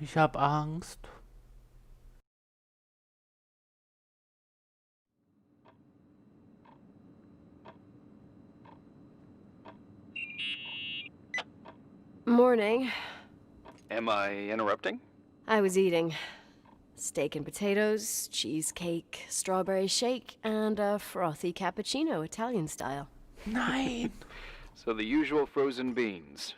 Ich hab Angst. Morning. Am I interrupting? I was eating steak and potatoes, cheesecake, strawberry shake, and a frothy cappuccino, Italian style. Nein. So the usual frozen beans.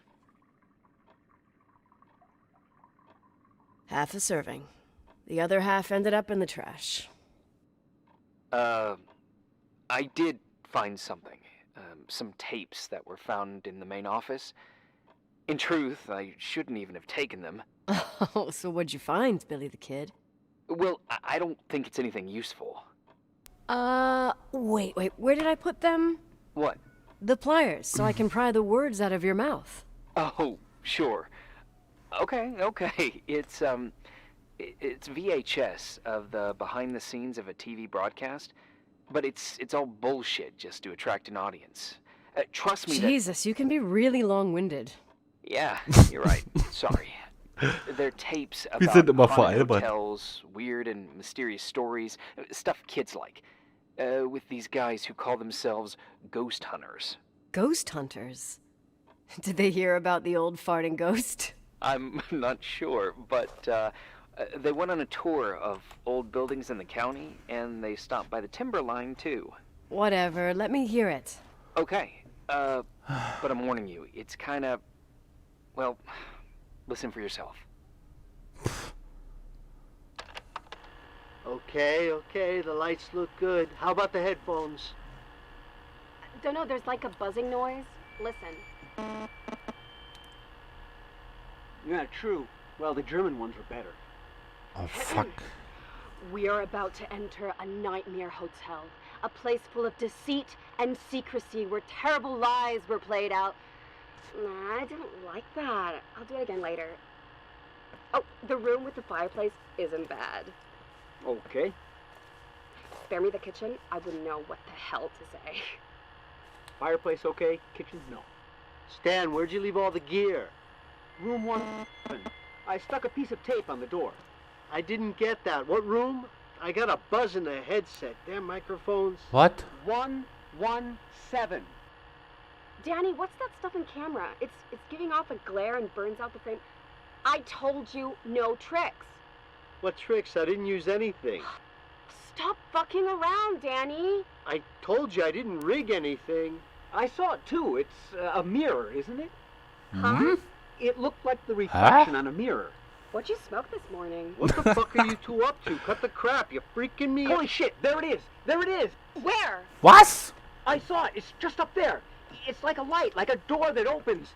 Half a serving. The other half ended up in the trash. I did find something. Some tapes that were found in the main office. In truth, I shouldn't even have taken them. Oh, so what'd you find, Billy the Kid? Well, I don't think it's anything useful. Wait, where did I put them? What? The pliers, so I can pry the words out of your mouth. Oh, sure. Okay. It's VHS of the behind the scenes of a TV broadcast, but it's all bullshit just to attract an audience. Trust me Jesus, you can be really long-winded. Yeah, you're right. Sorry. They're tapes Wir sind immer about haunted veralbert. hotels, weird and mysterious stories, stuff kids like. With these guys who call themselves ghost hunters. Ghost hunters? Did they hear about the old farting ghost? I'm not sure, but they went on a tour of old buildings in the county, and they stopped by the timberline too. Whatever, let me hear it. Okay, but I'm warning you, it's kinda... Well, listen for yourself. Okay, the lights look good. How about the headphones? Don't know, there's like a buzzing noise. Listen. Yeah, true. Well, the German ones were better. Oh, fuck. We are about to enter a nightmare hotel. A place full of deceit and secrecy where terrible lies were played out. Nah, I didn't like that. I'll do it again later. Oh, the room with the fireplace isn't bad. Okay. Spare me the kitchen. I wouldn't know what the hell to say. Fireplace okay, kitchen no. Stan, where'd you leave all the gear? Room 1. I stuck a piece of tape on the door. I didn't get that. What room? I got a buzz in the headset. Damn microphones. What? 117. Danny, what's that stuff in camera? It's giving off a glare and burns out the frame. I told you no tricks. What tricks? I didn't use anything. Stop fucking around, Danny. I told you I didn't rig anything. I saw it too. It's a mirror, isn't it? Huh? It looked like the reflection on a mirror. What'd you smoke this morning? What the fuck are you two up to? Cut the crap. You're freaking me. Holy shit, there it is. There it is. Where? Was? I saw it. It's just up there. It's like a light, like a door that opens.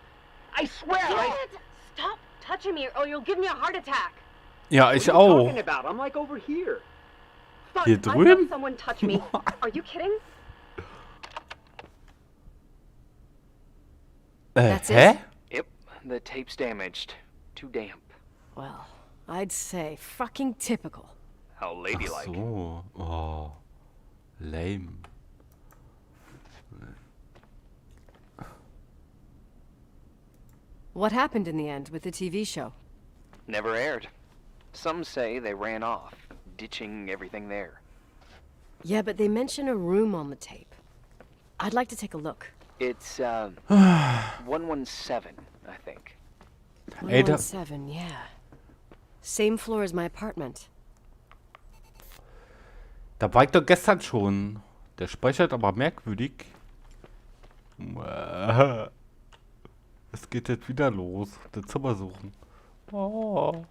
I swear. Dad, stop touching me or you'll give me a heart attack. Ja, What ich are you auch. talking about? I'm like over here. Fuck, Hier I drüben? felt someone touch me. Are you kidding? That's Hä? it? Yep, the tape's damaged. Too damp. Well, I'd say fucking typical. How Ach ladylike. so. Oh. Lame. What happened in the end with the TV show? Never aired. Some say they ran off, ditching everything there. Yeah, but they mention a room on the tape. I'd like to take a look. It's 117, I think. Ey, da, 117, yeah. Same floor as my apartment. da war ich doch gestern schon. Der speichert aber merkwürdig. Es geht jetzt wieder los. Das Zimmer suchen. Oh.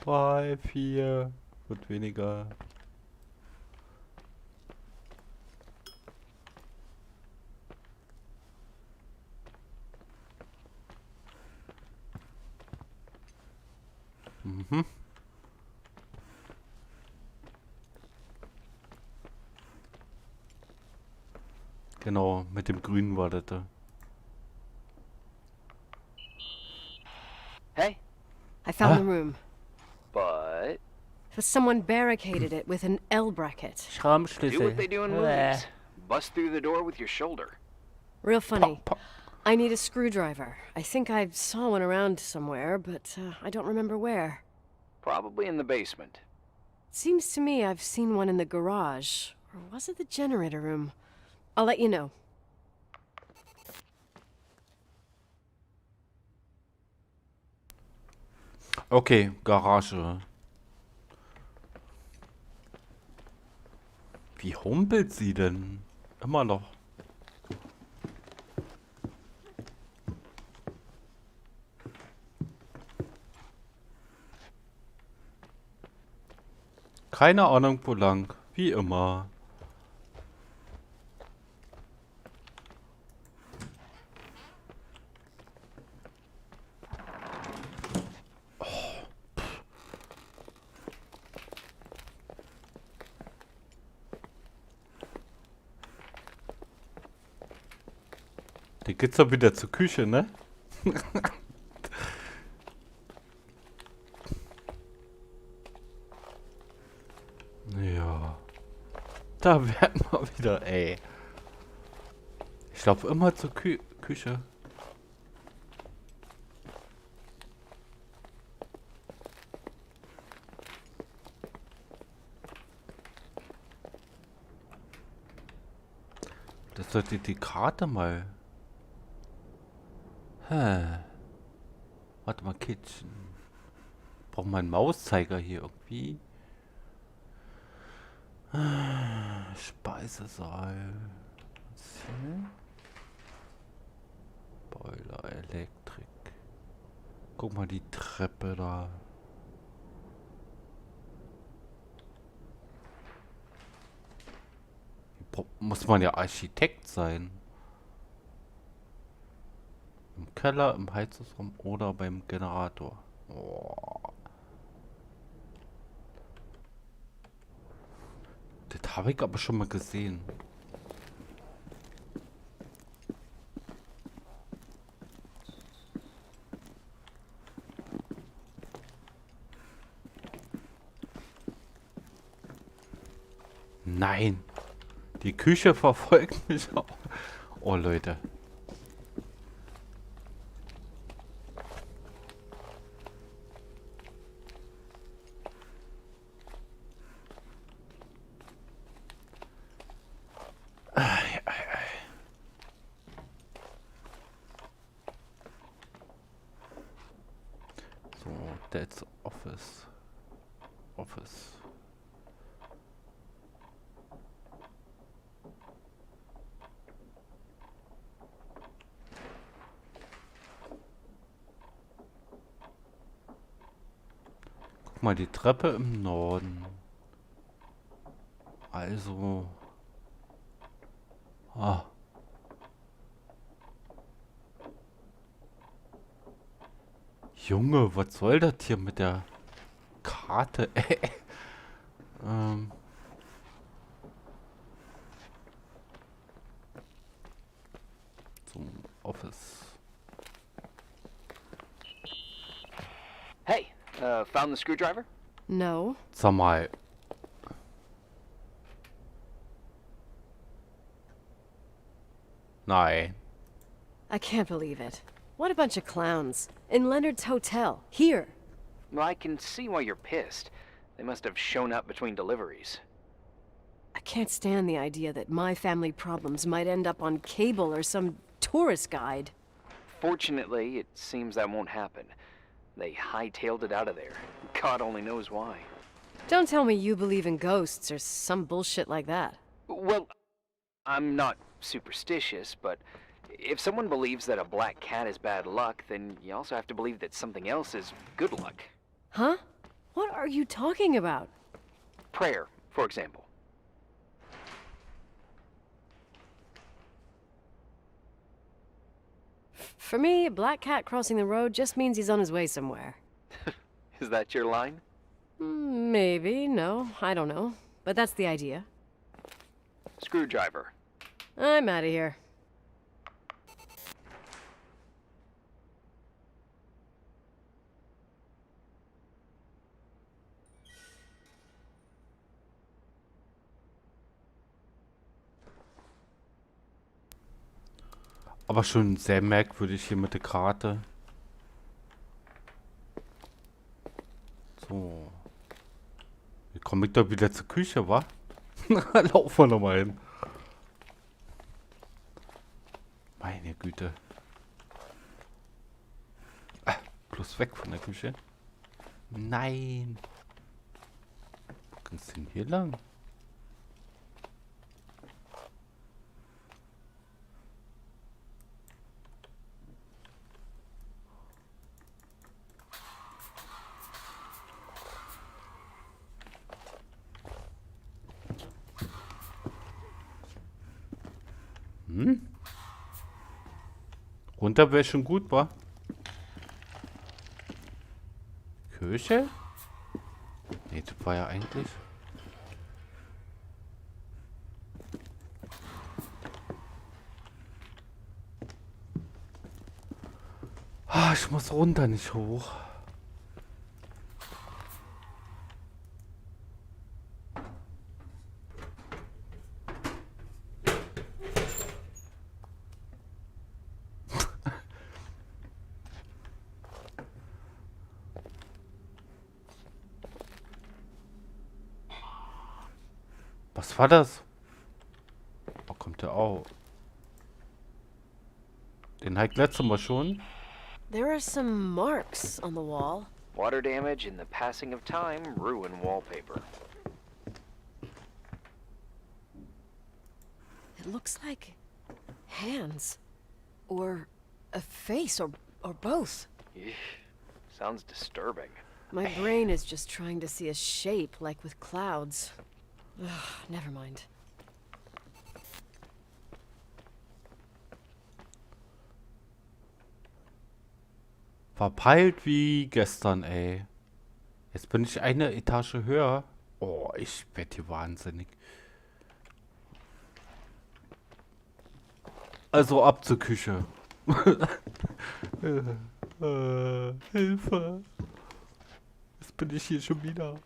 3, 4. Wird weniger. Mhm. Genau, mit dem Grünen war das da. Hey, I found Huh? the room. but But someone barricaded it with an L bracket. do what they Schrammschlüssel. do in movies. Bust through the door with your shoulder. Real funny. Pa- I need a screwdriver. I think I saw one around somewhere, but I don't remember where. Probably in the basement. Seems to me I've seen one in the garage. Or was it the generator room? I'll let you know. Okay, Garage. Wie humpelt sie denn? Immer noch. Keine Ahnung wo lang. Wie immer. Dann geht's doch wieder zur Küche, ne? Ja. Da werden wir wieder, ey. Ich laufe immer zur Küche. Das sollte die Karte mal. Hä? Warte mal, Kitchen. Braucht man einen Mauszeiger hier irgendwie? Speisesaal. Was hier? Boiler, Elektrik. Guck mal die Treppe da. Muss man ja Architekt sein. Im Keller, im Heizungsraum oder beim Generator. Oh. Das habe ich aber schon mal gesehen. Nein. Die Küche verfolgt mich auch. Oh, Leute. So, that's office. Office. Guck mal, die Treppe im Norden. Also. Ah. Junge, was soll das hier mit der Karte? Zum Office. Hey, found the screwdriver? No. Sag mal. Nein. I can't believe it. What a bunch of clowns. In Leonard's hotel. Here. Well, I can see why you're pissed. They must have shown up between deliveries. I can't stand the idea that my family problems might end up on cable or some tourist guide. Fortunately, it seems that won't happen. They hightailed it out of there. God only knows why. Don't tell me you believe in ghosts or some bullshit like that. Well, I'm not superstitious, but if someone believes that a black cat is bad luck, then you also have to believe that something else is good luck. Huh? What are you talking about? Prayer, for example. For me, a black cat crossing the road just means he's on his way somewhere. Is that your line? Maybe, no, I don't know. But that's the idea. Screwdriver. I'm out of here. Aber schon sehr merkwürdig hier mit der Karte. So. Wie komme ich da wieder zur Küche, wa? Laufen wir nochmal hin. Meine Güte. Ah, bloß weg von der Küche. Nein. Wo ging's denn hier lang? Hm? Runter wäre schon gut, wa? Kirche? Nee, das war ja eigentlich. Ah, ich muss runter, nicht hoch. Was war das? Wo kommt der auch? Den halt letztes Mal schon. There are some marks on the wall. Water damage and the passing of time ruin wallpaper. It looks like hands. Or a face, or both. Eesh, sounds disturbing. My brain is just trying to see a shape, like with clouds. Ugh, never mind. Verpeilt wie gestern, ey. Jetzt bin ich eine Etage höher. Oh, ich werde hier wahnsinnig. Also ab zur Küche. Hilfe. Jetzt bin ich hier schon wieder.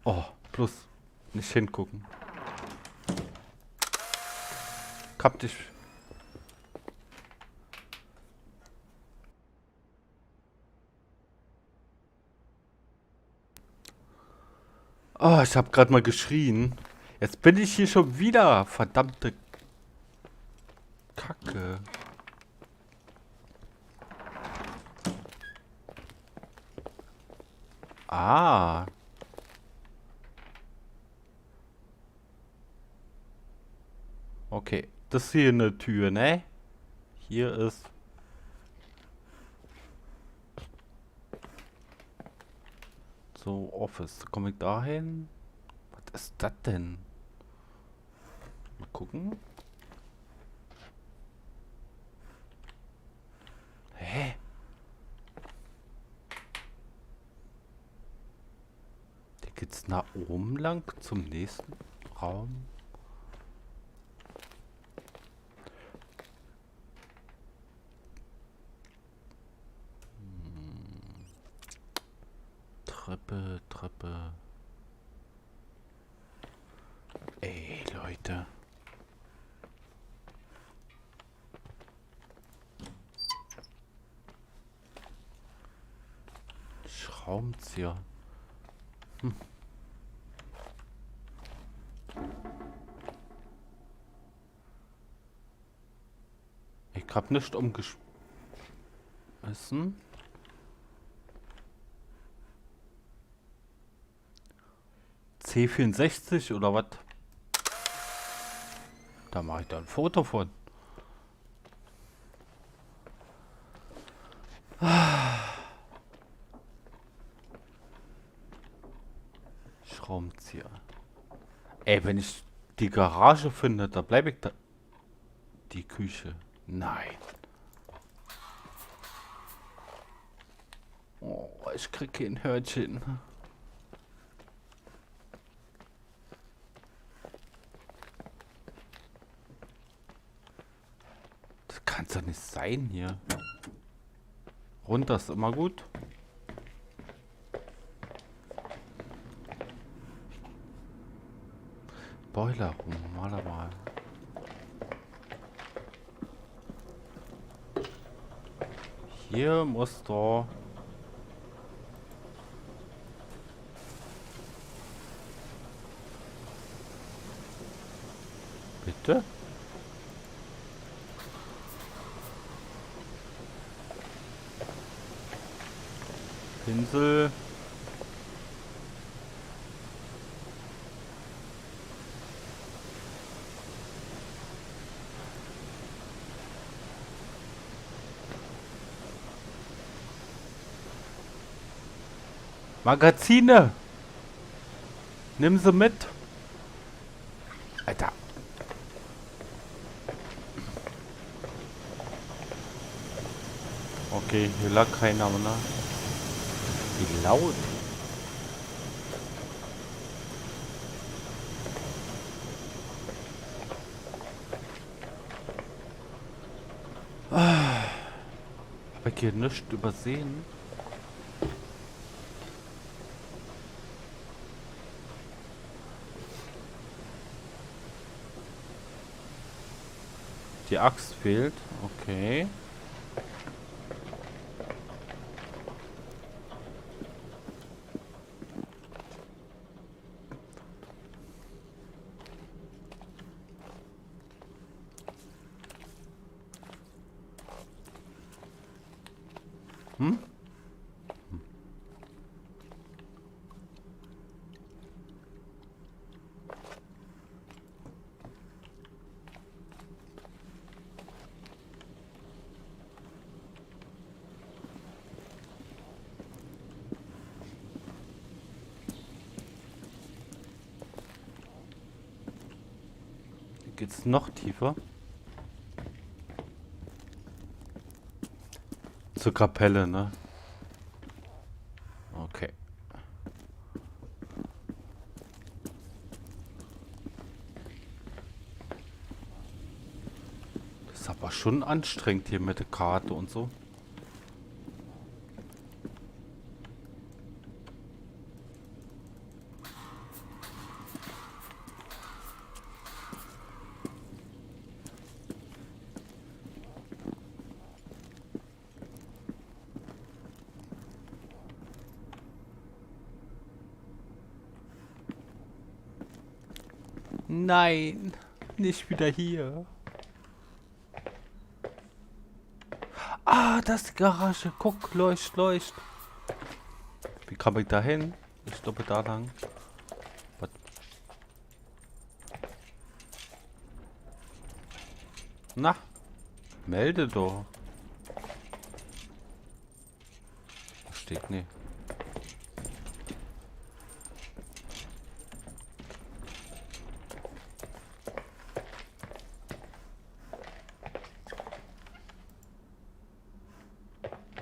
Oh, bloß nicht hingucken. Kapp dich. Oh, ich habe gerade mal geschrien. Jetzt bin ich hier schon wieder. Verdammte Kacke. Ah. Okay, das ist hier eine Tür, ne? Hier ist... So, Office. Komme ich da hin? Was ist das denn? Mal gucken. Hä? Da geht's nach oben lang zum nächsten Raum. Treppe, Treppe. Ey, Leute. Schraubenzieher. Hm. Ich hab nicht umgeschmissen. C64 oder was? Da mache ich da ein Foto von. Schraubenzieher. Ey, wenn ich die Garage finde, da bleibe ich da. Die Küche. Nein. Oh, ich krieg kein Hörnchen. Das kann's doch nicht sein hier. Runter ist immer gut. Boiler Room, mal. Hier muss doch... Bitte? Pinsel. Magazine. Nimm sie mit. Alter. Okay, hier lag keiner, ne? Wie laut. Hab ich hier nichts übersehen? Die Axt fehlt. Okay. Hm? Geht's noch tiefer? Zur Kapelle, ne? Okay. Das ist aber schon anstrengend hier mit der Karte und so. Nein, nicht wieder hier. Ah, das ist die Garage. Guck, leucht. Wie kam ich da hin? Ich glaube da lang. Was? Na, melde doch. Was steht? Nee.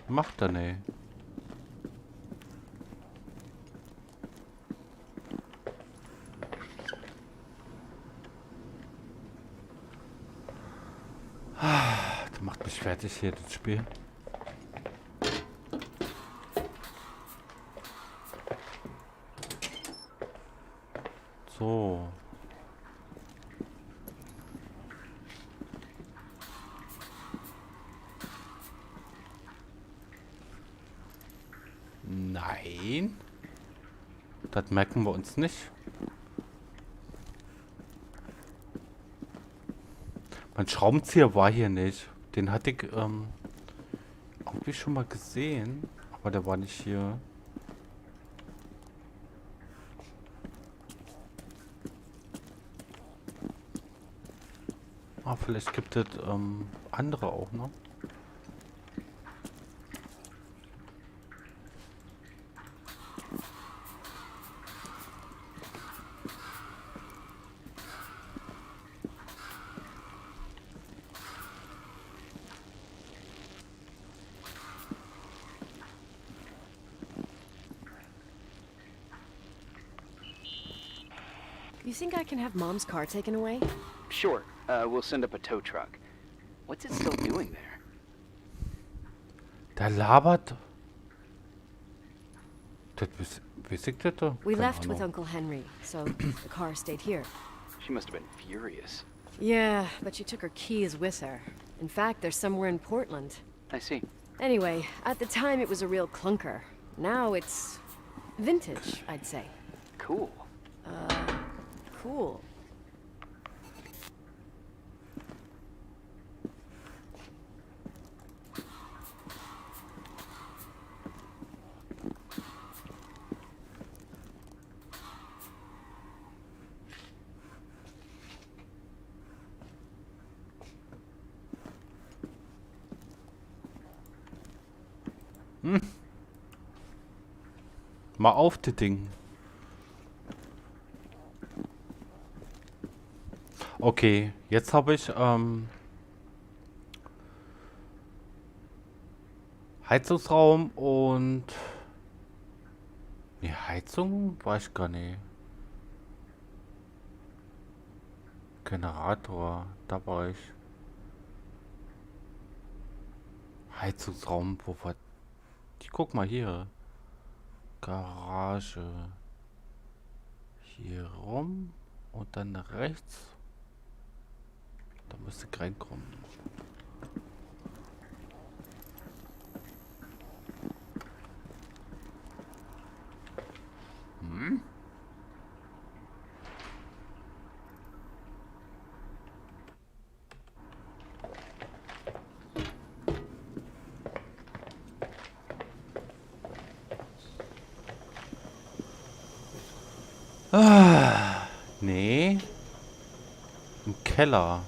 Macht er nicht. Das macht mich fertig hier, das Spiel. So. Nein. Das merken wir uns nicht. Mein Schraubenzieher war hier nicht. Den hatte ich irgendwie schon mal gesehen. Aber der war nicht hier. Ah, vielleicht gibt es andere auch noch. You think I can have Mom's car taken away? Sure, we'll send up a tow truck. What's it still doing there? Der labert. Das weiß ich das doch? We Keine left with Ahnung. Uncle Henry, so the car stayed here. She must have been furious. Yeah, but she took her keys with her. In fact, they're somewhere in Portland. I see. Anyway, at the time it was a real clunker. Now it's vintage, I'd say. Cool. Cool. Mal auf das Ding. Okay, jetzt habe ich Heizungsraum und nee, Heizung war ich gar nicht. Generator, da war ich. Heizungsraum, wo war die? Guck mal hier. Garage. Hier rum und dann rechts. Da müsste ich reinkommen. Hm? Ah, nee. Im Keller.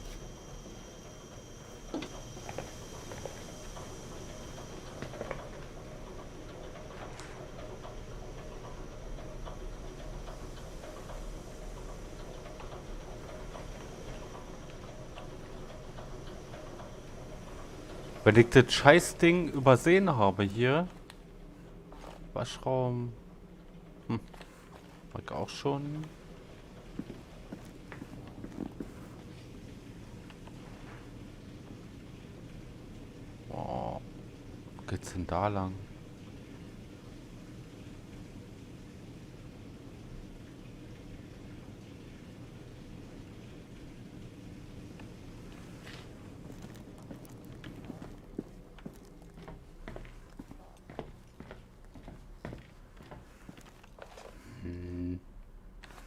Wenn ich das Scheißding übersehen habe hier. Waschraum. War ich auch schon. Wow. Wo geht's denn da lang?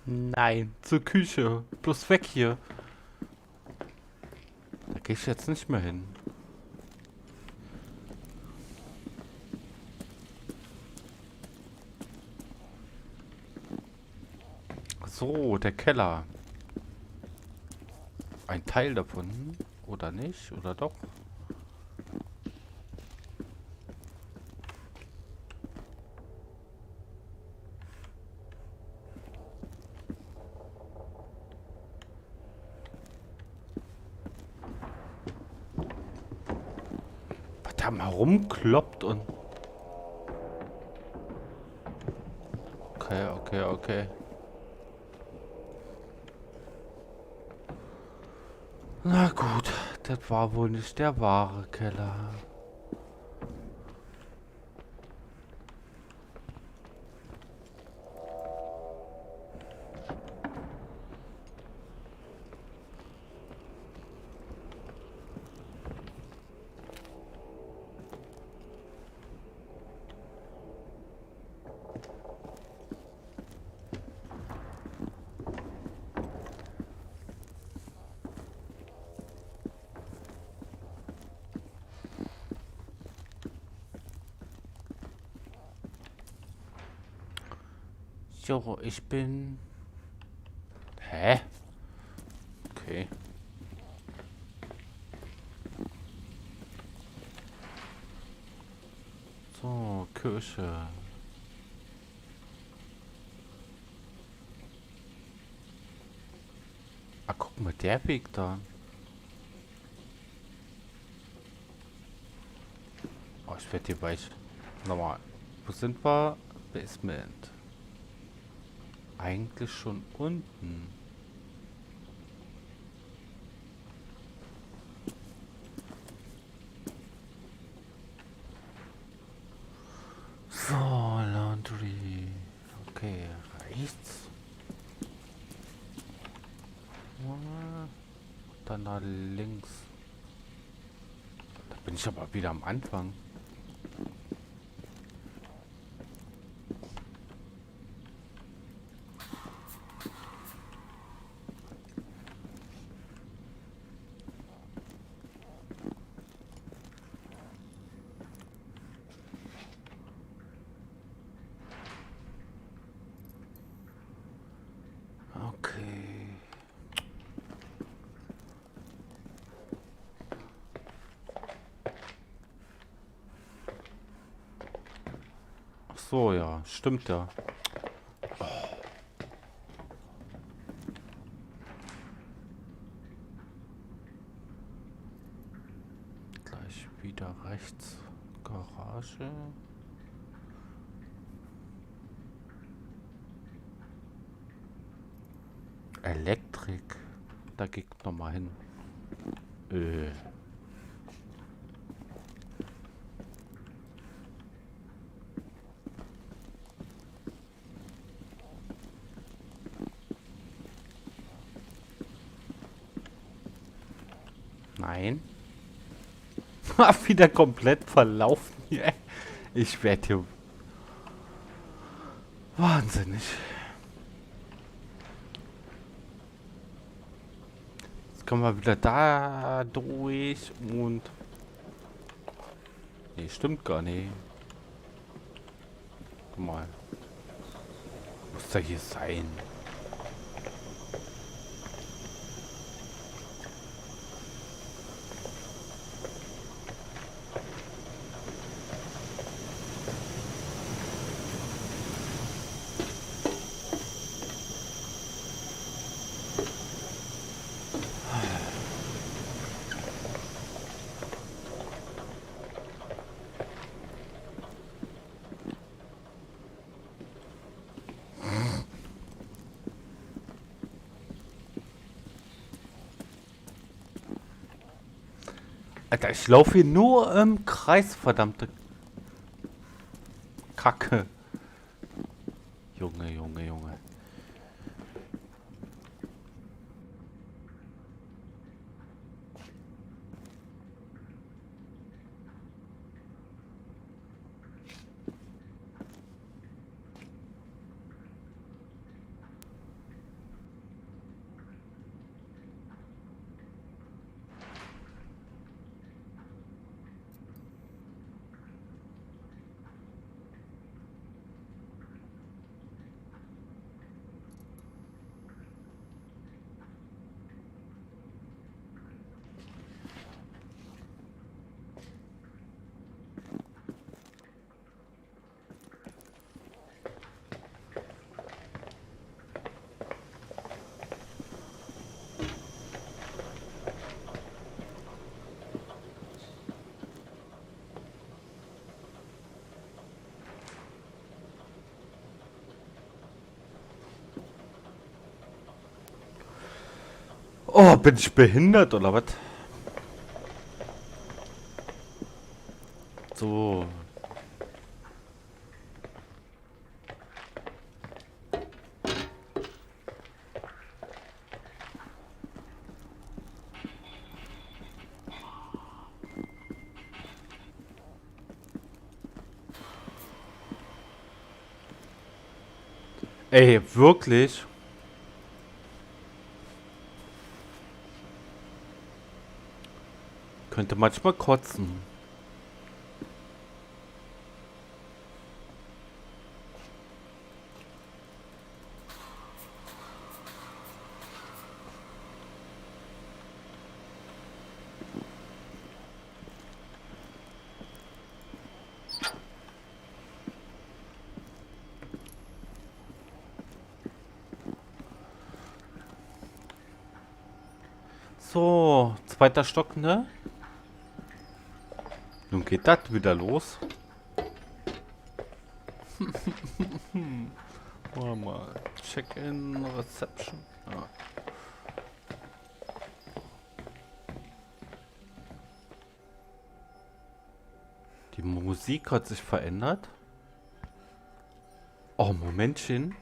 Nein, zur Küche. Bloß weg hier. Da gehe ich jetzt nicht mehr hin. So, der Keller. Ein Teil davon. Oder nicht? Oder doch? Was da mal rumkloppt und... Okay. Na gut, das war wohl nicht der wahre Keller. Jo, ich bin... Hä? Okay. So, Kirche. Ah, guck mal, der Weg da. Oh, ich werde hier weich. Nochmal. Wo sind wir? Basement. Eigentlich schon unten. So, Laundry. Okay, rechts. Dann nach links. Da bin ich aber wieder am Anfang. Okay. Ach so, ja, stimmt ja. Gleich wieder rechts. Garage. Elektrik. Da geht noch mal hin. Nein. Wieder komplett verlaufen hier. Ich werde hier wahnsinnig. Jetzt kommen wir wieder da durch und... Nee, stimmt gar nicht. Guck mal. Muss da hier sein. Alter, ich laufe hier nur im Kreis, verdammte Kacke. Junge, Junge, Junge. Oh, bin ich behindert oder was? So. Ey, wirklich? Könnte manchmal kotzen. So, zweiter Stock, ne? Nun geht das wieder los. Wollen wir mal Check-in, Reception. Ja. Die Musik hat sich verändert. Oh, Momentchen.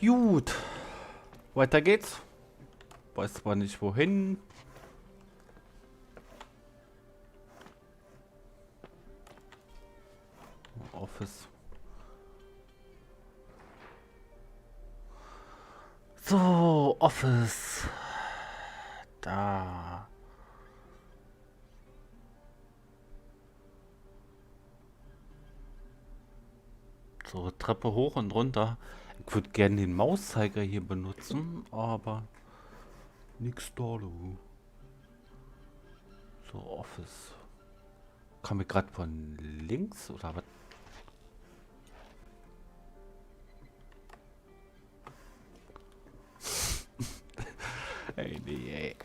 Gut. Weiter geht's. Weiß zwar nicht wohin. Office. So, Office. Da. So, Treppe hoch und runter. Ich würde gerne den Mauszeiger hier benutzen, aber nix da, du. So, Office. Kam ich gerade von links oder was? Ey, nee, ey.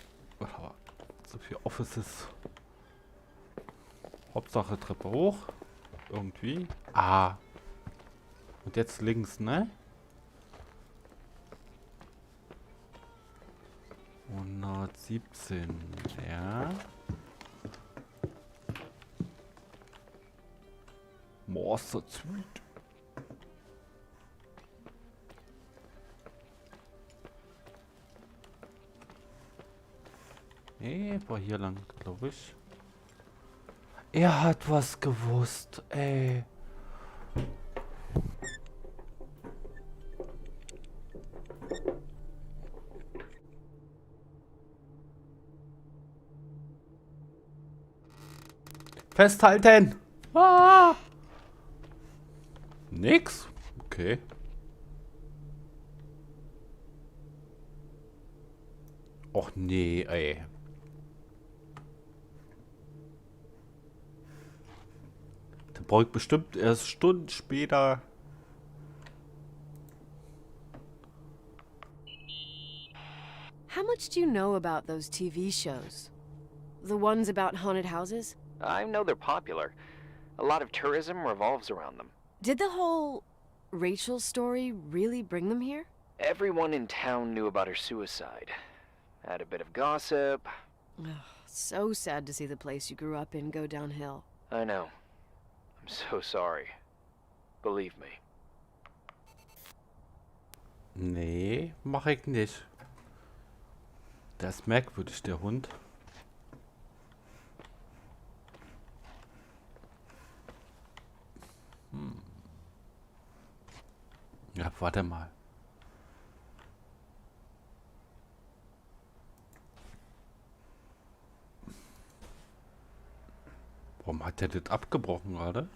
So viel Offices. Hauptsache Treppe hoch. Irgendwie. Ah. Und jetzt links, ne? 117, ja. Monster Suite. Nee, war hier lang, glaube ich. Er hat was gewusst, ey. Festhalten! Ah! Nix? Okay. Och nee, ey. Der braucht bestimmt erst Stunden später. How much do you know about those TV shows? The ones about haunted houses? I know they're popular. A lot of tourism revolves around them. Did the whole Rachel story really bring them here? Everyone in town knew about her suicide. Had a bit of gossip. Ugh, so sad to see the place you grew up in go downhill. I know. I'm so sorry. Believe me. Nee, mach ich nicht. Der ist merkwürdig, der Hund. Ja, warte mal. Warum hat der das abgebrochen gerade?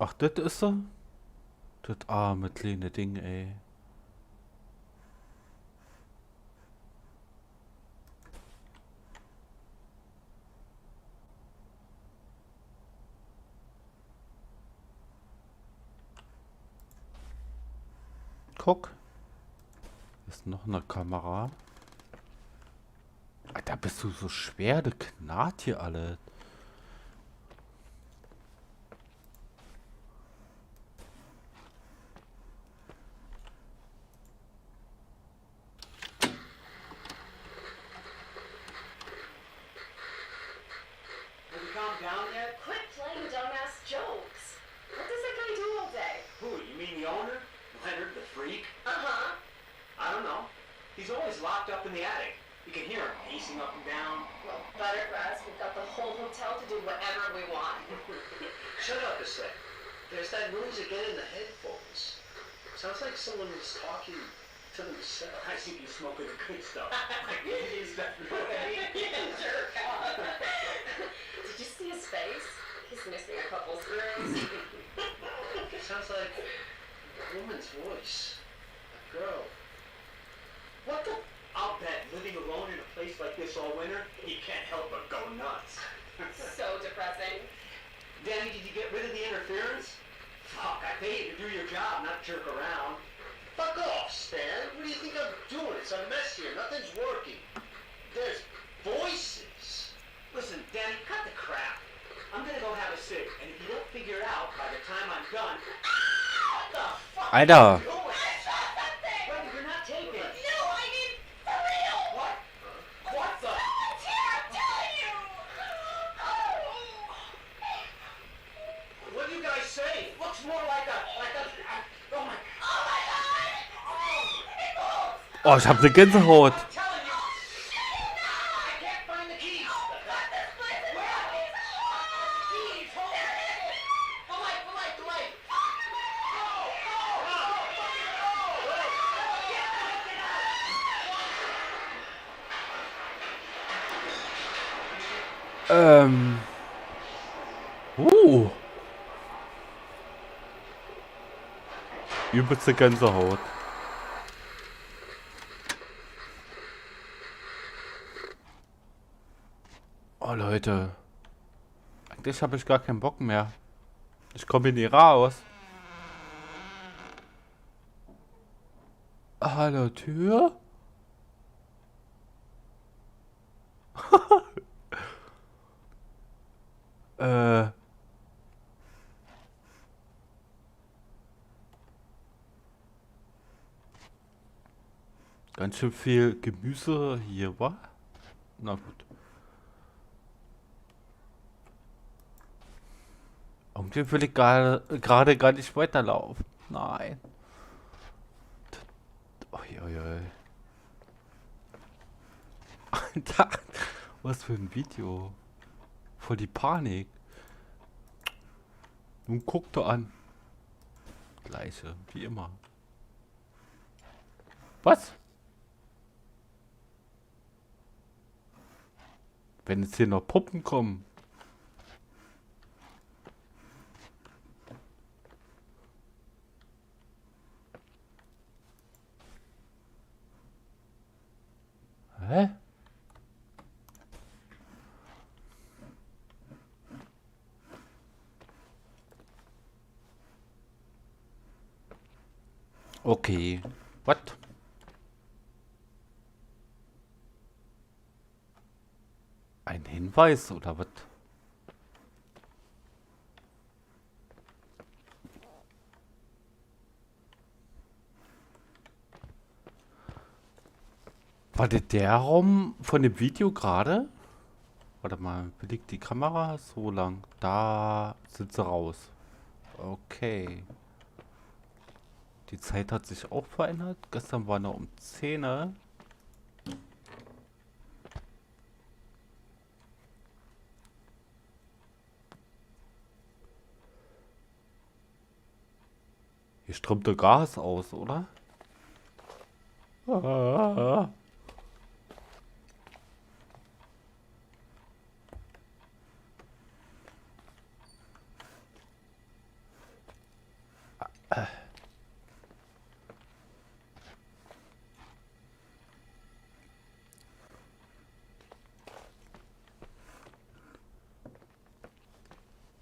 Ach, das ist so? Das arme kleine Ding, ey. Guck. Ist noch eine Kamera. Alter, bist du so schwer, das knarrt hier alle. Have you calmed down yet? Quit playing dumbass jokes. What does that guy do all day? Who, you mean the owner? Leonard the freak? Uh-huh. I don't know. He's always locked up in the attic. You can hear him pacing up and down. Well, better for us. We've got the whole hotel to do whatever we want. Shut up a sec. There's that noise again in the headphones. Sounds like someone is talking Something to sell. I think you're smoking the good stuff. Is that what I mean? Jerk off. Did you see his face? He's missing a couple screws. Sounds like a woman's voice. A girl. What the? I'll bet living alone in a place like this all winter, you can't help but go nuts. So depressing. Danny, did you get rid of the interference? Fuck, I pay you to do your job, not jerk around. Fuck off, Stan. What do you think I'm doing? It's a mess here. Nothing's working. There's voices. Listen, Danny, cut the crap. I'm gonna go have a cig, and if you don't figure it out by the time I'm done... What the fuck Alter. are you doing? Brother, you're not taping. No, I mean, for real! What? What the... I'm telling you! What do you guys say? It looks more like a... oh my... Oh my god! It moves! Oh, ich hab ne Gänsehaut. I'm telling you! I can't find the keys! This place is fucking Keys! Hold on! The light! Übelste Gänsehaut. Oh Leute. Eigentlich habe ich gar keinen Bock mehr. Ich komme nie raus. Hallo Tür? Ganz schön viel Gemüse hier, wa? Na gut. Irgendwie will ich gerade gar nicht weiterlaufen. Nein. Uiuiui. Alter, was für ein Video. Voll die Panik. Nun guck doch an. Gleiche, wie immer. Was? Wenn jetzt hier noch Puppen kommen. Hä? Okay. What? Ein Hinweis oder was? War das der Raum von dem Video gerade? Warte mal, belegt die Kamera so lang. Da sind sie raus. Okay. Die Zeit hat sich auch verändert. Gestern war noch um 10 Uhr. Hier strömt der Gas aus, oder? Ah.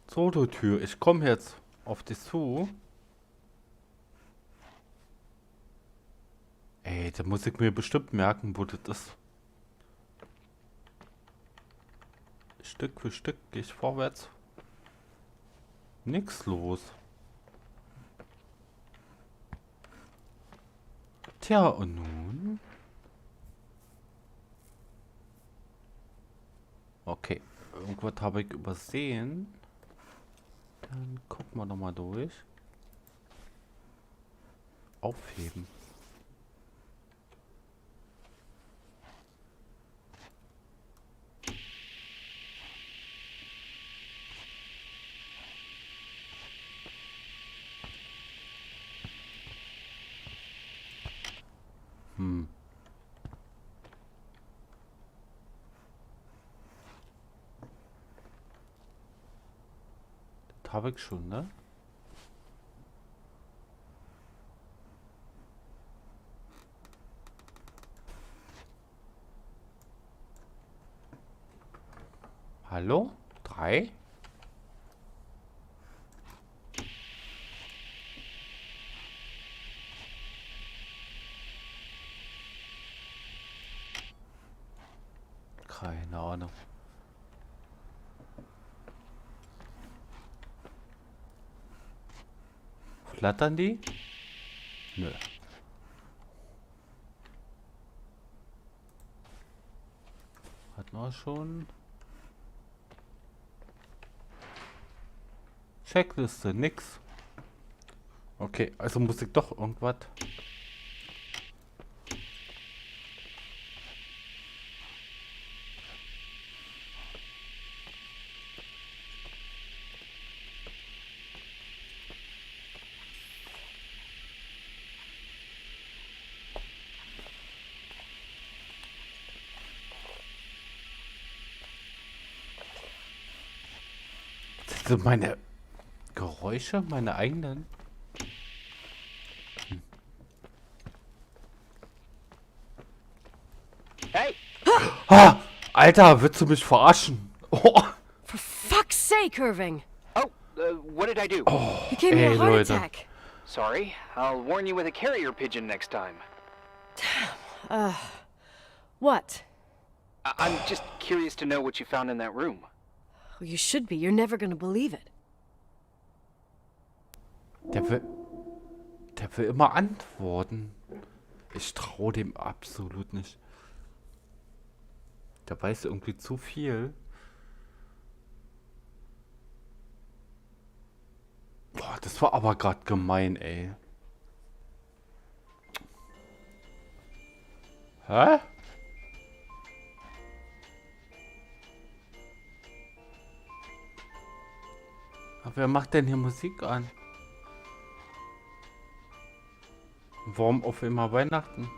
Solo-Tür, ich komme jetzt auf dich zu. Ey, da muss ich mir bestimmt merken, wo das ist. Stück für Stück gehe ich vorwärts. Nix los. Tja, und nun? Okay, irgendwas habe ich übersehen. Dann gucken wir noch mal durch. Aufheben. habe ich schon, ne? Hallo? 3? Keine Ahnung. Flattern die? Nö. Hatten wir schon. Checkliste, nix. Okay, also muss ich doch irgendwas. Das sind meine Geräusche, meine eigenen. Hey! Ah, Alter, willst du mich verarschen? Oh, For fuck's sake, Irving! Oh, what did I do? You gave me ey, a heart Leute. attack. Sorry. I'll warn you with a carrier pigeon next time. What? I'm just curious to know what you found in that room. Well, you should be. You're never gonna believe it. Der will immer antworten. Ich traue dem absolut nicht. Der weiß irgendwie zu viel. Boah, das war aber gerade gemein, ey. Hä? Aber wer macht denn hier Musik an? Warum auf immer Weihnachten?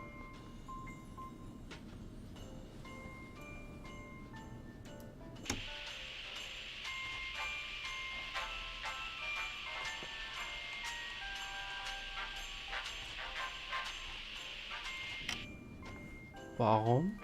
Warum?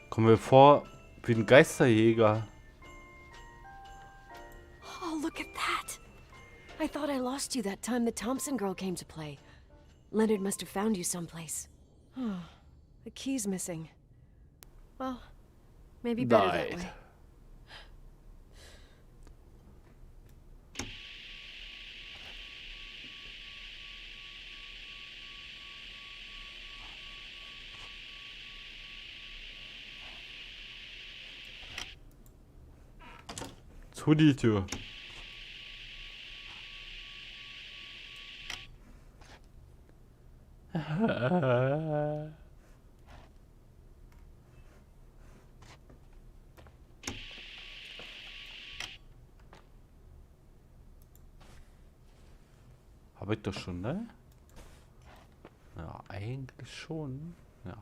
Kommen wir vor wie ein Geisterjäger. Oh, look at that! I thought I lost you that time the Thompson girl came to play. Leonard must have found you someplace. Oh, the key's missing. Well, maybe better that Nein. way. Zu die Tür. Habe ich doch schon, ne? Ja, eigentlich schon. Ja.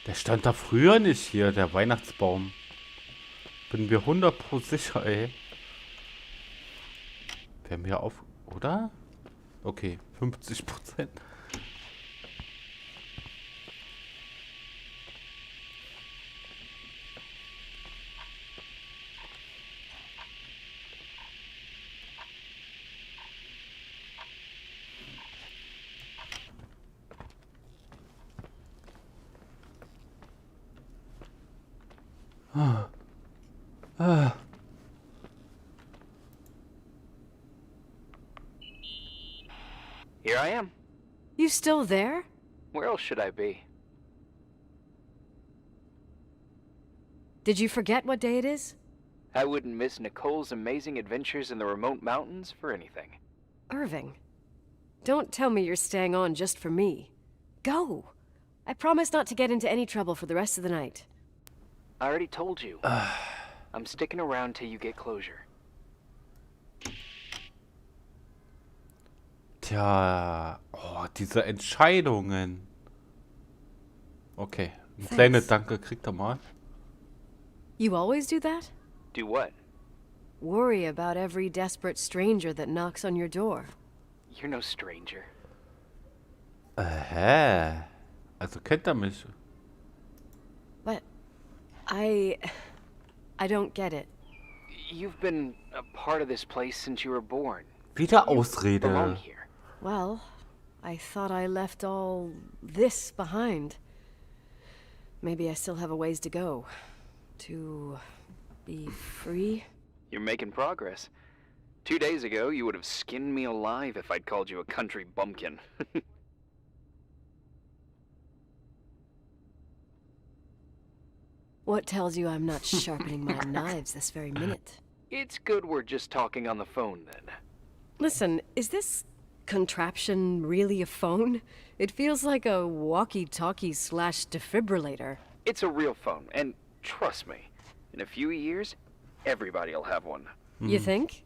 Der stand da früher nicht hier, der Weihnachtsbaum. Bin mir 100% sicher, ey. Wer mir auf... Oder? Okay, 50%. Here I am. You still there? Where else should I be? Did you forget what day it is? I wouldn't miss Nicole's amazing adventures in the remote mountains for anything. Irving. Don't tell me you're staying on just for me. Go! I promise not to get into any trouble for the rest of the night. I already told you. I'm sticking around till you get closure. Tja, oh, diese Entscheidungen. Okay, ein kleines Danke kriegt er mal. You always do that? Do what? Worry about every desperate stranger that knocks on your door. You're no stranger. Hä? Also kennt er mich. But I don't get it. You've been a part of this place since you were born. Wieder Belong Ausrede. here. Well, I thought I left all this behind. Maybe I still have a ways to go. To be free? You're making progress. 2 days ago, you would have skinned me alive if I'd called you a country bumpkin. What tells you I'm not sharpening my knives this very minute? It's good we're just talking on the phone, then. Listen, is this contraption really a phone? It feels like a walkie-talkie / defibrillator. It's a real phone, and trust me, in a few years, everybody'll have one. You think?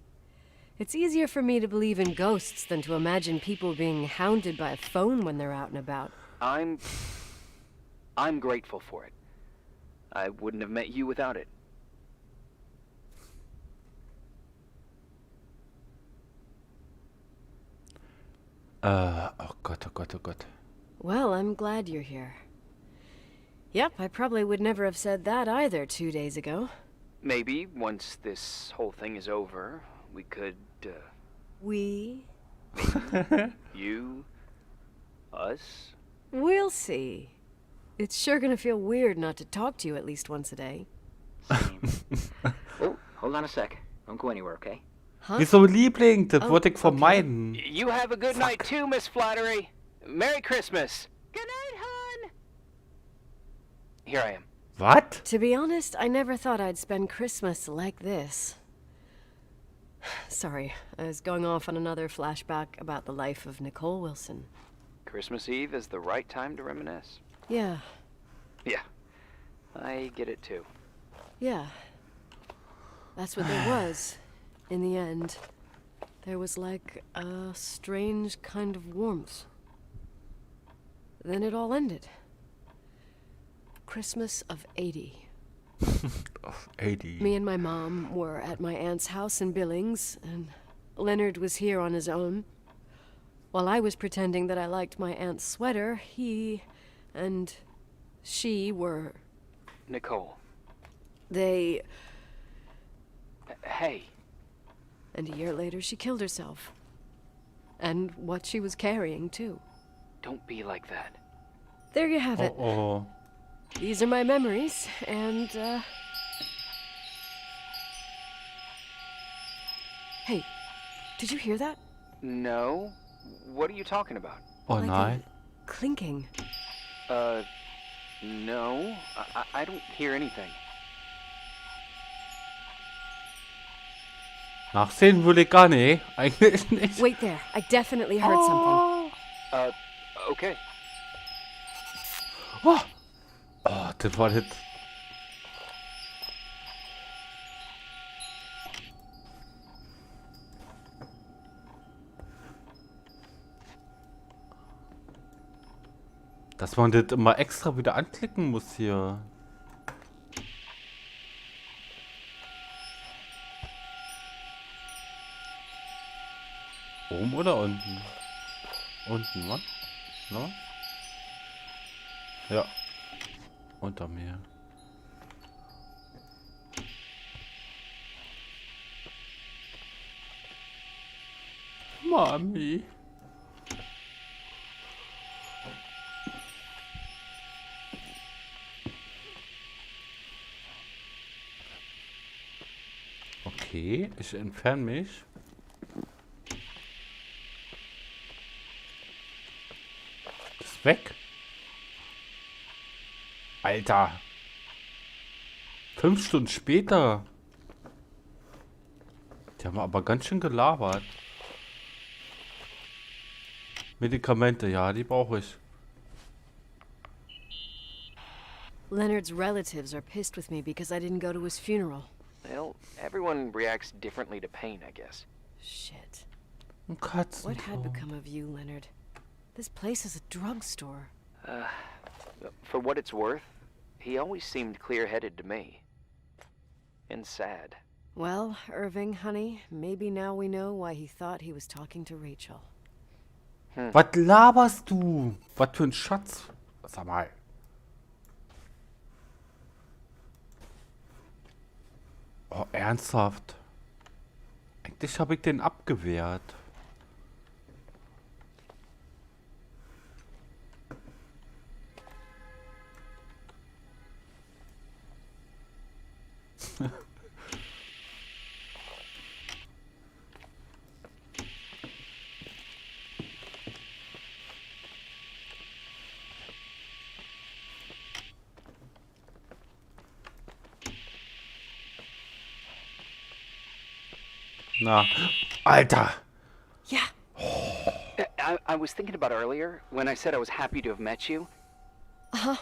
It's easier for me to believe in ghosts than to imagine people being hounded by a phone when they're out and about. I'm grateful for it. I wouldn't have met you without it. Oh Gott, oh Gott, oh Gott. Well, I'm glad you're here. Yep, I probably would never have said that either 2 days ago. Maybe once this whole thing is over, we could, We? you, us. We'll see. It's sure gonna feel weird not to talk to you at least once a day. Oh, hold on a sec. Don't go anywhere, okay? Huh? Wieso Liebling? Das Oh, wollte ich vermeiden. You have a good night too, Miss Flattery. Merry Christmas. Good night, hon! Here I am. What? To be honest, I never thought I'd spend Christmas like this. Sorry, I was going off on another flashback about the life of Nicole Wilson. Christmas Eve is the right time to reminisce. Yeah, Yeah, I get it too. yeah. That's what there was, in the end. There was like a strange kind of warmth. Then it all ended. Christmas of '80. 80. Me and my mom were at my aunt's house in Billings, and Leonard was here on his own. While I was pretending that I liked my aunt's sweater, he and she were... Nicole. They... Hey, And a year later, she killed herself. And what she was carrying, too. don't be like that. There you have it. Oh, These are my memories, and, Hey, did you hear that? No? What are you talking about? oh Like nein. a clinking. No. I don't hear anything. Nachsehen will ich gar nicht. Eigentlich nicht. Wait there, I definitely heard something. Okay. Oh, das war das. Dass man das immer extra wieder anklicken muss hier. Oben oder unten? Unten, was? No? Ja. Unter mir. Mami. Okay, ich entferne mich. Ist weg. Alter. 5 Stunden später. Die haben aber ganz schön gelabert. Medikamente, ja, die brauche ich. Leonard's relatives are pissed with me because I didn't go to his funeral. Well, everyone reacts differently to pain, I guess. Shit. Ein What had Katzentor. become of you, Leonard? This place is a drugstore. For what it's worth, he always seemed clear-headed to me. And sad. Well, Irving, honey, maybe now we know why he thought he was talking to Rachel. Was laberst du? Was für ein Schatz? Sag mal. Oh, ernsthaft? Eigentlich habe ich den abgewehrt. Na, Alter. Yeah. I was thinking about earlier when I said I was happy to have met you. Uh-huh.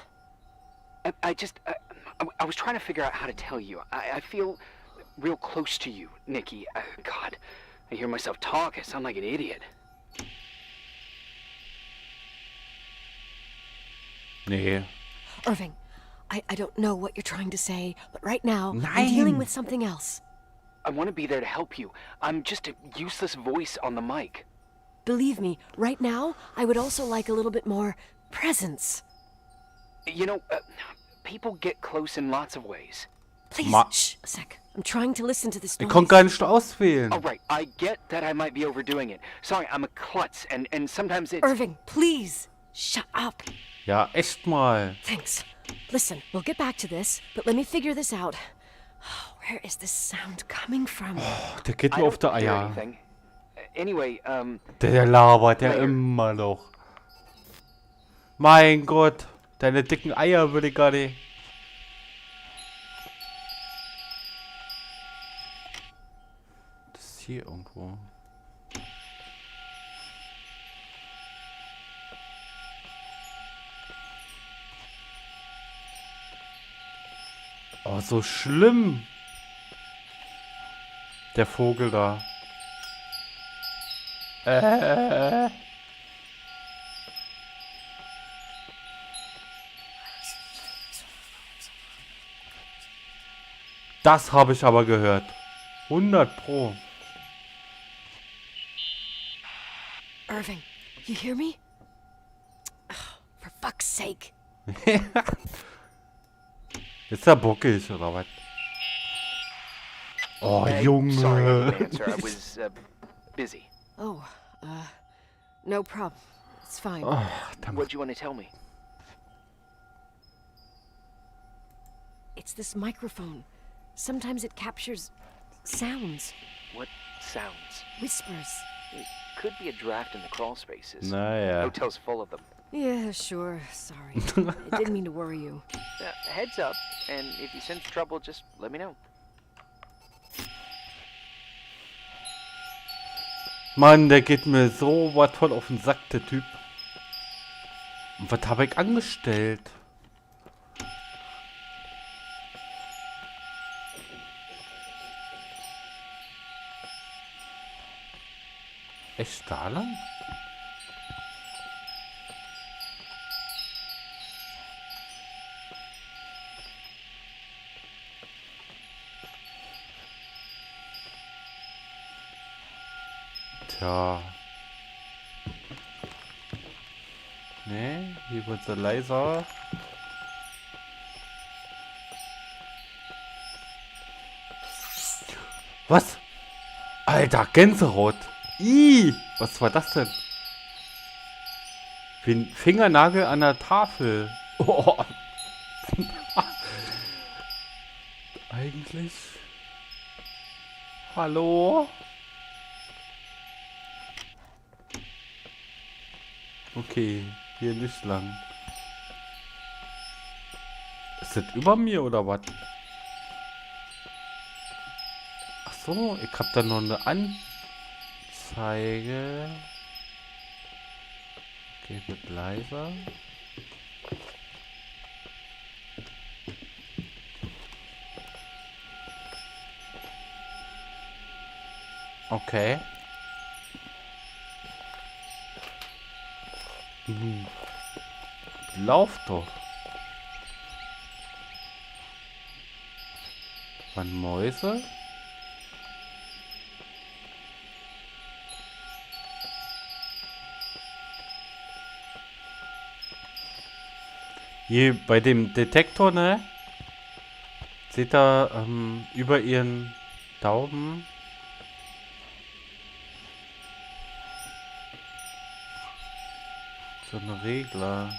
I was trying to figure out how to tell you. I feel real close to you, Nikki. God, I hear myself talk. I sound like an idiot. Nee. Irving, I don't know what you're trying to say, but right now, I'm Nein. dealing with something else. I want to be there to help you. I'm just a useless voice on the mic. Believe me, right now, I would also like a little bit more presence. You know, people get close in lots of ways. Please, Ma- shh, a sec. I'm trying to listen to this Ich noise. konnte gar nicht auswählen. All right, I get that I might be overdoing it. Sorry, I'm a klutz, and sometimes it's... Irving, please, shut up. Ja, echt mal. Thanks. Listen, we'll get back to this, but let me figure this out. Where is this sound coming from? Der geht I mir auf don't der hear Eier. anything. Anyway, Der labert ja Later. immer noch. Mein Gott. Deine dicken Eier würde ich gar nicht. Das ist hier irgendwo. Oh, so schlimm. Der Vogel da. Das habe ich aber gehört. 100 Pro. Irving, you hear me? Oh, for fuck's sake. Ist er bockig oder was? Oh, sorry I Junge. didn't answer. I was busy. Oh, no problem. It's fine. Oh, der What macht do you want to tell me? It's this microphone. Sometimes it captures sounds, What sounds? whispers. It could be a draft in the crawl spaces. Naja. Hotel's full of them. Yeah, sure. Sorry. I didn't mean to worry you. Heads up, and if you sense trouble, just let me know. Mann, der geht mir so was voll auf den Sack, der Typ. Und was habe ich angestellt? Echt da lang? Tja. Nee, hier wird sie leiser. Was? Alter, Gänsehaut. Ih, was war das denn? Wie ein Fingernagel an der Tafel. Oh. Eigentlich. Hallo? Okay, hier nicht lang. Ist das über mir oder was? Ach so, ich hab da noch eine Anzeige. Okay, wird leiser. Okay. Lauf doch. Waren Mäuse? Hier bei dem Detektor, ne? Seht ihr über ihren Daumen so eine Regler.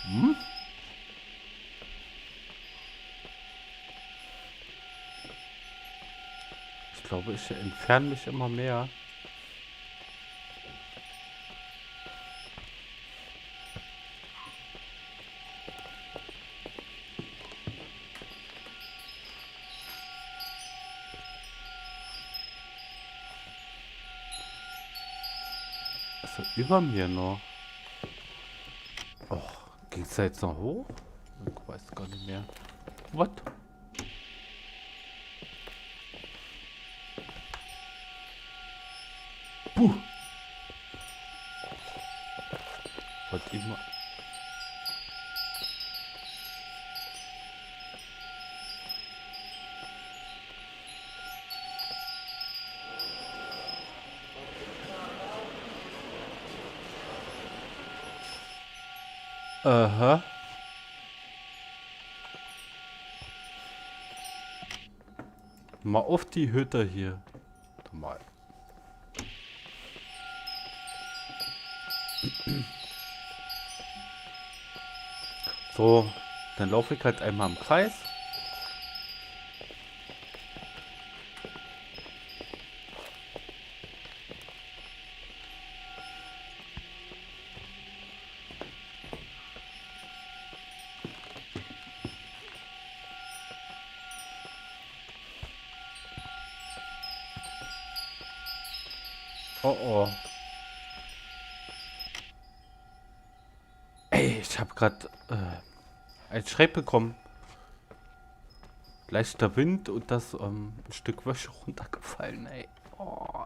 Hm? Ich glaube, ich entferne mich immer mehr. Also über mir noch. Oh, geht's da jetzt noch hoch? Ich weiß gar nicht mehr. What? Puh. Wollte ich mal. Aha. Mal auf die Hütte hier. Mal. So, dann laufe ich halt einmal im Kreis. Oh oh. Ey, ich habe gerade ein Schreck bekommen. Leichter Wind und das ein Stück Wäsche runtergefallen, ey. Oh.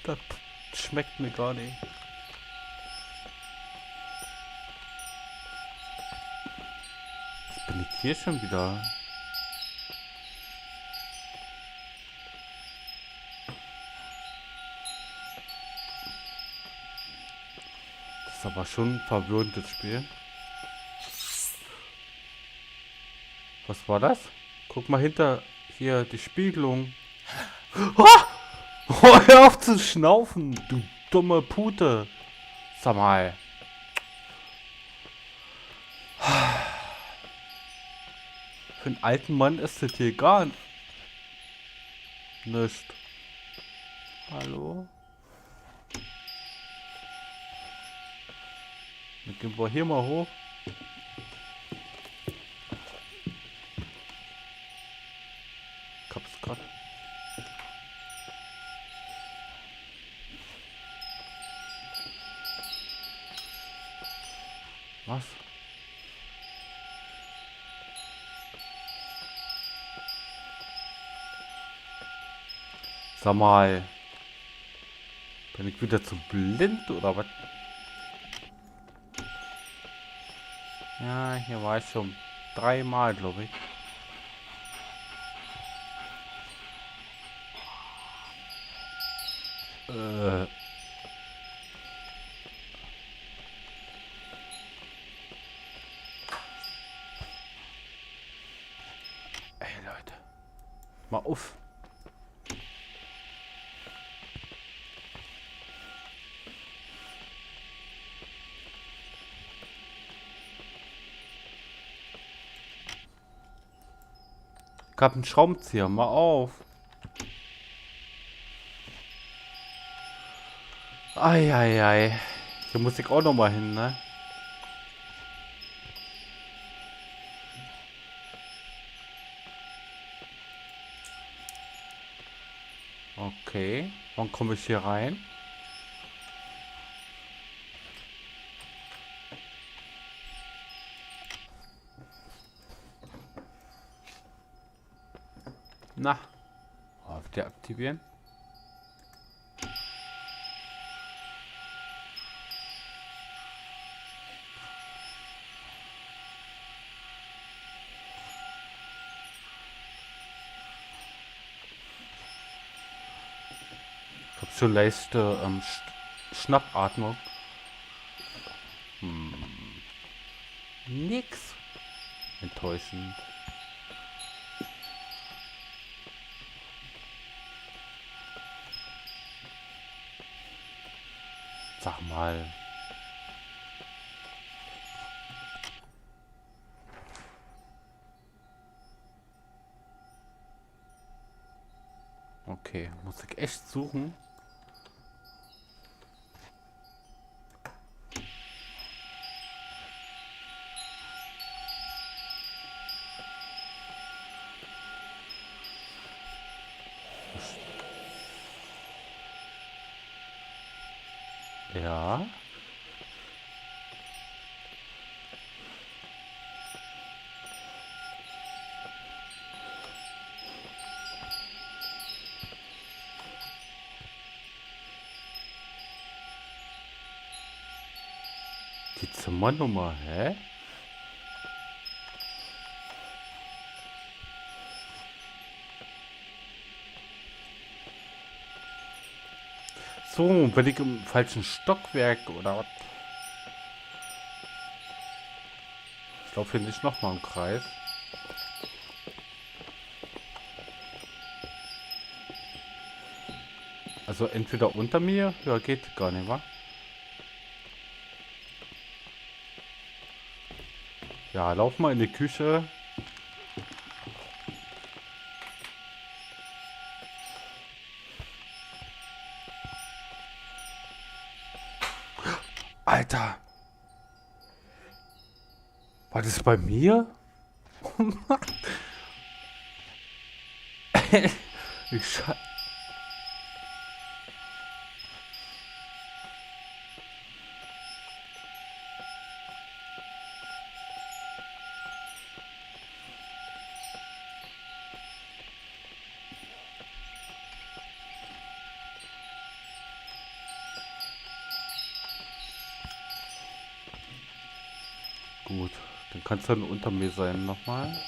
Das schmeckt mir gar nicht. Jetzt bin ich hier schon wieder. Das ist aber schon ein verwirrendes Spiel. Was war das? Guck mal hinter hier die Spiegelung. Oh! Oh, hör auf zu schnaufen, du dumme Pute. Sag mal. Für einen alten Mann ist das hier gar nicht. Hallo? Dann gehen wir hier mal hoch. Ich hab's grad. Was? Sag mal. Bin ich wieder zu blind oder was? Ja, hier war ich schon 3-mal, glaube ich. Ey, Leute. Mal auf. Ich hab einen Schraubenzieher. Mal auf. Eieiei. Hier muss ich auch noch mal hin, ne? Okay. Wann komme ich hier rein? Na. Wieder aktivieren. Ich habe schon leichte Schnappatmung. Nix. Enttäuschend. Sag mal. Okay, muss ich echt suchen? Ja. Die Zimmernummer, hä? So, bin ich im falschen Stockwerk oder was? Ich laufe hier nicht nochmal im Kreis. Also entweder unter mir, ja geht gar nicht, wa? Ja, lauf mal in die Küche. Alter. War das bei mir? Ich sche... Gut, dann kannst du dann unter mir sein nochmal.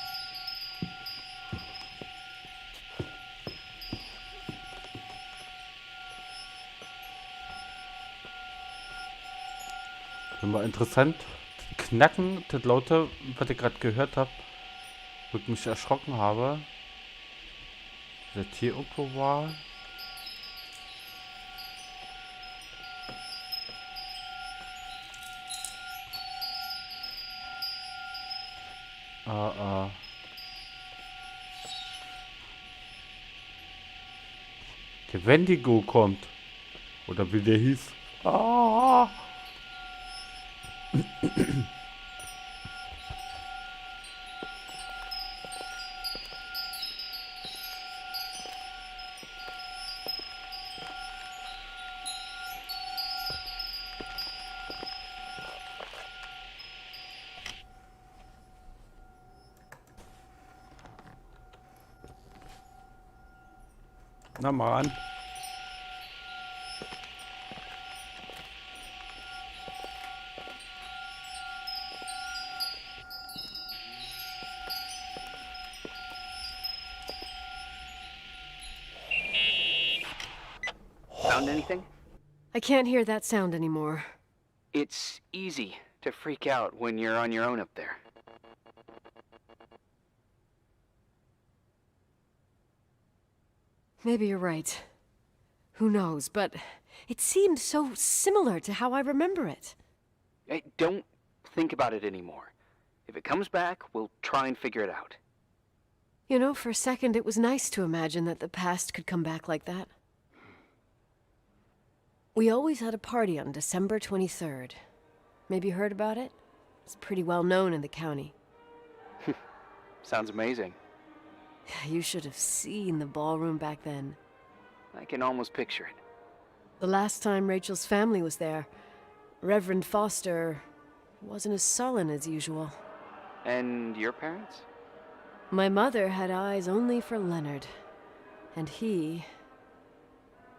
Bin mal interessant. Knacken, das Laute, was ich gerade gehört habe, wo ich mich erschrocken habe. Das hier irgendwo war. Der Wendigo kommt. Oder wie der hieß. Ah. Na mal an. Found anything? I can't hear that sound anymore. It's easy to freak out when you're on your own up there. Maybe you're right. Who knows, but it seemed so similar to how I remember it. Hey, don't think about it anymore. If it comes back, we'll try and figure it out. You know, for a second it was nice to imagine that the past could come back like that. We always had a party on December 23rd. Maybe you heard about it? It's pretty well known in the county. Sounds amazing. You should have seen the ballroom back then. I can almost picture it. The last time Rachel's family was there, Reverend Foster wasn't as sullen as usual. And your parents? My mother had eyes only for Leonard. And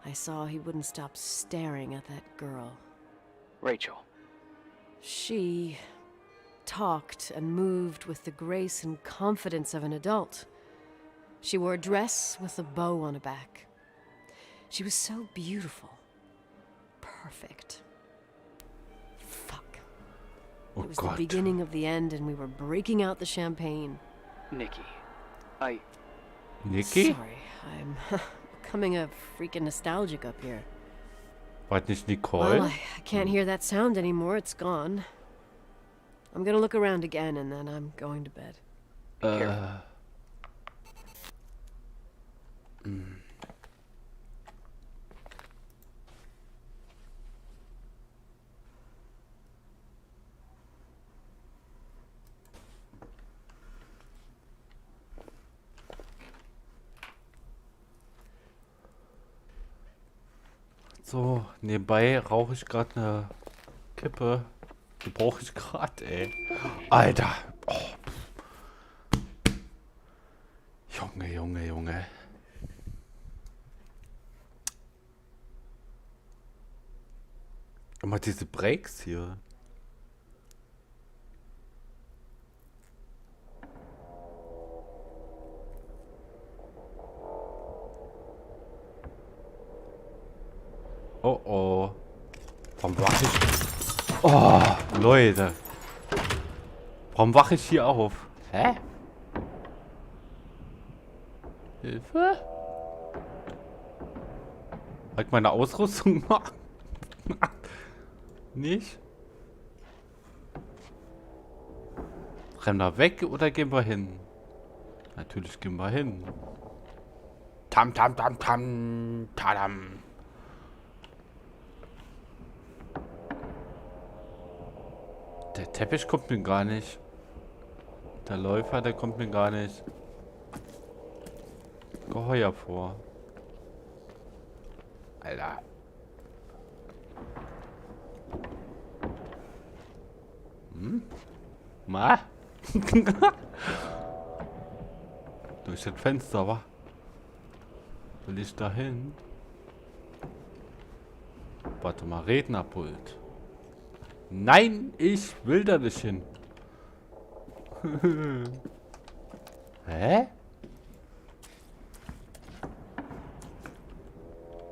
I saw he wouldn't stop staring at that girl. Rachel. She talked and moved with the grace and confidence of an adult. She wore a dress with a bow on her back. She was so beautiful. Perfect. Fuck. Oh It was Gott. the beginning of the end, and we were breaking out the champagne. Nikki. Nikki? Sorry, I'm becoming a freaking nostalgic up here. War das nicht Nicole? Well, I can't hear that sound anymore. It's gone. I'm gonna look around again, and then I'm going to bed. So, nebenbei rauche ich gerade eine Kippe. Die brauche ich gerade, ey. Alter. Oh. Junge, Junge, Junge. Immer diese Breaks hier. Oh oh. Warum wache ich? Oh, Leute. Warum wache ich hier auf? Hä? Hilfe? Halt meine Ausrüstung machen? Nicht? Rennen wir weg oder gehen wir hin? Natürlich gehen wir hin. Tam tam tam tam tadam. Der Teppich kommt mir gar nicht. Der Läufer, der kommt mir gar nicht geheuer vor. Alter. Hm? Ma? Durch das Fenster, wa? Will ich da hin? Warte mal, Rednerpult. Nein, ich will da nicht hin. Hä?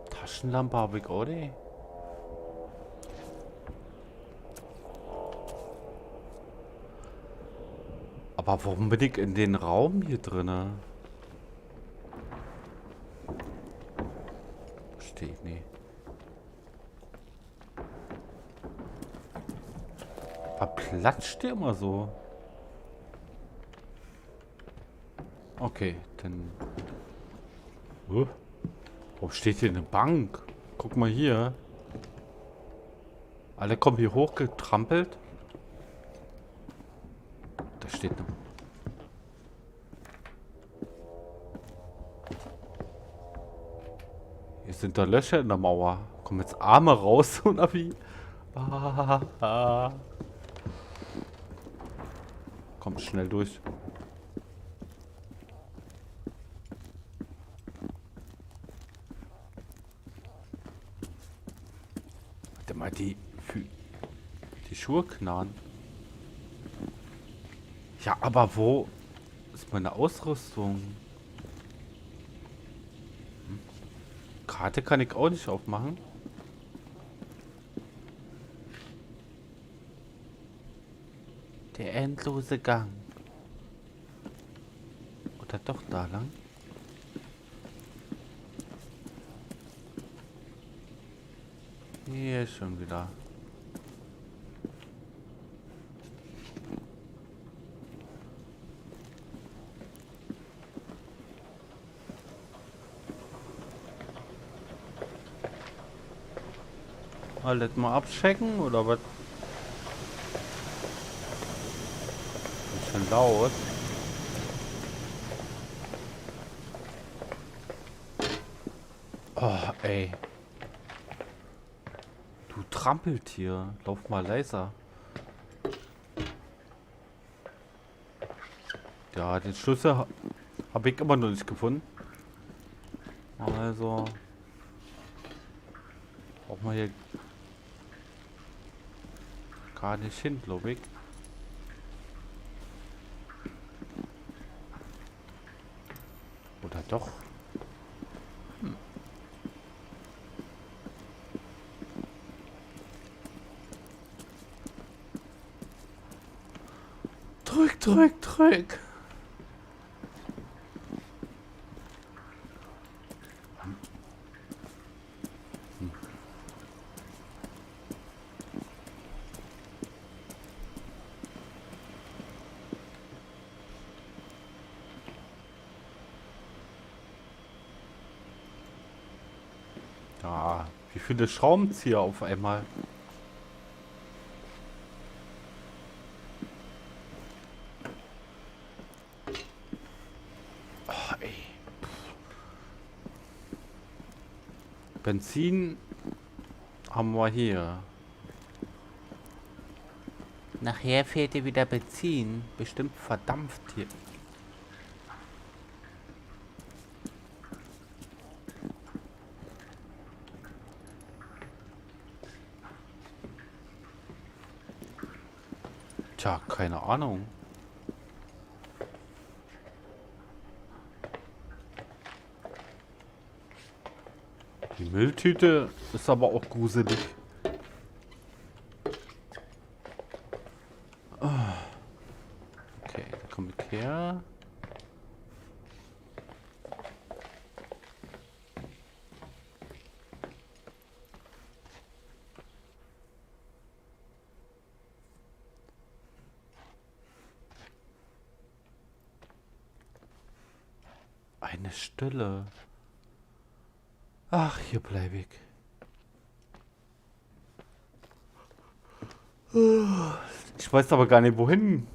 Taschenlampe habe ich auch nicht. Aber warum bin ich in den Raum hier drinne? Steht nie. Verplatscht der immer so? Okay, dann... Warum steht hier eine Bank? Guck mal hier. Alle kommen hier hochgetrampelt. Da steht eine... Hier sind da Löcher in der Mauer. Kommen jetzt Arme raus oder wie? Kommt schnell durch. Warte mal, die Schuhe knarren. Ja, aber wo ist meine Ausrüstung? Karte kann ich auch nicht aufmachen. Der endlose Gang. Oder doch da lang? Hier schon wieder. Alles mal abchecken oder was? Ist schon laut. Oh, ey. Du Trampeltier. Lauf mal leiser. Ja, den Schlüssel habe ich immer noch nicht gefunden. Also. Braucht man hier gar nicht hin, glaube ich. Oder doch? Drück, drück, drück. Ja, wie viele Schraubenzieher auf einmal? Oh, ey. Benzin haben wir hier. Nachher fehlt dir wieder Benzin. Bestimmt verdampft hier. Tja, keine Ahnung. Die Mülltüte ist aber auch gruselig. Okay, da komme ich her. Eine Stille. Ach, hier bleibe ich. Ich weiß aber gar nicht, wohin.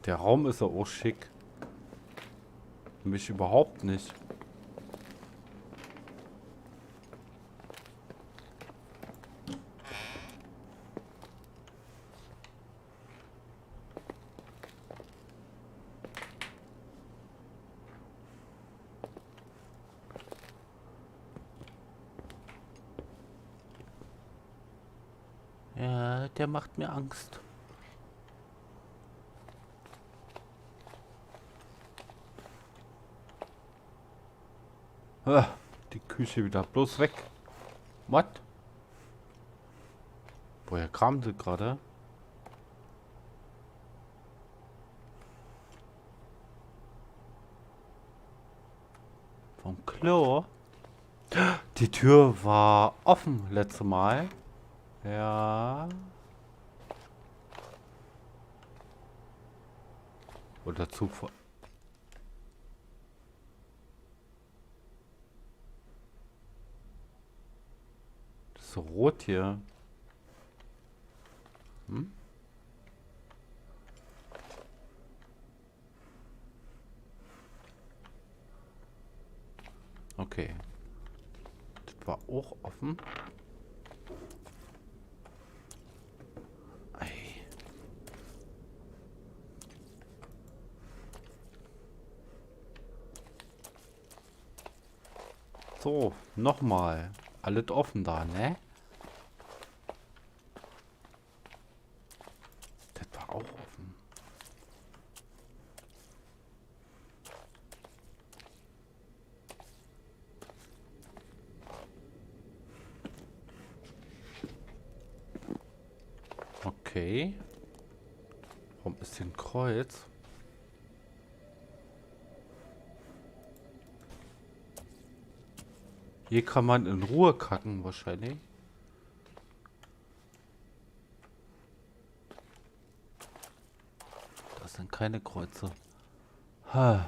Der Raum ist ja auch schick. Mich überhaupt nicht. Ja, der macht mir Angst. Ah, die Küche wieder bloß weg. What? Woher kam sie gerade? Vom Klo? Die Tür war offen letztes Mal. Ja. Oder Zufall. Das ist so rot hier. Hm? Okay. Das war auch offen. Ei. So, nochmal. Alles offen da, ne? Das war auch offen. Okay. Warum ist hier ein Kreuz? Hier kann man in Ruhe kacken wahrscheinlich. Das ist ein keine Kreuze. Ha.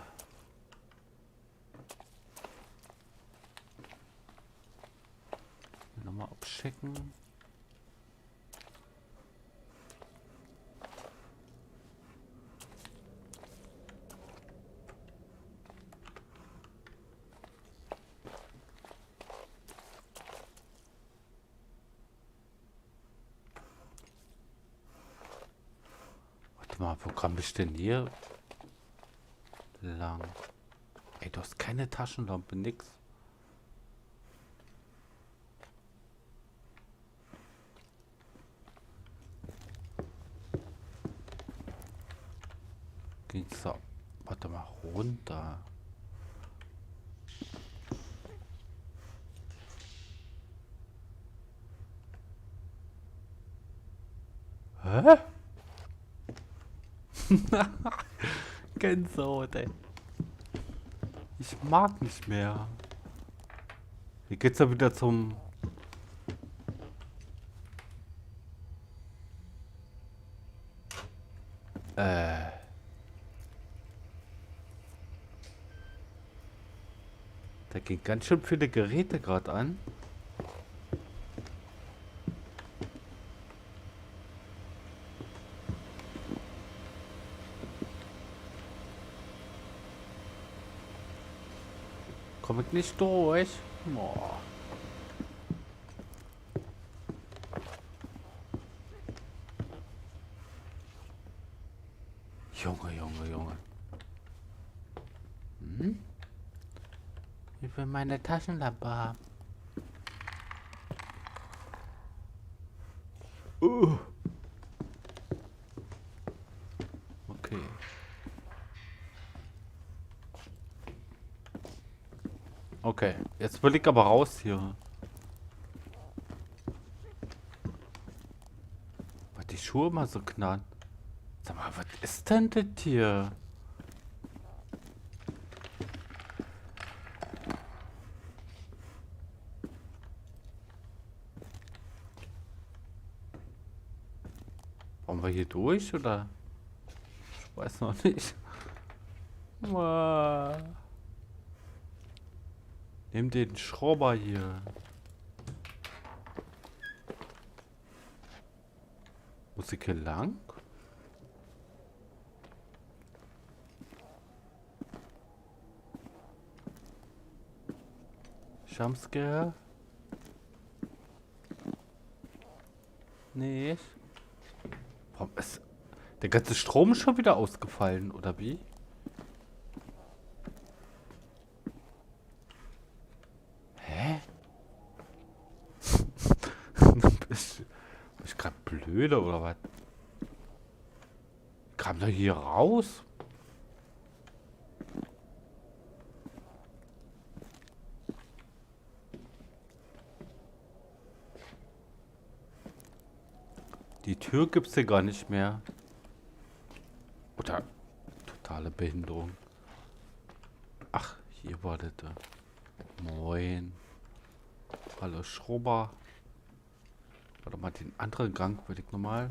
Nochmal abchecken. Warte mal, wo kam ich denn hier lang? Ey, du hast keine Taschenlampe, nix. Ging's da? Warte mal, runter. Hä? Gänsehaut, ey. Ich mag nicht mehr. Hier geht's ja wieder zum... Da gehen ganz schön viele Geräte gerade an. Komme ich nicht durch. Boah. Junge, Junge, Junge. Hm? Ich will meine Taschenlampe haben. Okay. Okay, jetzt will ich aber raus hier. Was die Schuhe mal so knallen. Sag mal, was ist denn das hier? Wollen wir hier durch oder? Ich weiß noch nicht. Nimm den Schrauber hier. Muss ich hier lang? Jumpscare? Nee. Warum ist der ganze Strom schon wieder ausgefallen, oder wie? Hä? Bin ich gerade blöde oder was? Kam da hier raus? Die Tür gibt's hier gar nicht mehr. Oder totale Behinderung. Ach, hier war das. Moin. Hallo Schrauber. Warte mal, den anderen Gang würde ich nochmal.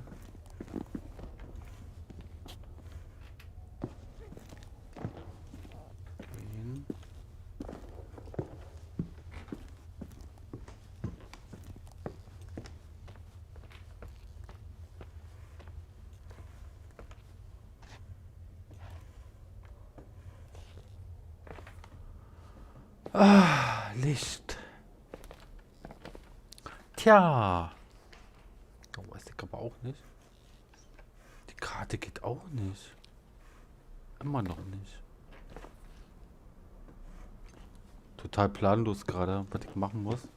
Ah, Licht. Tja. Oh, weiß ich aber auch nicht. Die Karte geht auch nicht. Immer noch nicht. Total planlos gerade, was ich machen muss.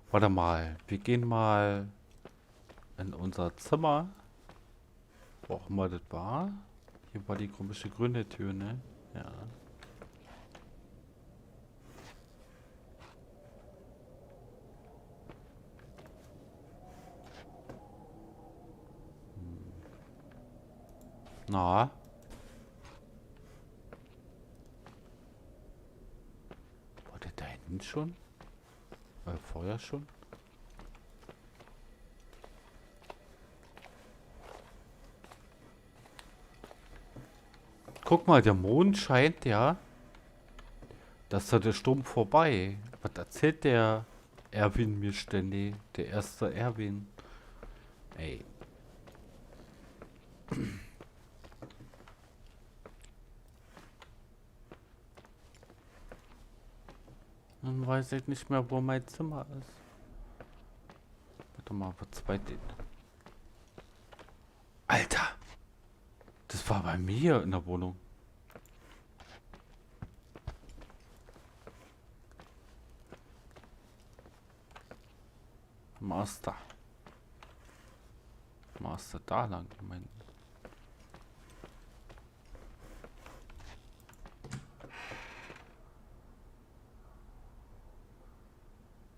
Warte mal, wir gehen mal in unser Zimmer. Wo auch immer das war. Hier war die komische grüne Tür, ne? Ja. Na? War der da hinten schon? Vorher schon? Guck mal, der Mond scheint, ja. Da ist doch der Sturm vorbei. Was erzählt der Erwin mir ständig? Der erste Erwin. Ey. Dann weiß ich nicht mehr, wo mein Zimmer ist. Warte mal, was bei den... Alter! Das war bei mir in der Wohnung. Master. Master da lang. Mein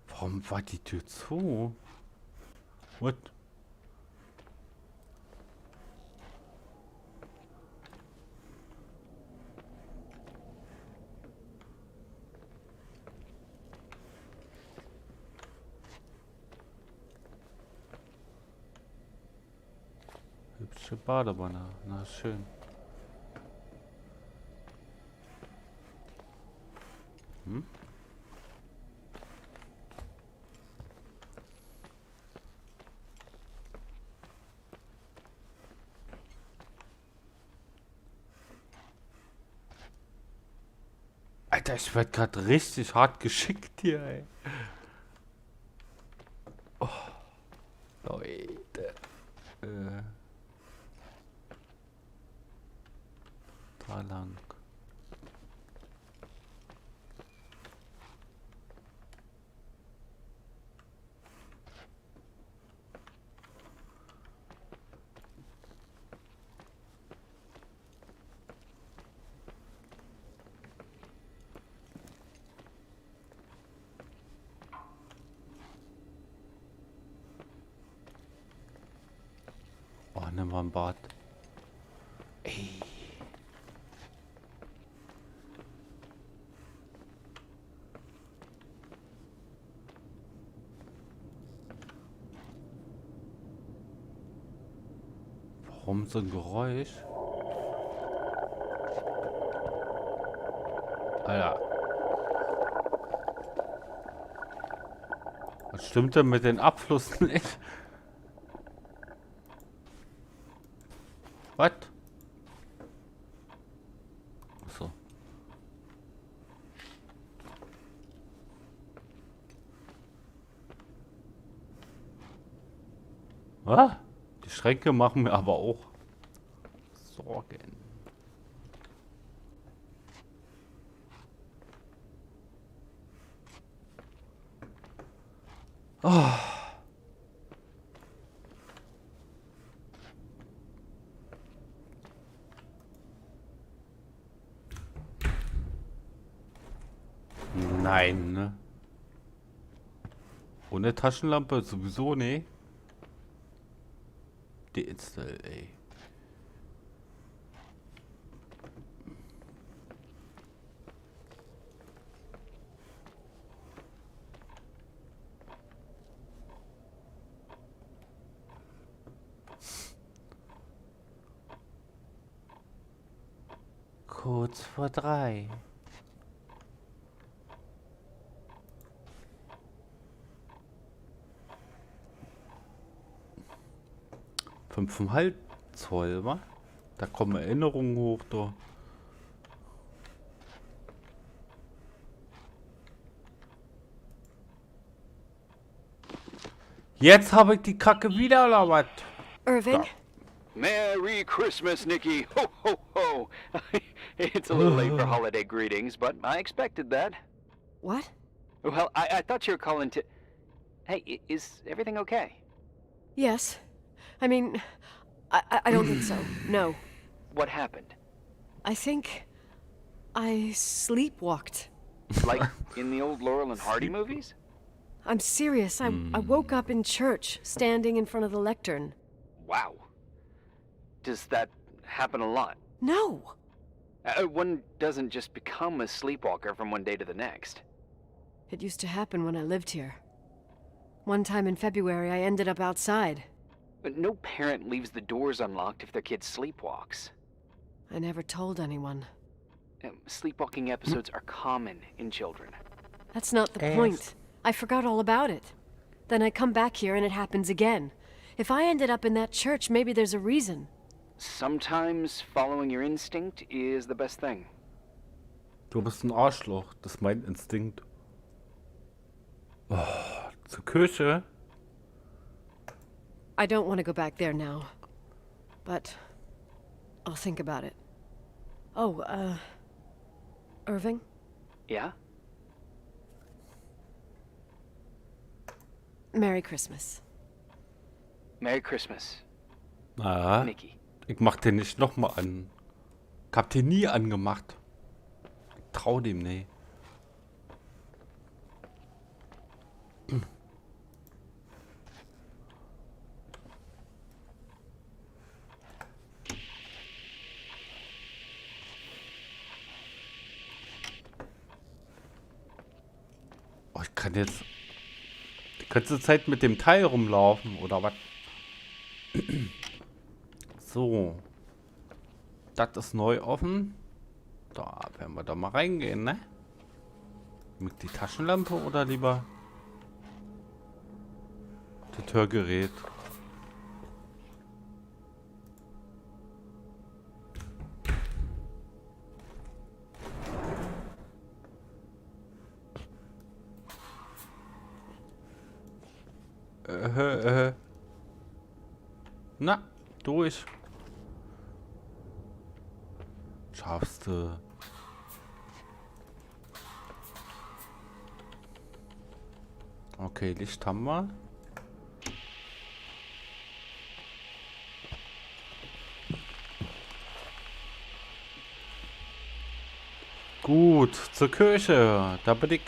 Warum war die Tür zu? What? Hübsche Badewanne. Na schön. Hm? Alter, ich werd grad richtig hart geschickt hier, ey. Oh, Leute. Da lang. Oh, nimm mal ein Bad. Ey. Warum so ein Geräusch? Alter. Was stimmt denn mit den Abflüssen nicht? Was? So. Was? Die Schränke machen mir aber auch Sorgen. Oh. Nein, ne? Ohne Taschenlampe sowieso, ne? Deinstall, ey. Kurz vor 3. Fünfeinhalb Zoll, wa? Da kommen Erinnerungen hoch, da. Jetzt habe ich die Kacke wieder, oder was? Irving? Merry Christmas, Nikki. Ho, ho, ho. It's a little late for holiday greetings, but I expected that. What? Well, I thought you were calling to... Hey, is everything okay? Yes. I mean, I don't think so. No. What happened? I think I sleepwalked. Like in the old Laurel and Hardy movies? I'm serious. I woke up in church, standing in front of the lectern. Wow. Does that happen a lot? No. One doesn't just become a sleepwalker from one day to the next. It used to happen when I lived here. One time in February, I ended up outside. But no parent leaves the doors unlocked if their kid sleepwalks. I never told anyone. Sleepwalking episodes are common in children. That's not the Yes. point. I forgot all about it. Then I come back here and it happens again. If I ended up in that church, maybe there's a reason. Sometimes following your instinct is the best thing. Du bist ein Arschloch. Das ist mein Instinkt. Oh, zur Kirche? I don't want to go back there now. But I'll think about it. Oh, Irving? Yeah? Merry Christmas. Merry Christmas, Na, Nikki. ich mach den nicht nochmal an. Ich hab den nie angemacht. Ich trau dem nicht. Oh, ich kann jetzt die ganze Zeit mit dem Teil rumlaufen, oder was? So. Das ist neu offen. Da werden wir da mal reingehen, ne? Mit die Taschenlampe oder lieber das Hörgerät? Na, durch. Schaffst du. Okay, Licht haben wir. Gut, zur Kirche. Da bin ich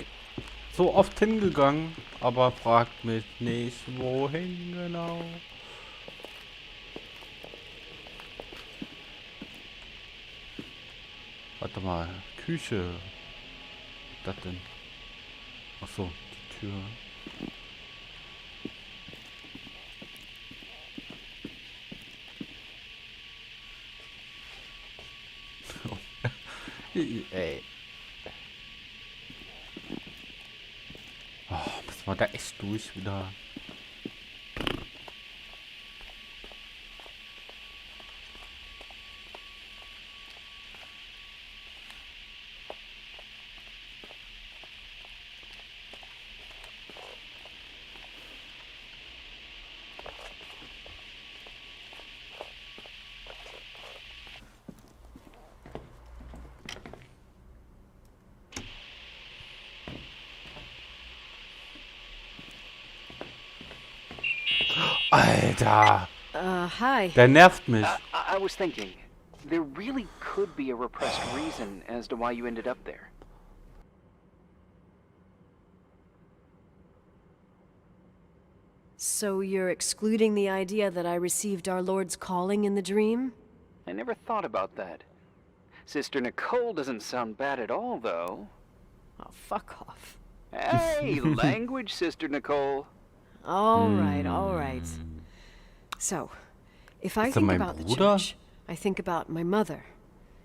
so oft hingegangen, aber fragt mich nicht, wohin genau. Warte mal, Küche. Was das denn? Ach so, die Tür. Ey. Oh, müssen wir da echt durch wieder. Alter, Hi. der nervt mich. I was thinking, there really could be a repressed reason as to why you ended up there. So you're excluding the idea that I received our Lord's calling in the dream? I never thought about that. Sister Nicole doesn't sound bad at all, though. Oh, fuck off. Hey, language, Sister Nicole. All right, all right. So, if I Ist er think mein about the Bruder? church, I think about my mother.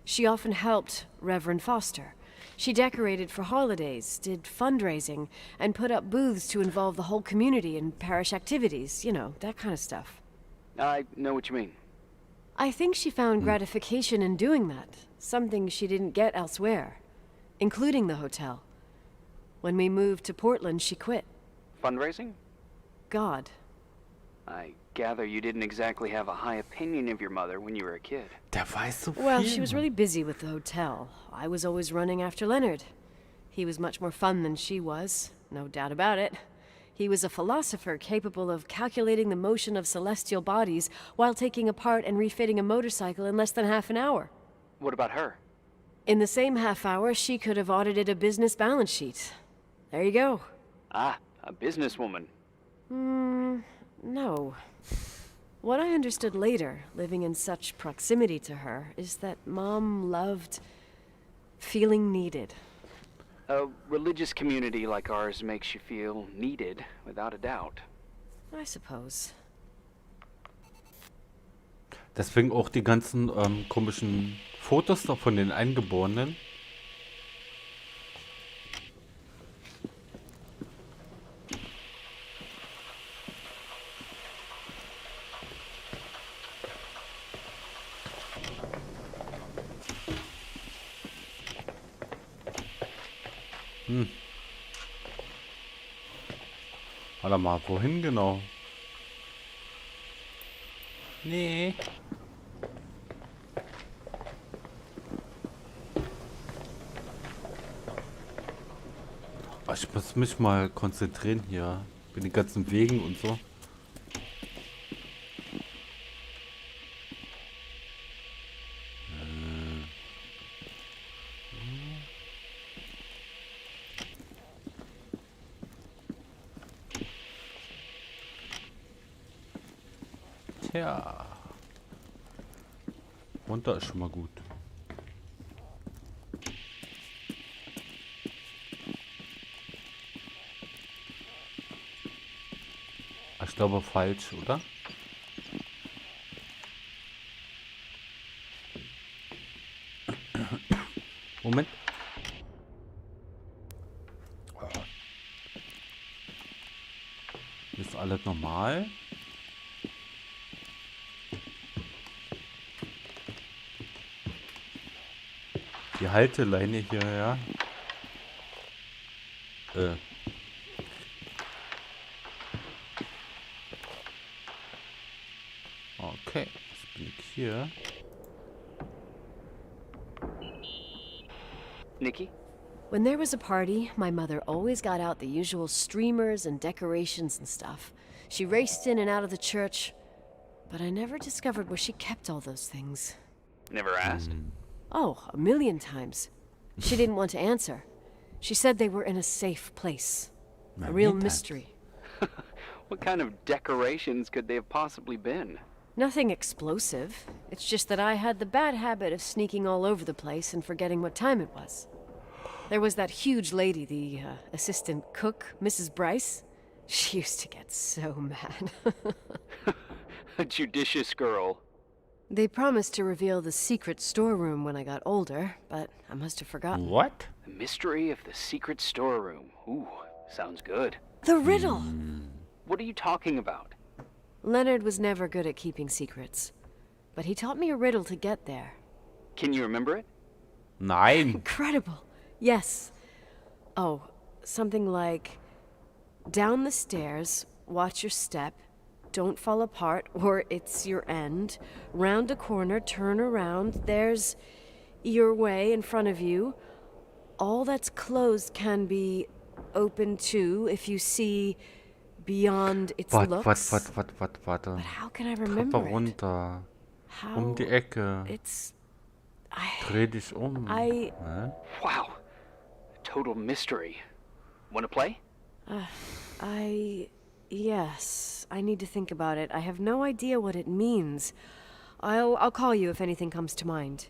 She often helped Reverend Foster. She decorated for holidays, did fundraising, and put up booths to involve the whole community in parish activities, you know, that kind of stuff. I know what you mean. I think she found gratification in doing that, something she didn't get elsewhere, including the hotel. When we moved to Portland, she quit. Fundraising? God. I gather you didn't exactly have a high opinion of your mother when you were a kid. Der weiß so viel. Well, she was really busy with the hotel. I was always running after Leonard. He was much more fun than she was, no doubt about it. He was a philosopher capable of calculating the motion of celestial bodies while taking apart and refitting a motorcycle in less than half an hour. What about her? In the same half hour, she could have audited a business balance sheet. There you go. Ah, a businesswoman. No. What I understood later, living in such proximity to her, is that Mom loved feeling needed. A religious community like ours makes you feel needed, without a doubt. I suppose. Deswegen auch die ganzen komischen Fotos noch von den Eingeborenen. Warte mal, wohin genau? Nee. Ich muss mich mal konzentrieren hier. Bin den ganzen Wegen und so. Tja. Runter ist schon mal gut. Ich glaube falsch, oder? Moment. Ist alles normal? Die Halteleine hier, ja. Okay, jetzt bin ich hier. Nikki? When there was a party, my mother always got out the usual streamers and decorations and stuff. She raced in and out of the church, but I never discovered where she kept all those things. Never asked? Oh, a million times. She didn't want to answer. She said they were in a safe place. A real mystery. What kind of decorations could they have possibly been? Nothing explosive. It's just that I had the bad habit of sneaking all over the place and forgetting what time it was. There was that huge lady, the assistant cook, Mrs. Bryce. She used to get so mad. A judicious girl. They promised to reveal the secret storeroom when I got older, but I must have forgotten. What? The mystery of the secret storeroom. Ooh, sounds good. The riddle! What are you talking about? Leonard was never good at keeping secrets, but he taught me a riddle to get there. Can you remember it? Nein. Incredible! Yes. Oh, something like, down the stairs, watch your step, don't fall apart or it's your end, round a corner, turn around, there's your way in front of you. All that's closed can be open too if you see beyond its looks. Warte. But how can I Treppe remember it? runter. How? Die Ecke. It's... Dreh dich Hä? Wow. A total mystery. Wanna play? Yes, I need to think about it. I have no idea what it means. I'll call you if anything comes to mind.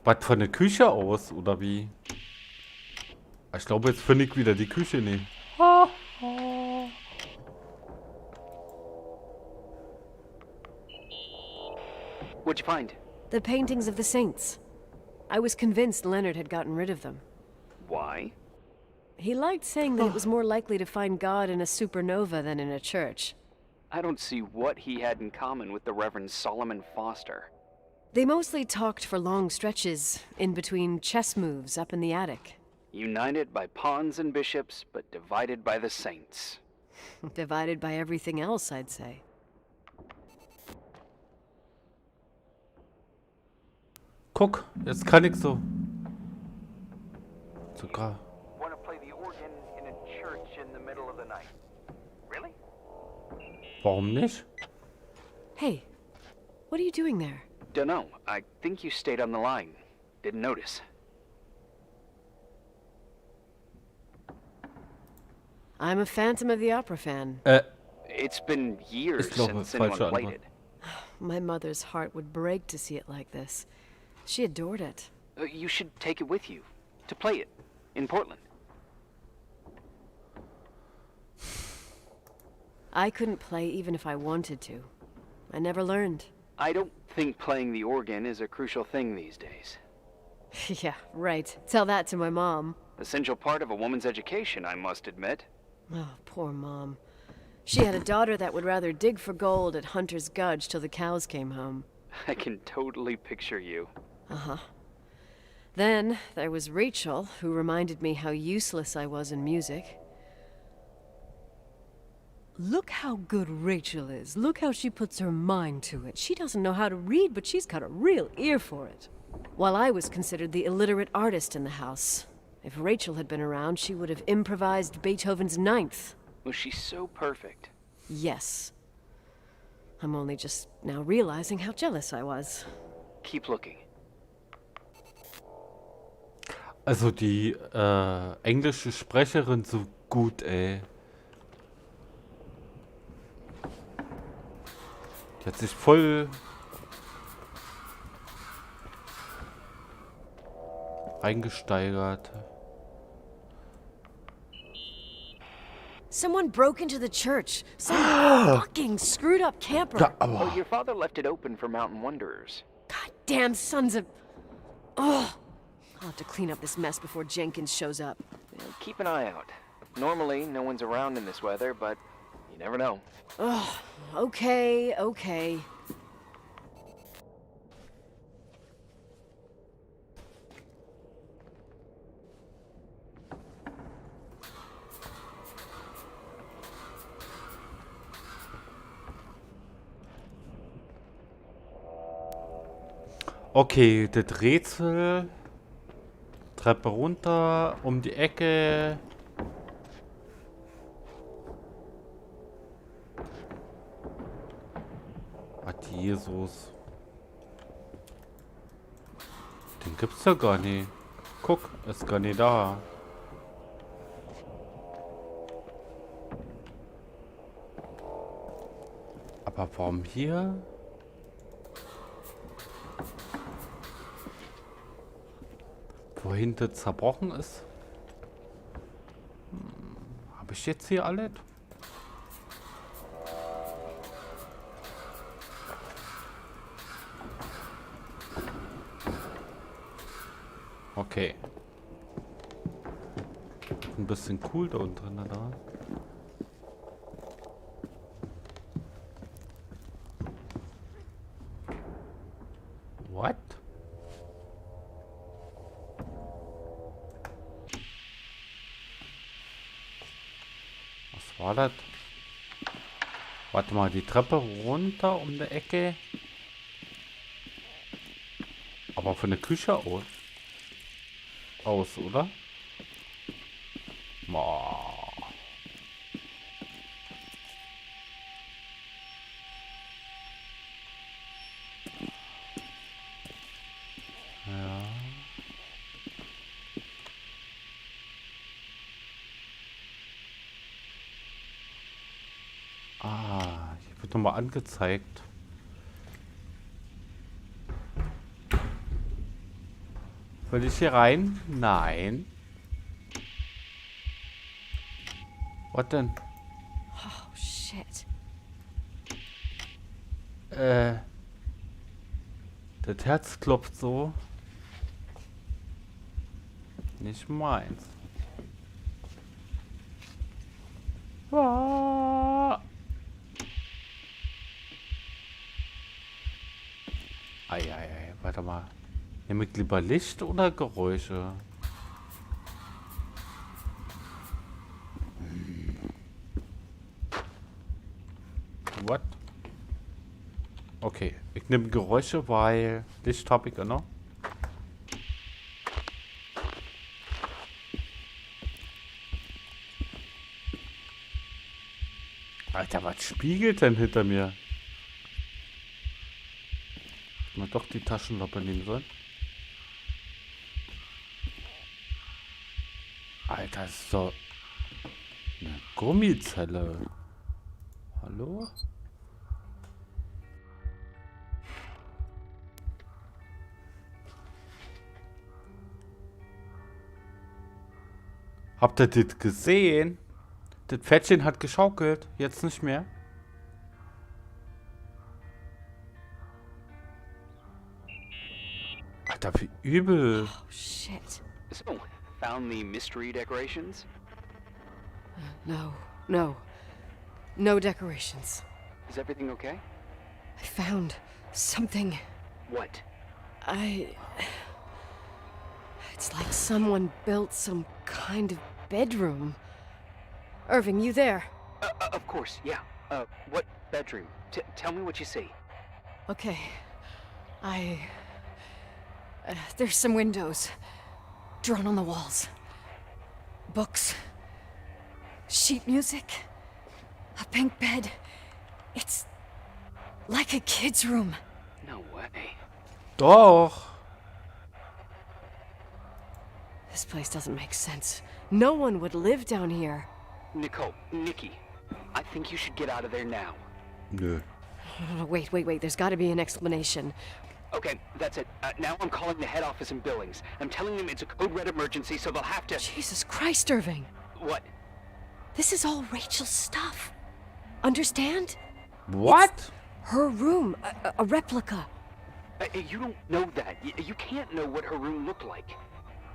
Was von der Küche aus, oder wie? Ich glaube, jetzt finde ich wieder die Küche nicht. What'd you find? The paintings of the saints. I was convinced Leonard had gotten rid of them. Why? He liked saying that it was more likely to find God in a supernova than in a church. I don't see what he had in common with the Reverend Solomon Foster. They mostly talked for long stretches, in between chess moves up in the attic. United by pawns and bishops, but divided by the saints. Divided by everything else, I'd say. Guck, jetzt kann ich so. Sogar. Want to play the organ in a church in the middle of the night. Really? Warum nicht? Hey, what are you doing there? Dunno. I think you stayed on the line. Didn't notice. I'm a Phantom of the Opera fan. It's been years Ich glaube, since anyone falsche played Antwort. it. My mother's heart would break to see it like this. She adored it. You should take it with you. To play it. In Portland. I couldn't play even if I wanted to. I never learned. I don't think playing the organ is a crucial thing these days. Yeah, right. Tell that to my mom. Essential part of a woman's education, I must admit. Oh, poor Mom. She had a daughter that would rather dig for gold at Hunter's Gulch till the cows came home. I can totally picture you. Uh-huh. Then there was Rachel, who reminded me how useless I was in music. Look how good Rachel is. Look how she puts her mind to it. She doesn't know how to read, but she's got a real ear for it. While I was considered the illiterate artist in the house. If Rachel had been around, she would have improvised Beethoven's Ninth. Was she so perfect? Yes. I'm only just now realizing how jealous I was. Keep looking. Also die englische Sprecherin so gut, ey. Die hat sich voll eingesteigert. Someone broke into the church. Some fucking screwed up camper. Ja, Oh, aber your father left it open for mountain wanderers. Goddamn sons of... Ugh. I'll have to clean up this mess before Jenkins shows up. Keep an eye out. Normally, no one's around in this weather, but you never know. Ugh. Okay, okay. okay, das Rätsel. Treppe runter, um die Ecke. Ach, Jesus. Den gibt's ja gar nicht. Guck, ist gar nicht da. Aber warum hier? Wohin das zerbrochen ist? Habe ich jetzt hier alles? Okay. Ein bisschen cool da unten drin, da. What? Was war das? Warte mal, die Treppe runter um die Ecke. Aber von der Küche aus. Aus, oder? Boah. Ja. Ah, hier wird nochmal angezeigt. Will ich hier rein? Nein. Was denn? Oh, shit. Das Herz klopft so. Nicht meins. Ah. Ei, warte mal. Nehme ich lieber Licht oder Geräusche? What? Okay, ich nehme Geräusche, weil Licht habe ich ja noch. Alter, was spiegelt denn hinter mir? Hätte man doch die Taschenlampe nehmen sollen. Alter, das ist so eine Gummizelle. Hallo? Habt ihr das gesehen? Das Pferdchen hat geschaukelt. Jetzt nicht mehr. Alter, wie übel. Oh, shit. So, found the mystery decorations? No, no. No decorations. Is everything okay? I found something. What? It's like someone built some kind of bedroom. Irving, you there? Of course, yeah. What bedroom? Tell me what you see. Okay. There's some windows. Drawn on the walls. Books. Sheet music. A pink bed. It's like a kid's room. No way. Doch. This place doesn't make sense. No one would live down here. Nikki, I think you should get out of there now. Nö. Oh, wait. There's got to be an explanation. Okay, that's it. Now I'm calling the head office in Billings. I'm telling them it's a code red emergency, so they'll have to... Jesus Christ, Irving. What? This is all Rachel's stuff. Understand? What? Her room, a replica. You don't know that. You can't know what her room looked like.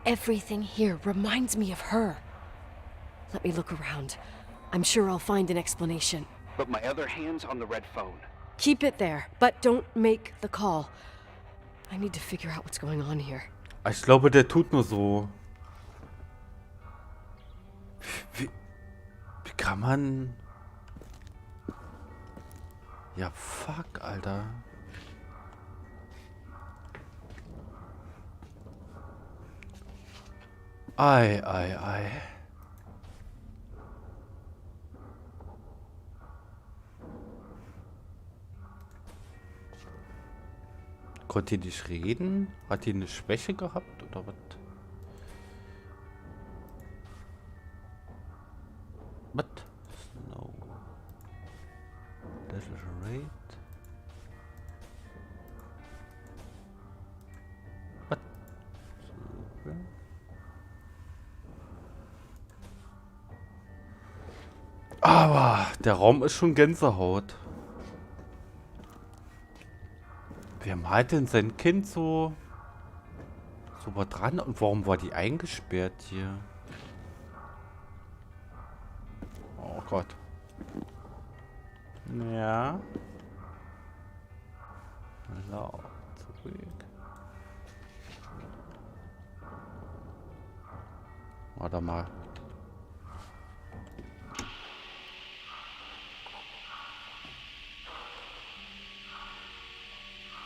Everything here reminds me of her. Let me look around. I'm sure I'll find an explanation. But my other hand's on the red phone. Keep it there, but don't make the call. I need to figure out what's going on here. Ich glaube, der tut nur so. Wie kann man... Ja, fuck, Alter. Ei. Konnte die nicht reden? Hat die eine Schwäche gehabt oder was? Was? No. Das ist right. Was? Super. Aber der Raum ist schon Gänsehaut. Wer malt denn sein Kind so was dran? Und warum war die eingesperrt hier? Oh Gott. Ja. So, zurück. Warte mal.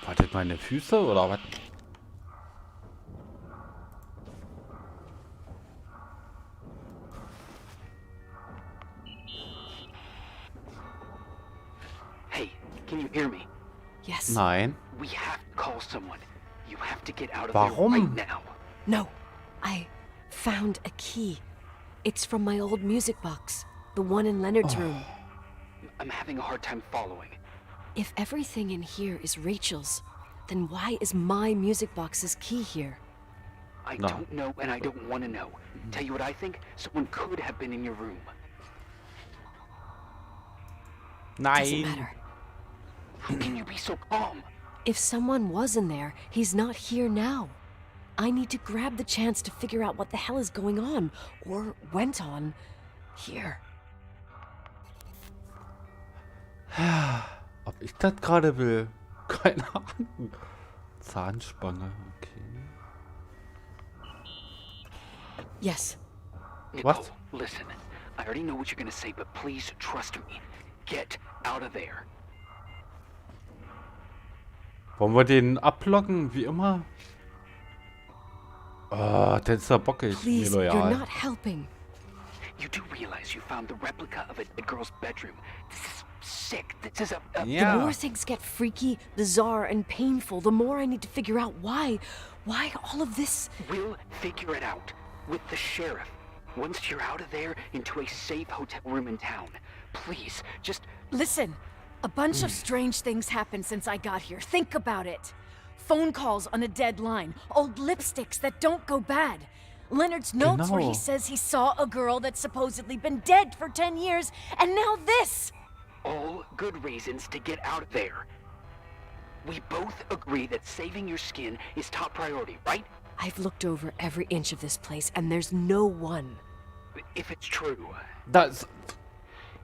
Wartet meine Füße oder was? Hey, can you hear me? Yes. Nein. We have to call someone. You have to get out of Warum? there right now. No. I found a key. It's from my old music box. The one in Leonard's room. I'm having a hard time following. If everything in here is Rachel's, then why is my music box's key here? I No. don't know, and I don't want to know. Tell you what I think? Someone could have been in your room. Doesn't Nein. matter. How can you be so calm? If someone was in there, he's not here now. I need to grab the chance to figure out what the hell is going on, or went on, here. Ob ich das gerade will? Keine Ahnung. Zahnspange, okay. Yes. Nicole, What? listen. I already know what you're gonna say, but please trust me. Get out of there. Wollen wir den ablocken, wie immer? Oh, der ist ja bockig, mir Please, you're loyal. not helping. You do realize you found the replica of a dead girl's bedroom. This is sick. This is a Ja. The more things get freaky, bizarre, and painful, the more I need to figure out why all of this. We'll figure it out with the sheriff. Once you're out of there, into a safe hotel room in town. Please, just... Listen, a bunch of strange things happened since I got here. Think about it. Phone calls on a dead line, old lipsticks that don't go bad. Leonard's notes where he Genau. says he saw a girl that's supposedly been dead for 10 years, and now this! all good reasons to get out of there. We both agree that saving your skin is top priority, right? I've looked over every inch of this place, and there's no one. If it's true, Das.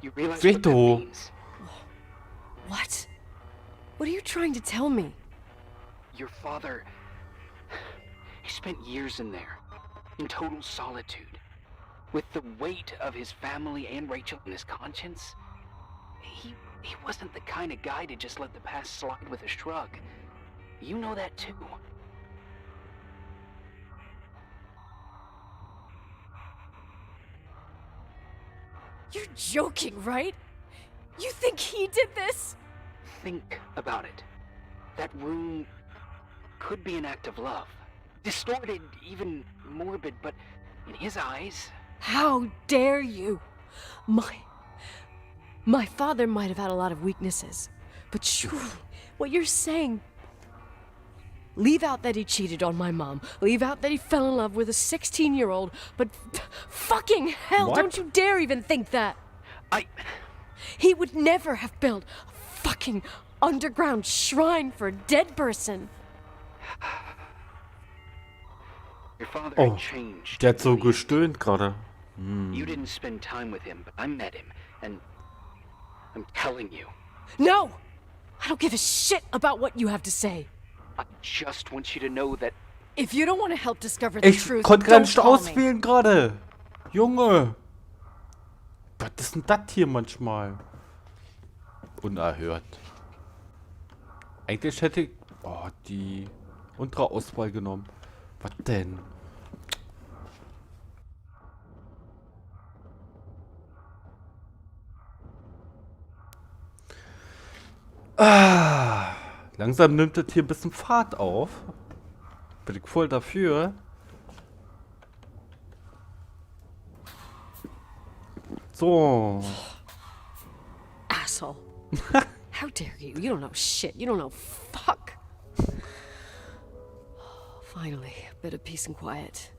you realize what that Vito. means. What? What are you trying to tell me? Your father, he spent years in there, in total solitude, with the weight of his family and Rachel on his conscience. He wasn't the kind of guy to just let the past slide with a shrug. You know that too. You're joking, right? You think he did this? Think about it. That room could be an act of love. Distorted, even morbid, but in his eyes... How dare you? My father might have had a lot of weaknesses, but surely what you're saying... Leave out that he cheated on my mom. Leave out that he fell in love with a 16-year-old, but fucking hell, What? don't you dare even think that. I... He would never have built a fucking underground shrine for a dead person. Your father Oh, had changed. Der hat so over the years. gestöhnt gerade. You didn't spend time with him, but I met him, and I'm telling you, No! I don't give a shit about what you have to say. I just want you to know that If you don't want to help discover the Ich truth, konnte gar don't nicht call me. auswählen gerade. Junge. Was ist denn das hier manchmal? Unerhört. Eigentlich hätte ich die untere Auswahl genommen. Was denn? Langsam nimmt das hier ein bisschen Fahrt auf. Bin ich voll dafür. So. Asshole. How dare you? You don't know shit. You don't know fuck. Finally, a bit of peace and quiet.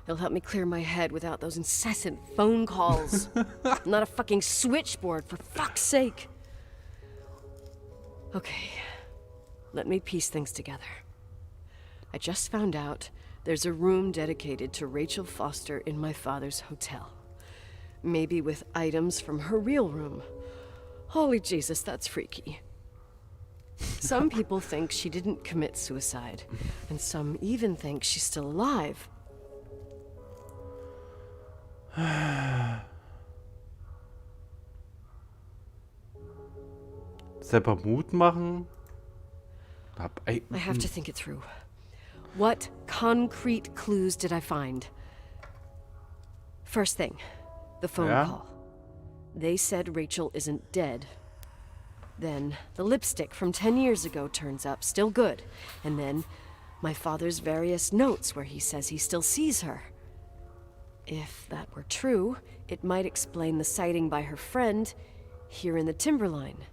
It'll help me clear my head without those incessant phone calls. I'm not a fucking switchboard, for fuck's sake. Okay, let me piece things together. I just found out there's a room dedicated to Rachel Foster in my father's hotel. Maybe with items from her real room. Holy Jesus, that's freaky. Some people think she didn't commit suicide, and some even think she's still alive. Selber Mut machen. I have to think it through. What concrete clues did I find? First thing, the phone Yeah? call. They said Rachel isn't dead. Then the lipstick from 10 years ago turns up, still good. And then my father's various notes where he says he still sees her. If that were true, it might explain the sighting by her friend here in the Timberline.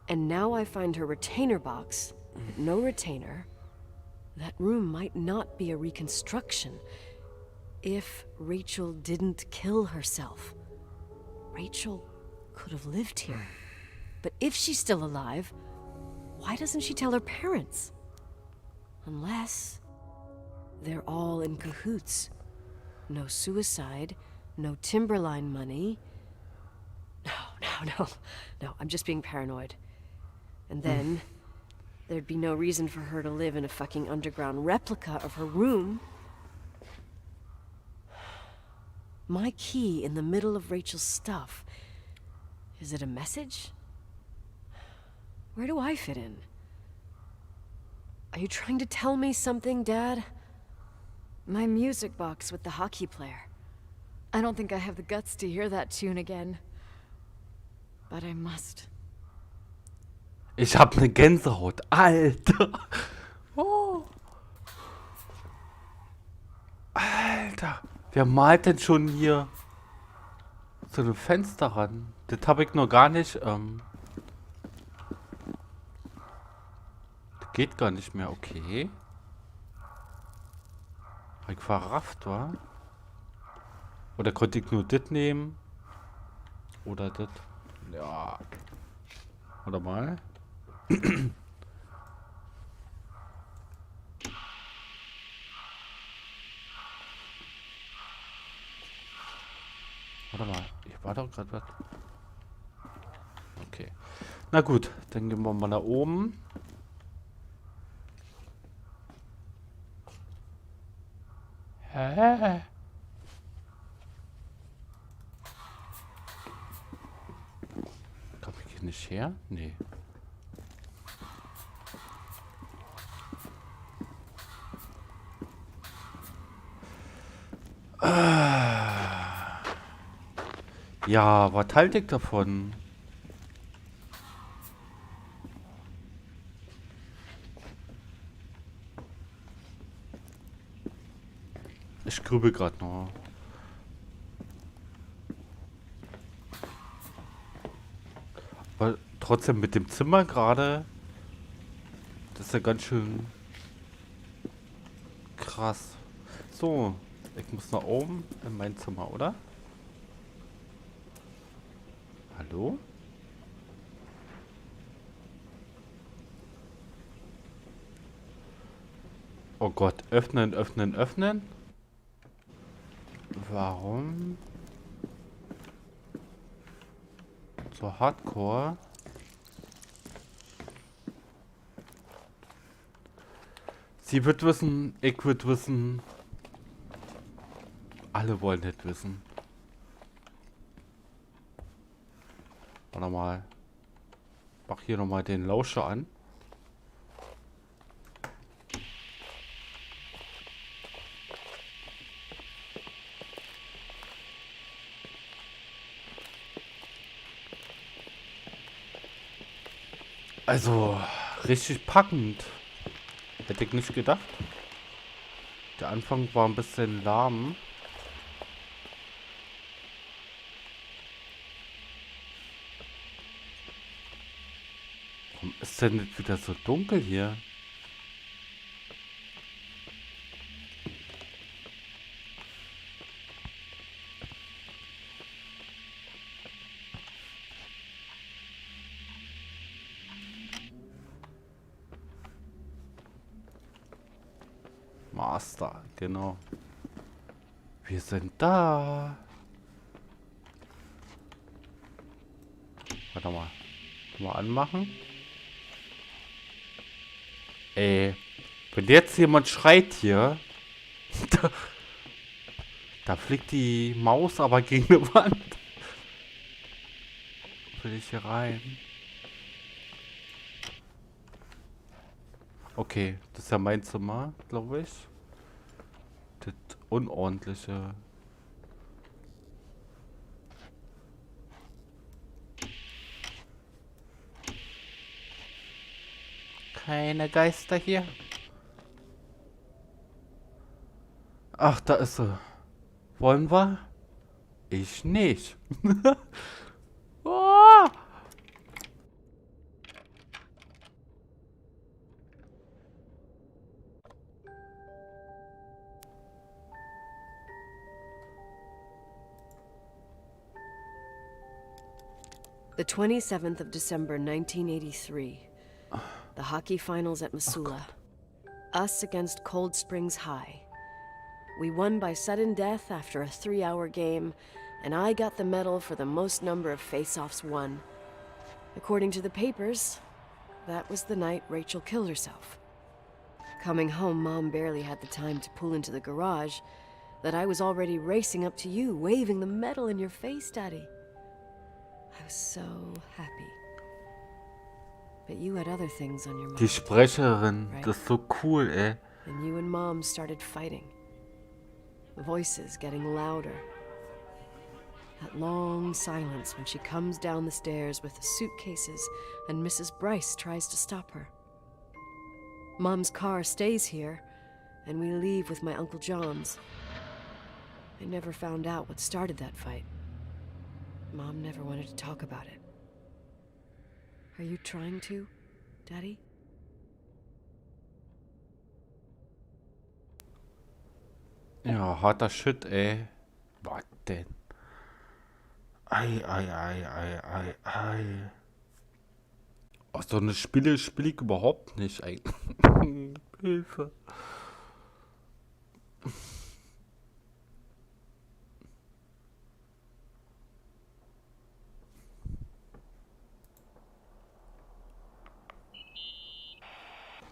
And now I find her retainer box, but no retainer. That room might not be a reconstruction. If Rachel didn't kill herself, Rachel could have lived here. But if she's still alive, why doesn't she tell her parents? Unless they're all in cahoots. No suicide, no Timberline money. No, I'm just being paranoid. And then there'd be no reason for her to live in a fucking underground replica of her room. My key in the middle of Rachel's stuff. Is it a message? Where do I fit in? Are you trying to tell me something, Dad? My music box with the hockey player. I don't think I have the guts to hear that tune again. But I must. Ich hab ne Gänsehaut. Alter. Oh. Alter. Wer malt denn schon hier so ein Fenster ran? Das habe ich noch gar nicht. Das geht gar nicht mehr. Okay. Hab ich verrafft, wa? Oder konnte ich nur das nehmen? Oder das? Ja. Oder mal? Warte mal, hier war doch gerade was. Okay. Na gut, dann gehen wir mal nach oben. Hä? Komm ich hier nicht her? Nee. Ja, was halte ich davon? Ich grübel gerade noch. Aber trotzdem mit dem Zimmer gerade, das ist ja ganz schön krass. So, ich muss nach oben in mein Zimmer, oder? Hallo? Oh Gott, öffnen, öffnen, öffnen. Warum? So hardcore. Sie wird wissen, ich wird wissen. Alle wollen nicht wissen. Warte mal. Mach hier nochmal den Lauscher an. Also, richtig packend. Hätte ich nicht gedacht. Der Anfang war ein bisschen lahm. Warum ist denn nicht wieder so dunkel hier? Master, genau. Wir sind da. Warte mal. Mal anmachen. Ey, wenn jetzt jemand schreit hier, da fliegt die Maus aber gegen eine Wand. Will ich hier rein? Okay, das ist ja mein Zimmer, glaube ich. Das Unordentliche. Keine Geister hier. Ach, da ist sie. Wollen wir? Ich nicht. Oh! The 27th of December, 1983. The hockey finals at Missoula. Us against Cold Springs High. We won by sudden death after a 3-hour game, and I got the medal for the most number of face-offs won. According to the papers, that was the night Rachel killed herself. Coming home, Mom barely had the time to pull into the garage that I was already racing up to you, waving the medal in your face, Daddy. I was so happy. But you had other things on your mind. Die Sprecherin, das ist so cool, ey. And you and Mom started fighting. Voices getting louder. That long silence when she comes down the stairs with the suitcases and Mrs. Bryce tries to stop her. Mom's car stays here, and we leave with my Uncle John's. I never found out what started that fight. Mom never wanted to talk about it. Are you trying to, Daddy? Ja, harter Shit, ey. Was denn? Ei, ei, ei, ei, ei, ei. Ach, so eine Spiele spiele ich überhaupt nicht eigentlich. Hilfe.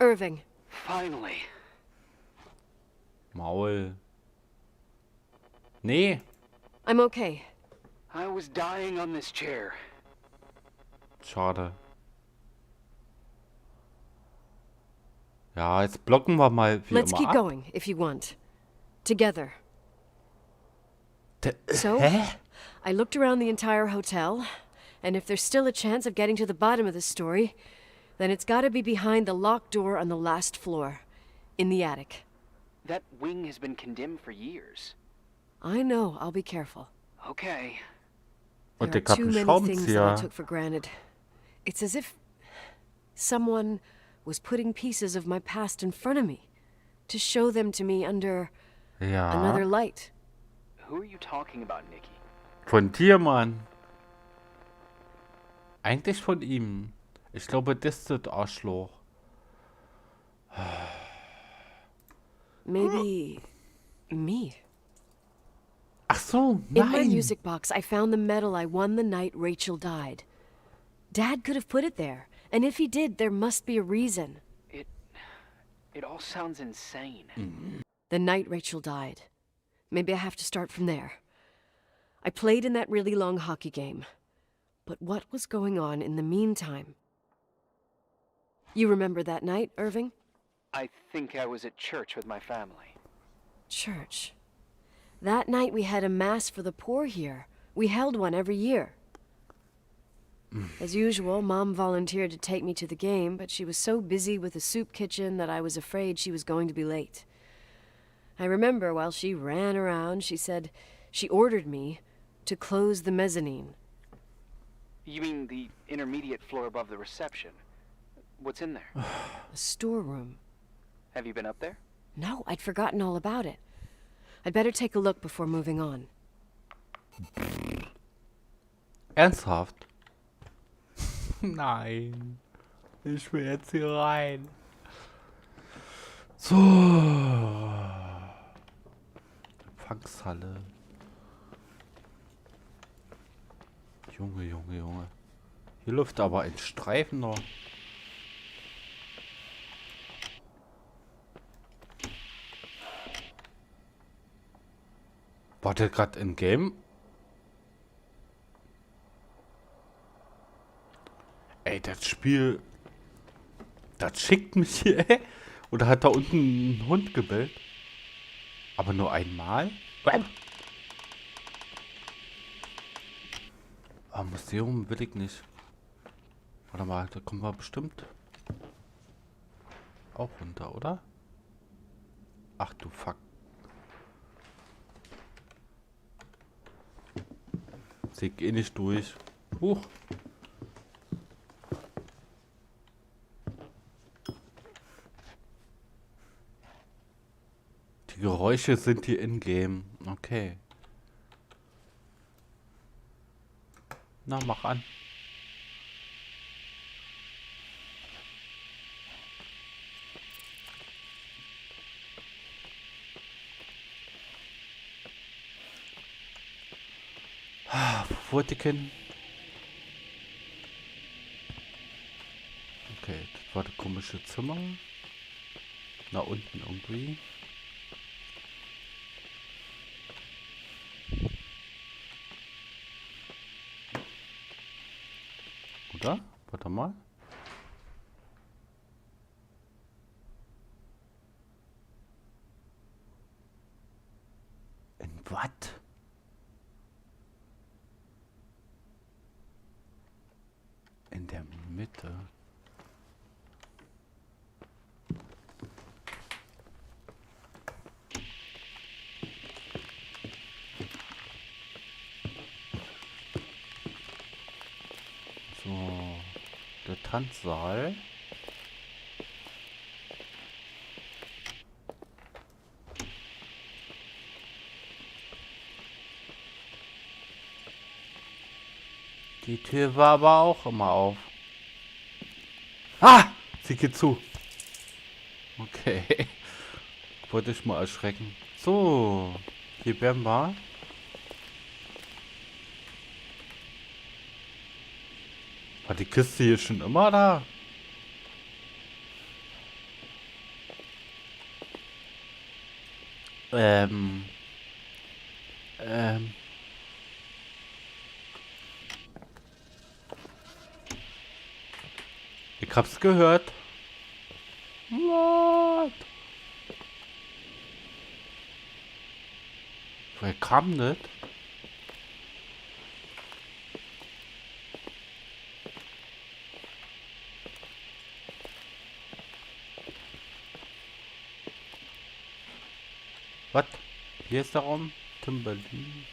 Irving, Finally. Maul. Nee. I'm okay. I was dying on this chair. Schade. Ja, jetzt blocken wir mal wie Let's immer keep ab. going, if you want. Together. So, Hä? I looked around the entire hotel, and if there's still a chance of getting to the bottom of this story, then it's gotta be behind the locked door on the last floor, in the attic. That wing has been condemned for years. I know, I'll be careful. Okay. Und There der are too many things that I Schraubenzieher. took for granted. It's as if someone was putting pieces of my past in front of me to show them to me under another Ja. light. Who are you talking about, Nikki? Von dir, Mann. Eigentlich von ihm. Ich glaube, das ist das Arschloch. Maybe me. Ach so, In my nein. music box, I found the medal I won the night Rachel died. Dad could have put it there, and if he did, there must be a reason. It all sounds insane. The night Rachel died. Maybe I have to start from there. I played in that really long hockey game. But what was going on in the meantime? You remember that night, Irving? I think I was at church with my family. Church. That night we had a mass for the poor here. We held one every year. As usual, Mom volunteered to take me to the game, but she was so busy with the soup kitchen that I was afraid she was going to be late. I remember while she ran around, she said she ordered me to close the mezzanine. You mean the intermediate floor above the reception? What's in there? A storeroom. Have you been up there? No, I'd forgotten all about it. I'd better take a look before moving on. Ernsthaft? Nein. Ich will jetzt hier rein. So. Empfangshalle. Junge, Junge, Junge. Hier läuft aber ein Streifen noch. War der gerade in Game? Ey, das Spiel, das schickt mich hier. Oder hat da unten ein Hund gebellt? Aber nur einmal? Ah, Museum will ich nicht. Warte mal, da kommen wir bestimmt auch runter, oder? Ach du Fuck. Sehe ich eh nicht durch. Huch. Die Geräusche sind hier in-game. Okay. Na, mach an. Wo wollte ich hin? Okay, das war das komische Zimmer. Na, unten irgendwie. Oder? Warte mal. In was? In der Mitte. So, der Tanzsaal. Die Tür war aber auch immer auf. Ah! Sie geht zu. Okay. Wollte ich mal erschrecken. So. Hier werden wir. War die Kiste hier schon immer da? Ähm. Ähm. Ich hab's gehört. What? Woher kam das? Was? Hier ist der Raum? Timberlin.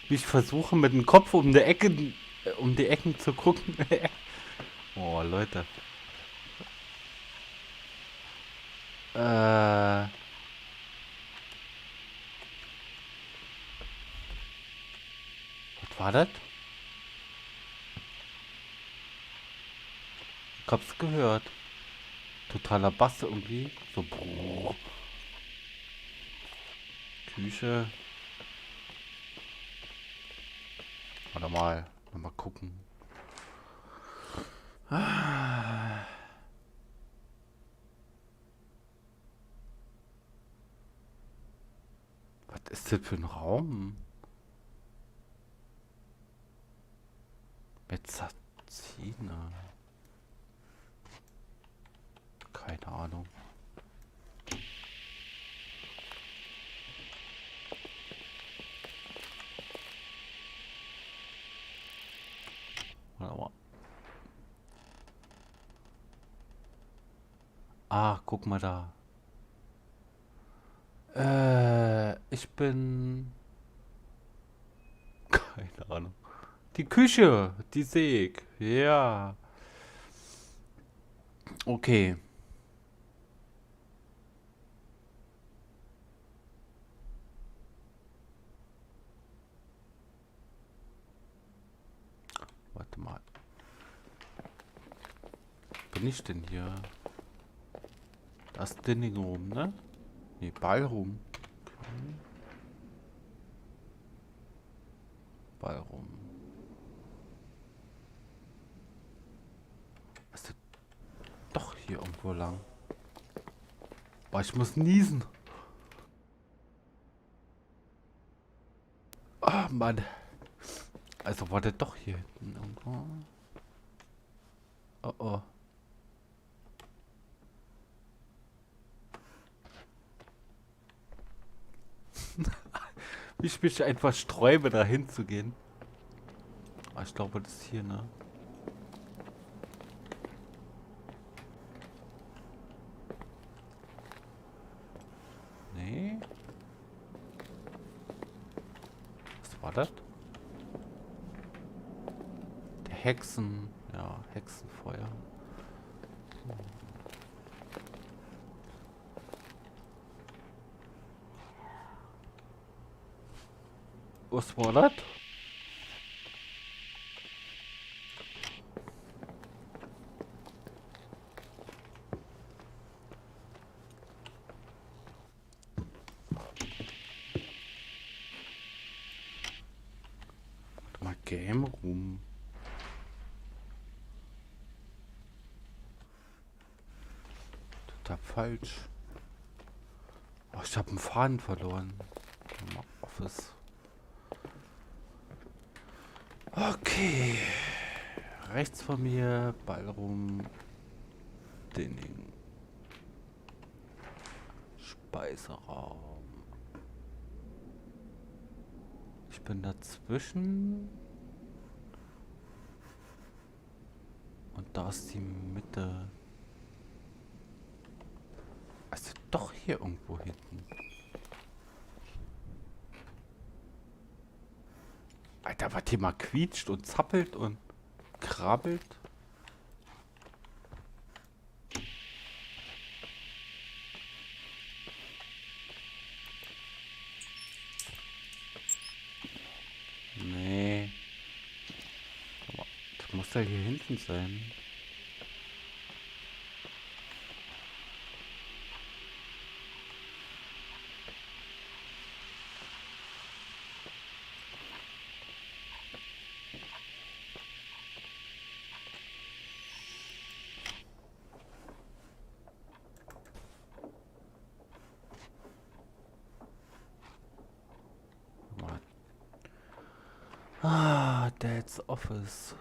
Wie ich versuche mit dem Kopf um die Ecken zu gucken. Oh, Leute. Was war das? Ich hab's gehört. Totaler Bass irgendwie. So, brrr. Küche. Warte mal gucken. Ah. Was ist das für ein Raum? Mezzanine. Keine Ahnung. Warte mal. Ah, guck mal da. Ich bin... Keine Ahnung. Die Küche, die sehe ich. Ja. Okay. Warte mal. Bin ich denn hier? Das Dinning Room, ne? Ne, Ballroom. Okay. Ballroom. Ist das doch hier irgendwo lang? Boah, ich muss niesen. Ah, Mann. Also war der doch hier hinten irgendwo? Oh oh. Wie ich mich einfach sträube, da hinzugehen. Ah, ich glaube, das ist hier, ne? Nee. Was war das? Der Hexen. Ja, Hexenfeuer. Was war das? Warte mal, Game Room. Total falsch. Oh, ich habe einen Faden verloren. Im Office. Okay. Rechts von mir, Ballroom, Dinning. Speiseraum. Ich bin dazwischen. Und da ist die Mitte. Also doch hier irgendwo hinten. Alter, was hier mal quietscht und zappelt und krabbelt. Nee. Aber das muss ja hier hinten sein. Dad's Office.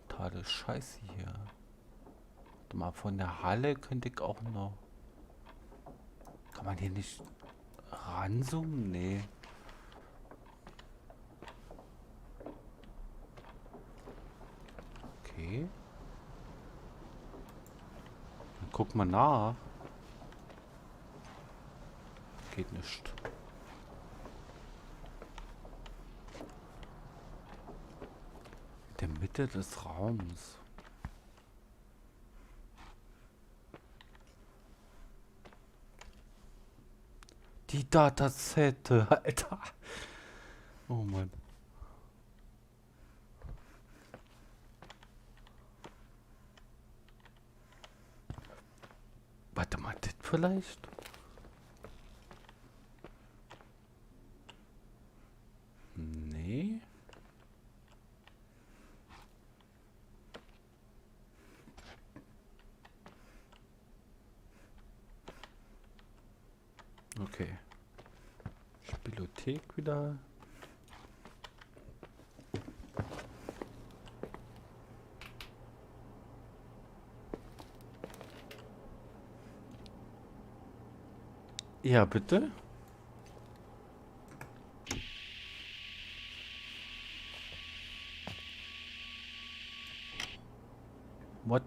Totale Scheiße hier. Warte mal, von der Halle könnte ich auch noch. Kann man hier nicht ranzoomen? Nee. Okay. Dann guck mal nach. Geht nicht. In der Mitte des Raums. Die Datasette, Alter. Oh Mann. Warte mal, das vielleicht? Nee. Okay. Spielothek wieder. Ja, bitte. What?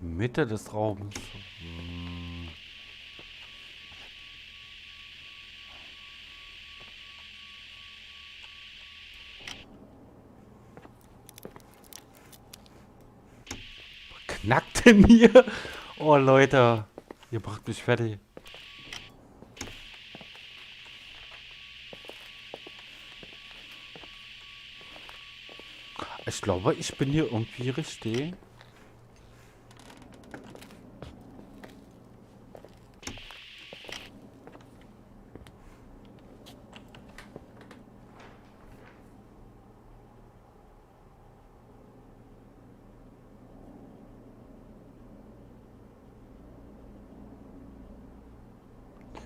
Mitte des Raums. Knackt denn hier? Oh Leute, ihr macht mich fertig. Ich glaube, ich bin hier irgendwie richtig.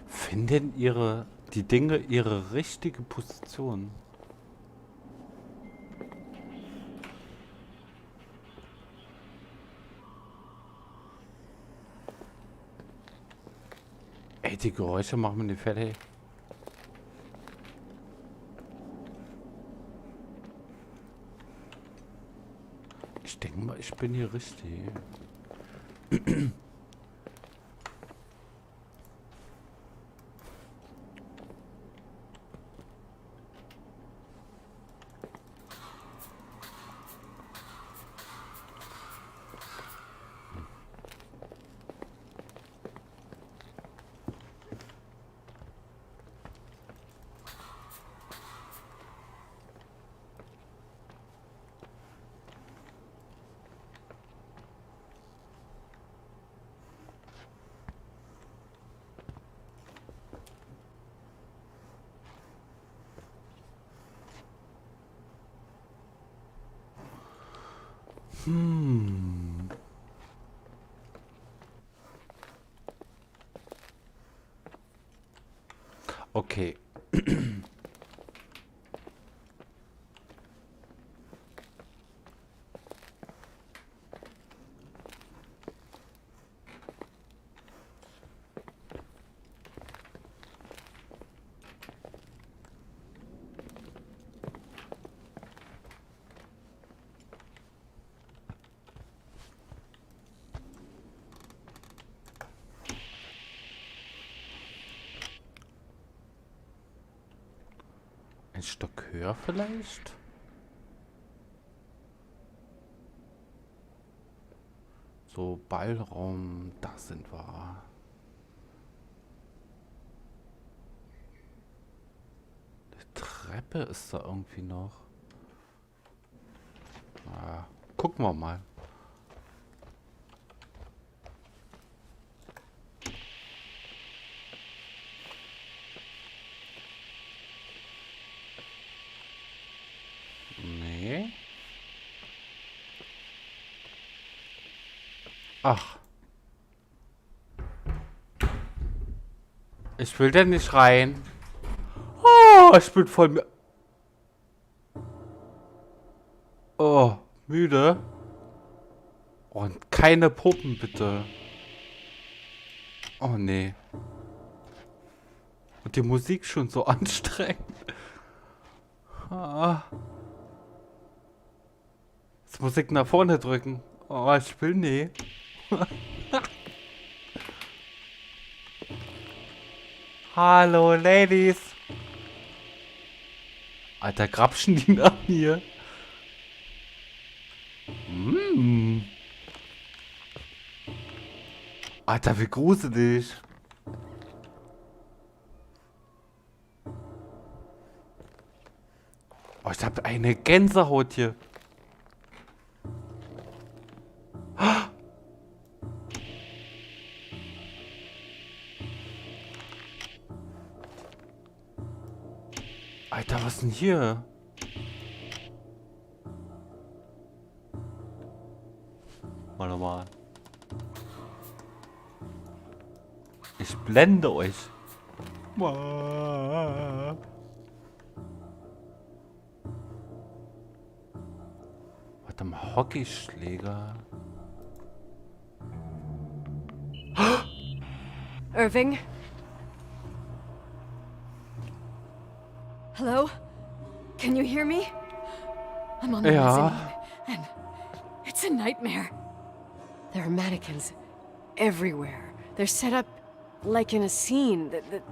Finden die Dinge ihre richtige Position? Ey, die Geräusche machen mich nicht fertig. Ich denke mal, ich bin hier richtig. Okay. Ein Stock höher vielleicht? So, Ballraum, da sind wir. Die Treppe ist da irgendwie noch. Ah, Gucken wir mal. Nee. Ach. Ich will denn nicht rein. Oh, ich bin voll... Oh, müde. Und keine Puppen, bitte. Oh, nee. Und die Musik schon so anstrengend. Ah. Jetzt muss ich nach vorne drücken. Oh, ich will nie. Hallo, Ladies. Alter, grapschen die nach mir. Alter, wie gruselig. Oh, ich hab eine Gänsehaut hier. Alter, was denn hier? Warte mal. Ich blende euch. Warte mal, Hockeyschläger. Irving? Hello? Can you hear me? I'm on the Ja. mezzanine, and it's a nightmare. There are mannequins everywhere. They're set up like in a scene.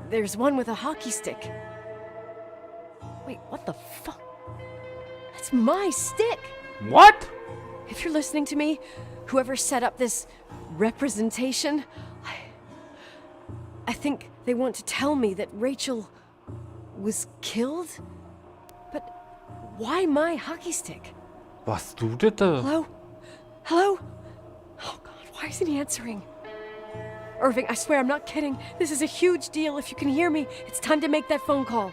There's one with a hockey stick. Wait, what the fuck? That's my stick! What? If you're listening to me, whoever set up this representation, I think they want to tell me that Rachel was killed? But why my hockey stick? Was du bitte? Hello? Hello? Oh God, why isn't he answering? Irving, I swear I'm not kidding. This is a huge deal. If you can hear me, it's time to make that phone call.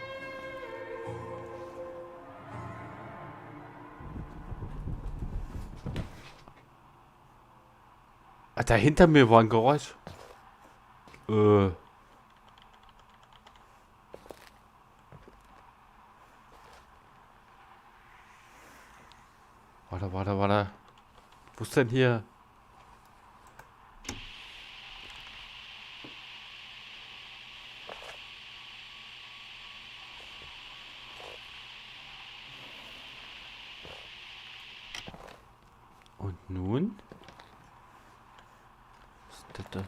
Alter, hinter mir war ein Geräusch. Warte. Wo ist denn hier? Und nun? Was ist das da?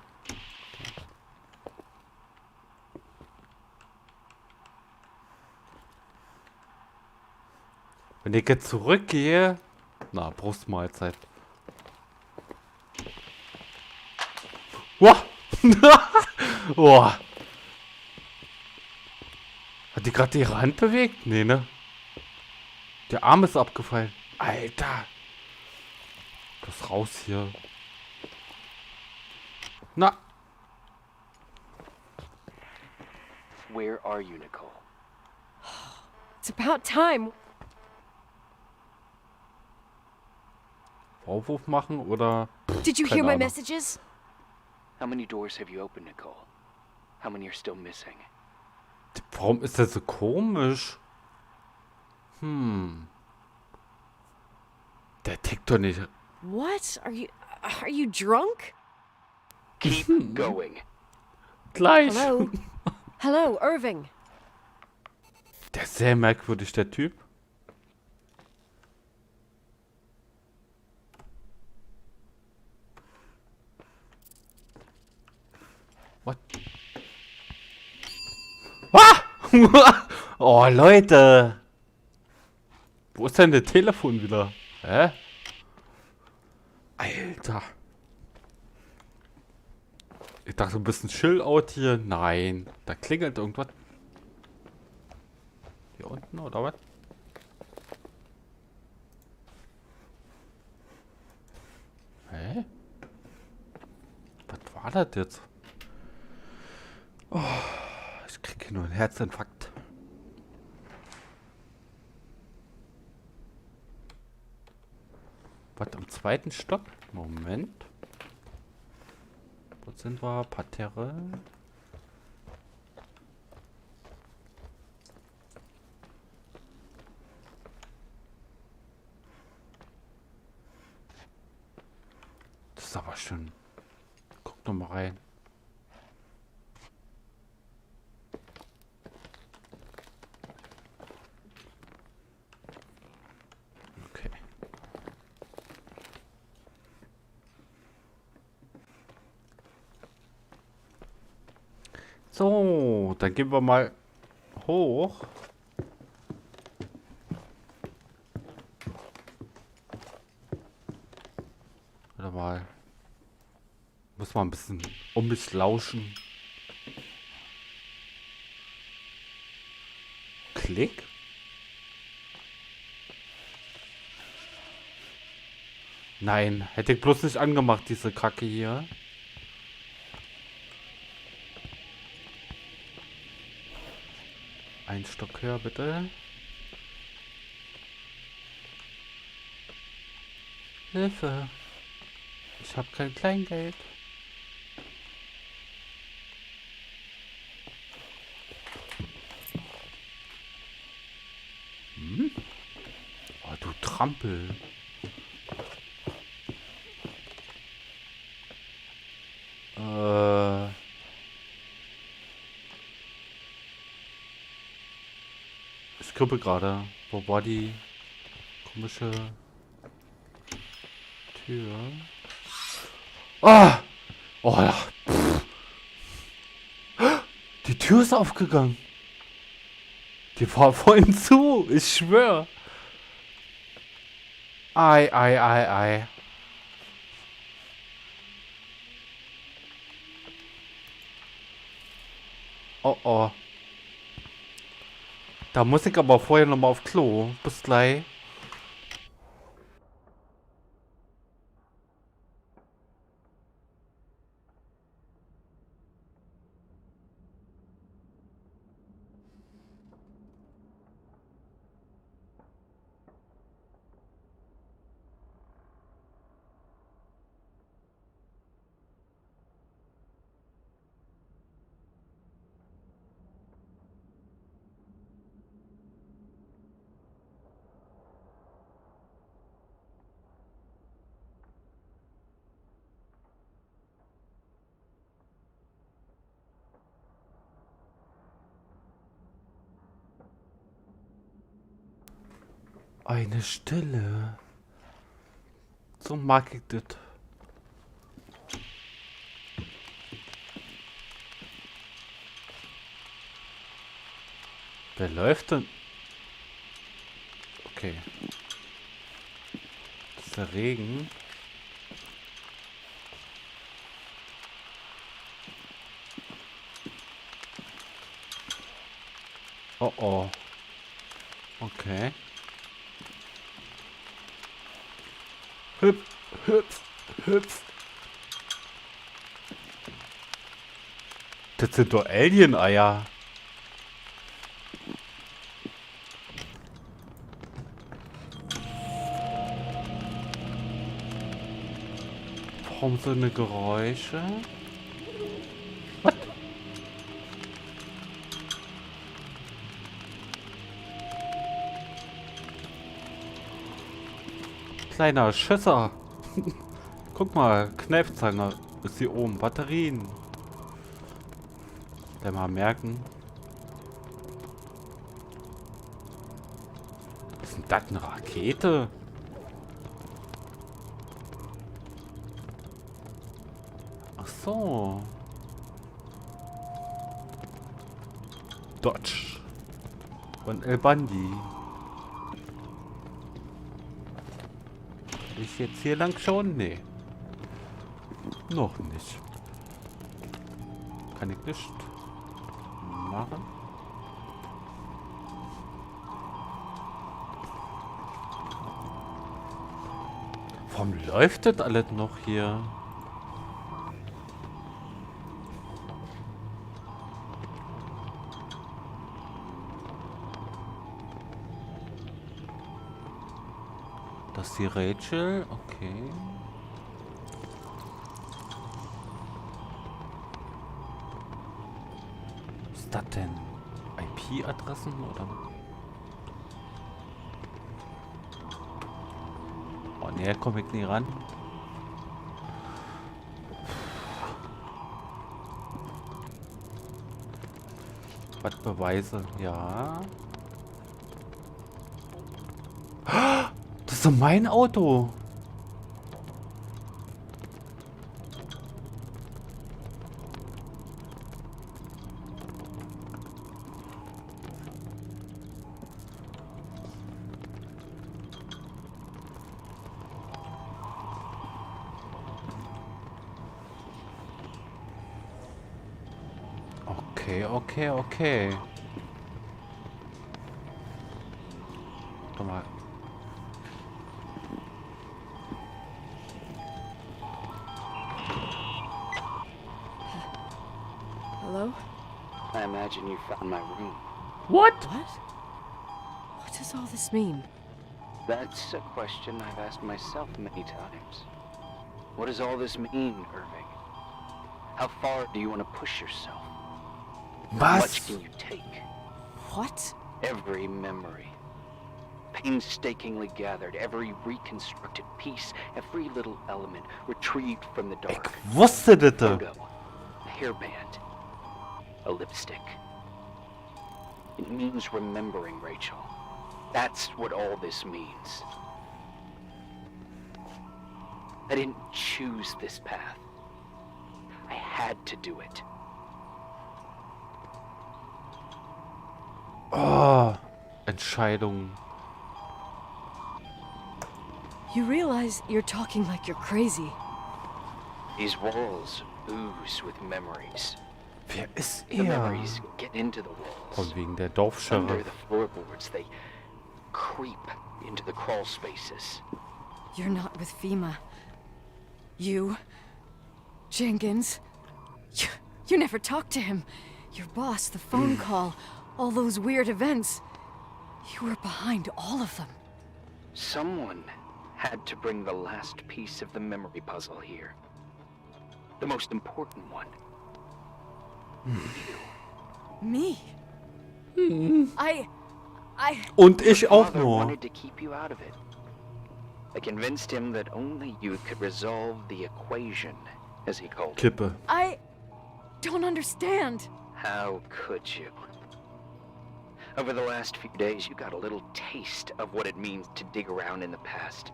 Wenn ich jetzt zurückgehe... Na, Brustmahlzeit. Wow! Oh. Hat die gerade ihre Hand bewegt? Nee, ne? Der Arm ist abgefallen. Alter! Das raus hier. Na! Where are you, Nicole? It's about time. Vorwurf machen oder... Did you Keine hear my Ahnung. messages? How many doors have you opened, Nicole? How many are still missing? Warum ist das so komisch? Der tickt doch nicht. What? Are you drunk? Keep going. Gleich. Hello? Hello, Irving. Der ist sehr merkwürdig, der Typ. What? Ah! Oh, Leute. Wo ist denn das Telefon wieder? Hä? Alter. Ich dachte, ein bisschen Chill-Out hier. Nein. Da klingelt irgendwas. Hier unten, oder was? Hä? Was war das jetzt? Oh, ich krieg hier nur einen Herzinfarkt. Was, im zweiten Stock? Moment. Wo sind wir? Parterre. Das ist aber schön. Guck noch mal rein. Okay. So, dann gehen wir mal hoch. Warte mal. Muss mal ein bisschen um mich lauschen. Klick. Nein, hätte ich bloß nicht angemacht, diese Kacke hier. Ein Stock höher, bitte. Hilfe. Ich habe kein Kleingeld. Hm? Oh, du Trampel. Ich kribbel gerade. Wo war die komische Tür? Ah! Oh ja. Pff. Die Tür ist aufgegangen. Die war vorhin zu. Ich schwör. Ei, ei, ei, ei. Oh, oh. Da muss ich aber vorher noch mal auf Klo. Bis gleich. Eine Stille. So mag ich das. Wer läuft denn? Okay. Das ist der Regen. Oh oh. Okay. Hüpf, hüpf, hüpf. Das sind doch Alien-Eier. Warum so eine Geräusche? Was? Kleiner Schisser. Guck mal, Kneifzange ist hier oben. Batterien. Dann mal merken. Was ist denn das, eine Rakete? Ach so. Dodge. Und El Bandi. Ich jetzt hier lang schon? Nee. Noch nicht. Kann ich nicht machen. Warum läuft das alles noch hier? Das ist die Rachel, okay. Was ist das denn? IP-Adressen oder? Oh ne, komm ich nie ran. Was Beweise? Ja. Das ist doch mein Auto. Okay. Guck mal. Hello? I imagine you found my room. What? What? What does all this mean? That's a question I've asked myself many times. What does all this mean, Irving? How far do you want to push yourself? How much Was? can you take? What? Every memory, painstakingly gathered, every reconstructed piece, every little element retrieved from the Ich dark. wusste das. Photo, a hairband, a lipstick. It means remembering, Rachel. That's what all this means. I didn't choose this path. I had to do it. Oh, Entscheidung. You realize you're talking like you're crazy. These walls ooze with memories. Wer ist The er? memories get into the walls. Von wegen der Under Dorfschere. the floorboards, they creep into the crawl spaces. You're not with FEMA. You... Jenkins... You never talked to him. Your boss, the phone call, all those weird events. You were behind all of them. Someone had to bring the last piece of the memory puzzle here. The most important one. Me? I... Und ich Your auch father nur. wanted to keep you out of it. I convinced him that only you could resolve the equation, as he called it. Kippe. I don't understand. How could you? Over the last few days, you got a little taste of what it means to dig around in the past,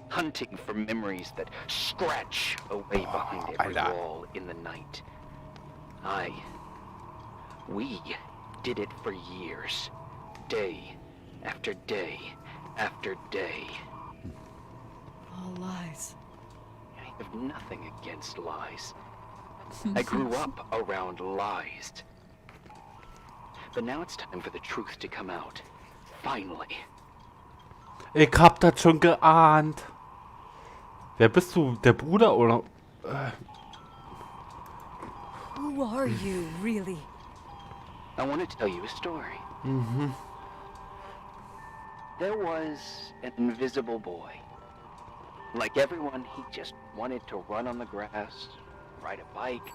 hunting for memories that scratch away behind every Alter. wall in the night. We did it for years, day after day after day. All lies. I have nothing against lies. I grew up around lies. But now it's time for the truth to come out. Finally. Ich hab das schon geahnt. Wer bist du? Der Bruder oder? Who are you, really? I want to tell you a story. There was an invisible boy. Like everyone, he just wanted to run on the grass, ride a bike,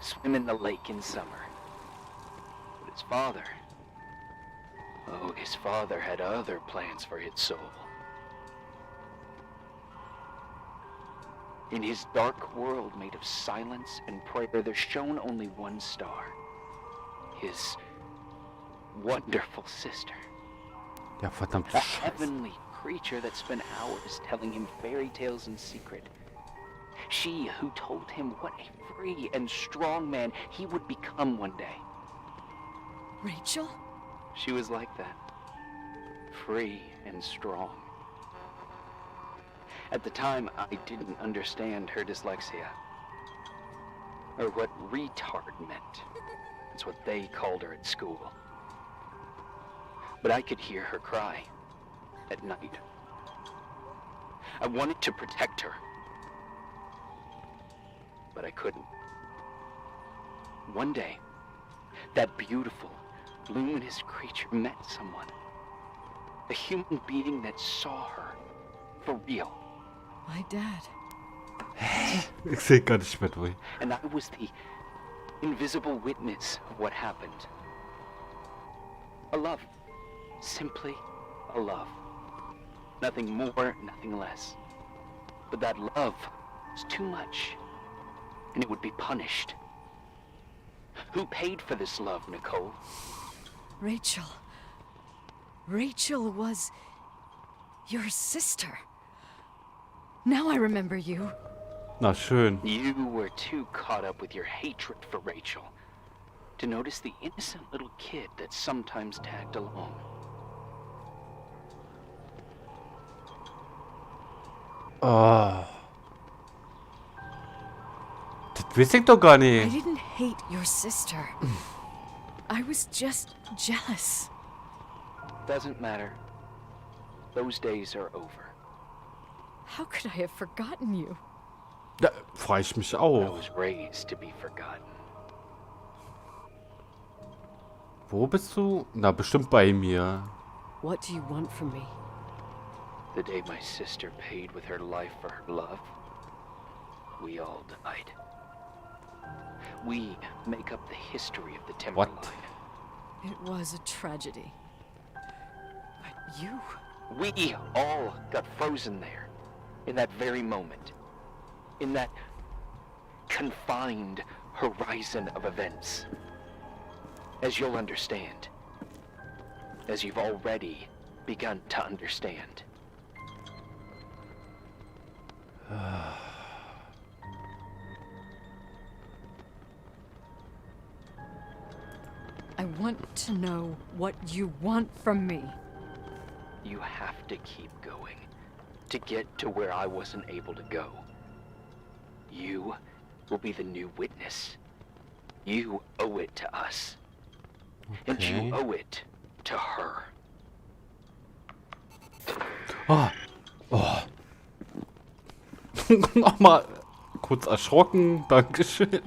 swim in the lake in summer. But his father had other plans for his soul. In his dark world made of silence and prayer, there shone only one star. His wonderful sister. Ja, verdammt. A Scheiße. heavenly creature that spent hours telling him fairy tales in secret. She who told him what a free and strong man he would become one day. Rachel? She was like that. Free and strong. At the time, I didn't understand her dyslexia. Or what retard meant. That's what they called her at school. But I could hear her cry at night. I wanted to protect her. But I couldn't. One day, that beautiful, luminous creature met someone. A human being that saw her. For real. My dad. Ich sehe gar nicht mehr durch. And I was the invisible witness of what happened. A love. Simply a love. Nothing more, nothing less. But that love was too much, and it would be punished. Who paid for this love, Nicole? Rachel. Rachel was your sister. Now I remember you. Na schön. You were too caught up with your hatred for Rachel to notice the innocent little kid that sometimes tagged along. Oh. Das weiß ich doch gar I nicht. didn't hate your sister. I was just jealous. Doesn't matter. Those days are over. How could I have forgotten you? Da frage ich mich I auch. was raised to be forgotten. Wo bist du? Na, bestimmt bei mir. What do you want from me? The day my sister paid with her life for her love, we all died. We make up the history of the Timberline. It was a tragedy. But you... We all got frozen there, in that very moment. In that confined horizon of events. As you'll understand. As you've already begun to understand. I want to know what you want from me. You have to keep going to get to where I wasn't able to go. You will be the new witness. You owe it to us. And Okay. you owe it to her. Oh. Oh. Nochmal kurz erschrocken. Dankeschön.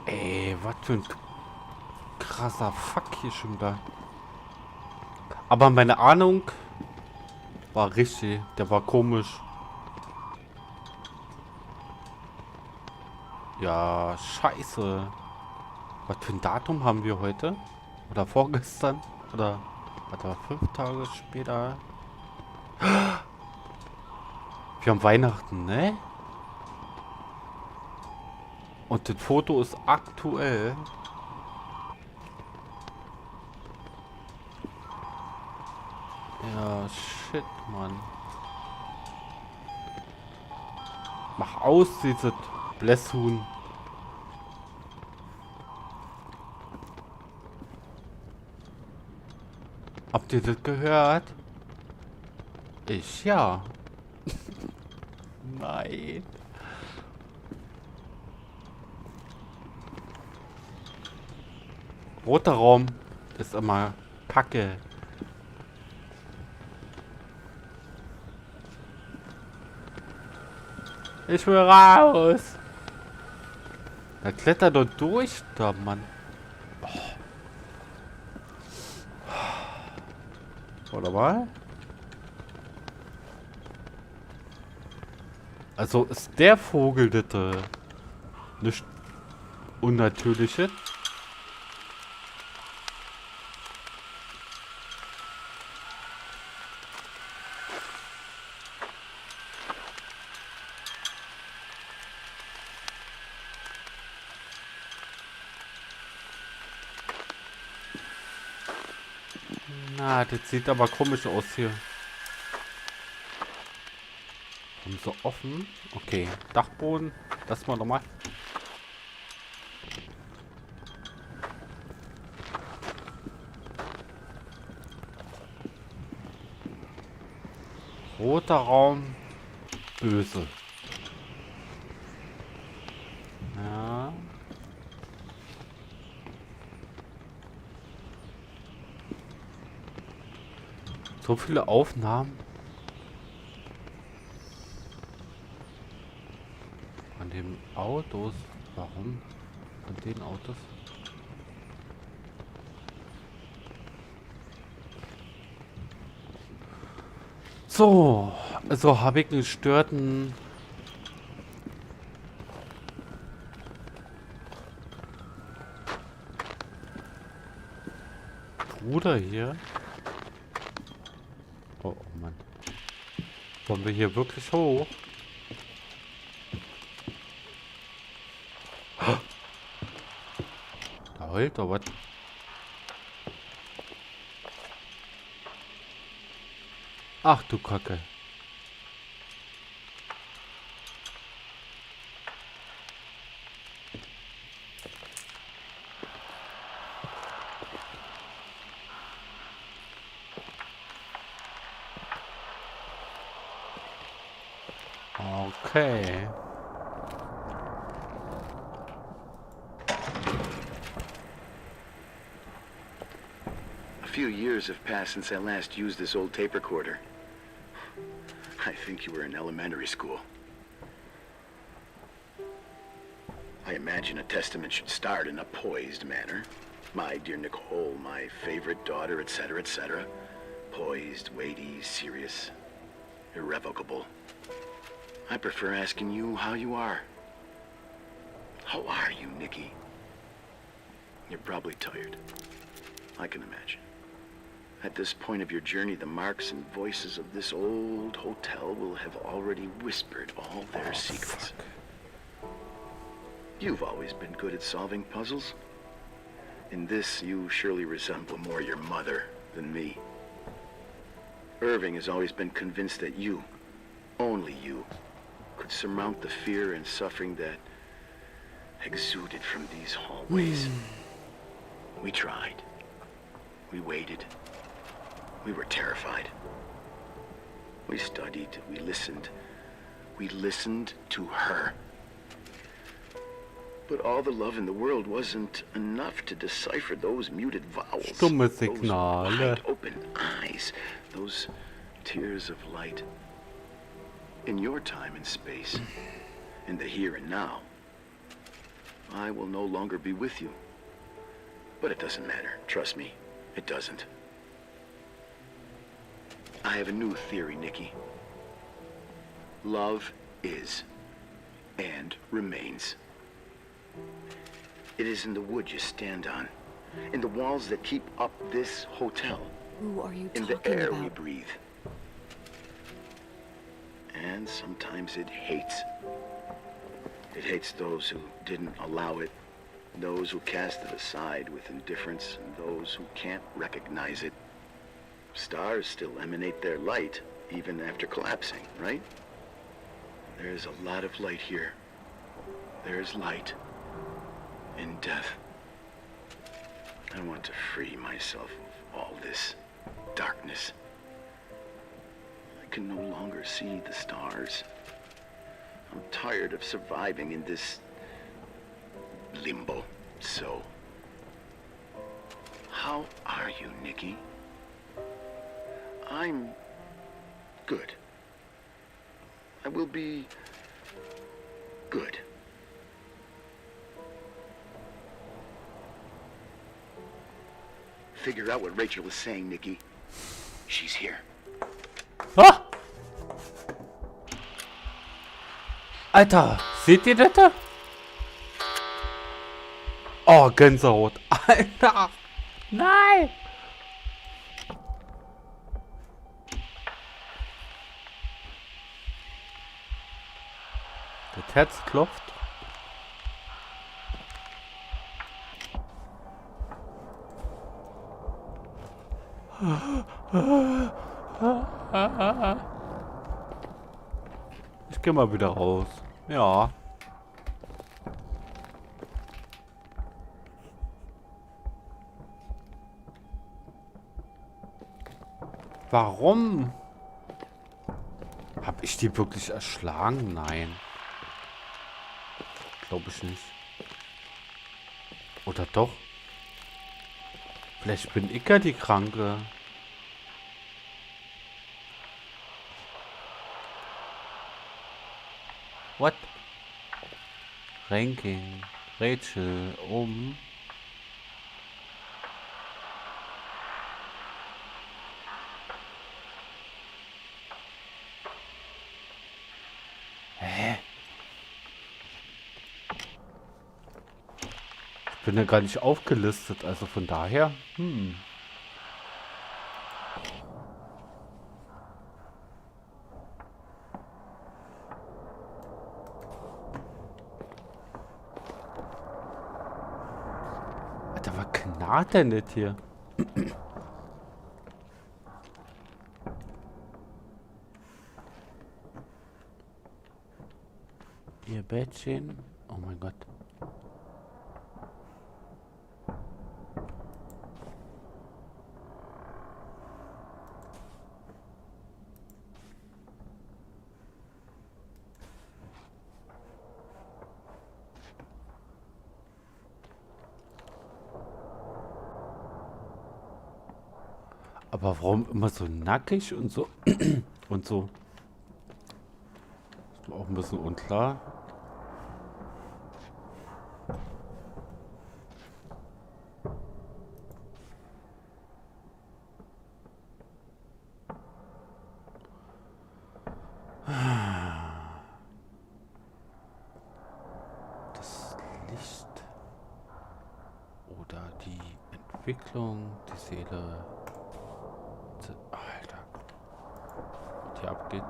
Ey, was für ein krasser Fuck hier schon da. Aber meine Ahnung war richtig. Der war komisch. Ja, scheiße. Was für ein Datum haben wir heute? Oder vorgestern? Oder warte, 5 Tage später? Wir haben Weihnachten, ne? Und das Foto ist aktuell. Ja, shit, Mann. Mach aus, dieses Blässhuhn. Habt ihr das gehört? Ich ja. Nein. Roter Raum ist immer Kacke. Ich will raus. Da klettert doch durch, da Mann. Oder mal? Also ist der Vogel das nicht Unnatürliches? Na, das sieht aber komisch aus hier. Und so offen. Okay, Dachboden. Das mal nochmal. Roter Raum. Böse. Ja. So viele Aufnahmen. An den Autos. Warum? An den Autos? So, also habe ich einen gestörten Bruder hier. Oh, oh Mann. Wollen wir hier wirklich hoch? Da heult doch was. Ach du Kacke. Okay. A few years have passed since I last used this old tape recorder. I think you were in elementary school. I imagine a testament should start in a poised manner. My dear Nicole, my favorite daughter, etc., etc. Poised, weighty, serious, irrevocable. I prefer asking you how you are. How are you, Nikki? You're probably tired. I can imagine. At this point of your journey, the marks and voices of this old hotel will have already whispered all their secrets. You've always been good at solving puzzles. In this, you surely resemble more your mother than me. Irving has always been convinced that you, only you, could surmount the fear and suffering that exuded from these hallways. We tried. We waited. We were terrified. We studied. We listened. We listened to her. But all the love in the world wasn't enough to decipher those muted vowels. Stumme Those Signale. wide open eyes. Those tears of light. In your time and space, in the here and now, I will no longer be with you. But it doesn't matter. Trust me, it doesn't. I have a new theory, Nikki. Love is and remains. It is in the wood you stand on, in the walls that keep up this hotel, Who are you in talking the air about? we breathe. And sometimes it hates. It hates those who didn't allow it, those who cast it aside with indifference, and those who can't recognize it. Stars still emanate their light, even after collapsing, right? There's a lot of light here. There's light in death. I want to free myself of all this darkness. I can no longer see the stars. I'm tired of surviving in this limbo. So, how are you, Nikki? I'm good. I will be good. Figure out what Rachel is saying, Nikki. She's here. Ah! Alter, seht ihr das da? Oh, Gänsehaut. Alter! Nein! Das Herz klopft. Ich geh mal wieder raus. Ja. Warum? Hab ich die wirklich erschlagen? Nein. Glaube ich nicht. Oder doch? Vielleicht bin ich ja die Kranke. What? Ranking. Rachel. Hä? Ich bin ja gar nicht aufgelistet, also von daher. Alter, was knarrt denn das hier? Ihr Bettchen. Oh mein Gott. Aber warum immer so nackig und so und so? Ist mir auch ein bisschen unklar. Das Licht oder die Entwicklung, die Seele. Alter, was hier abgeht.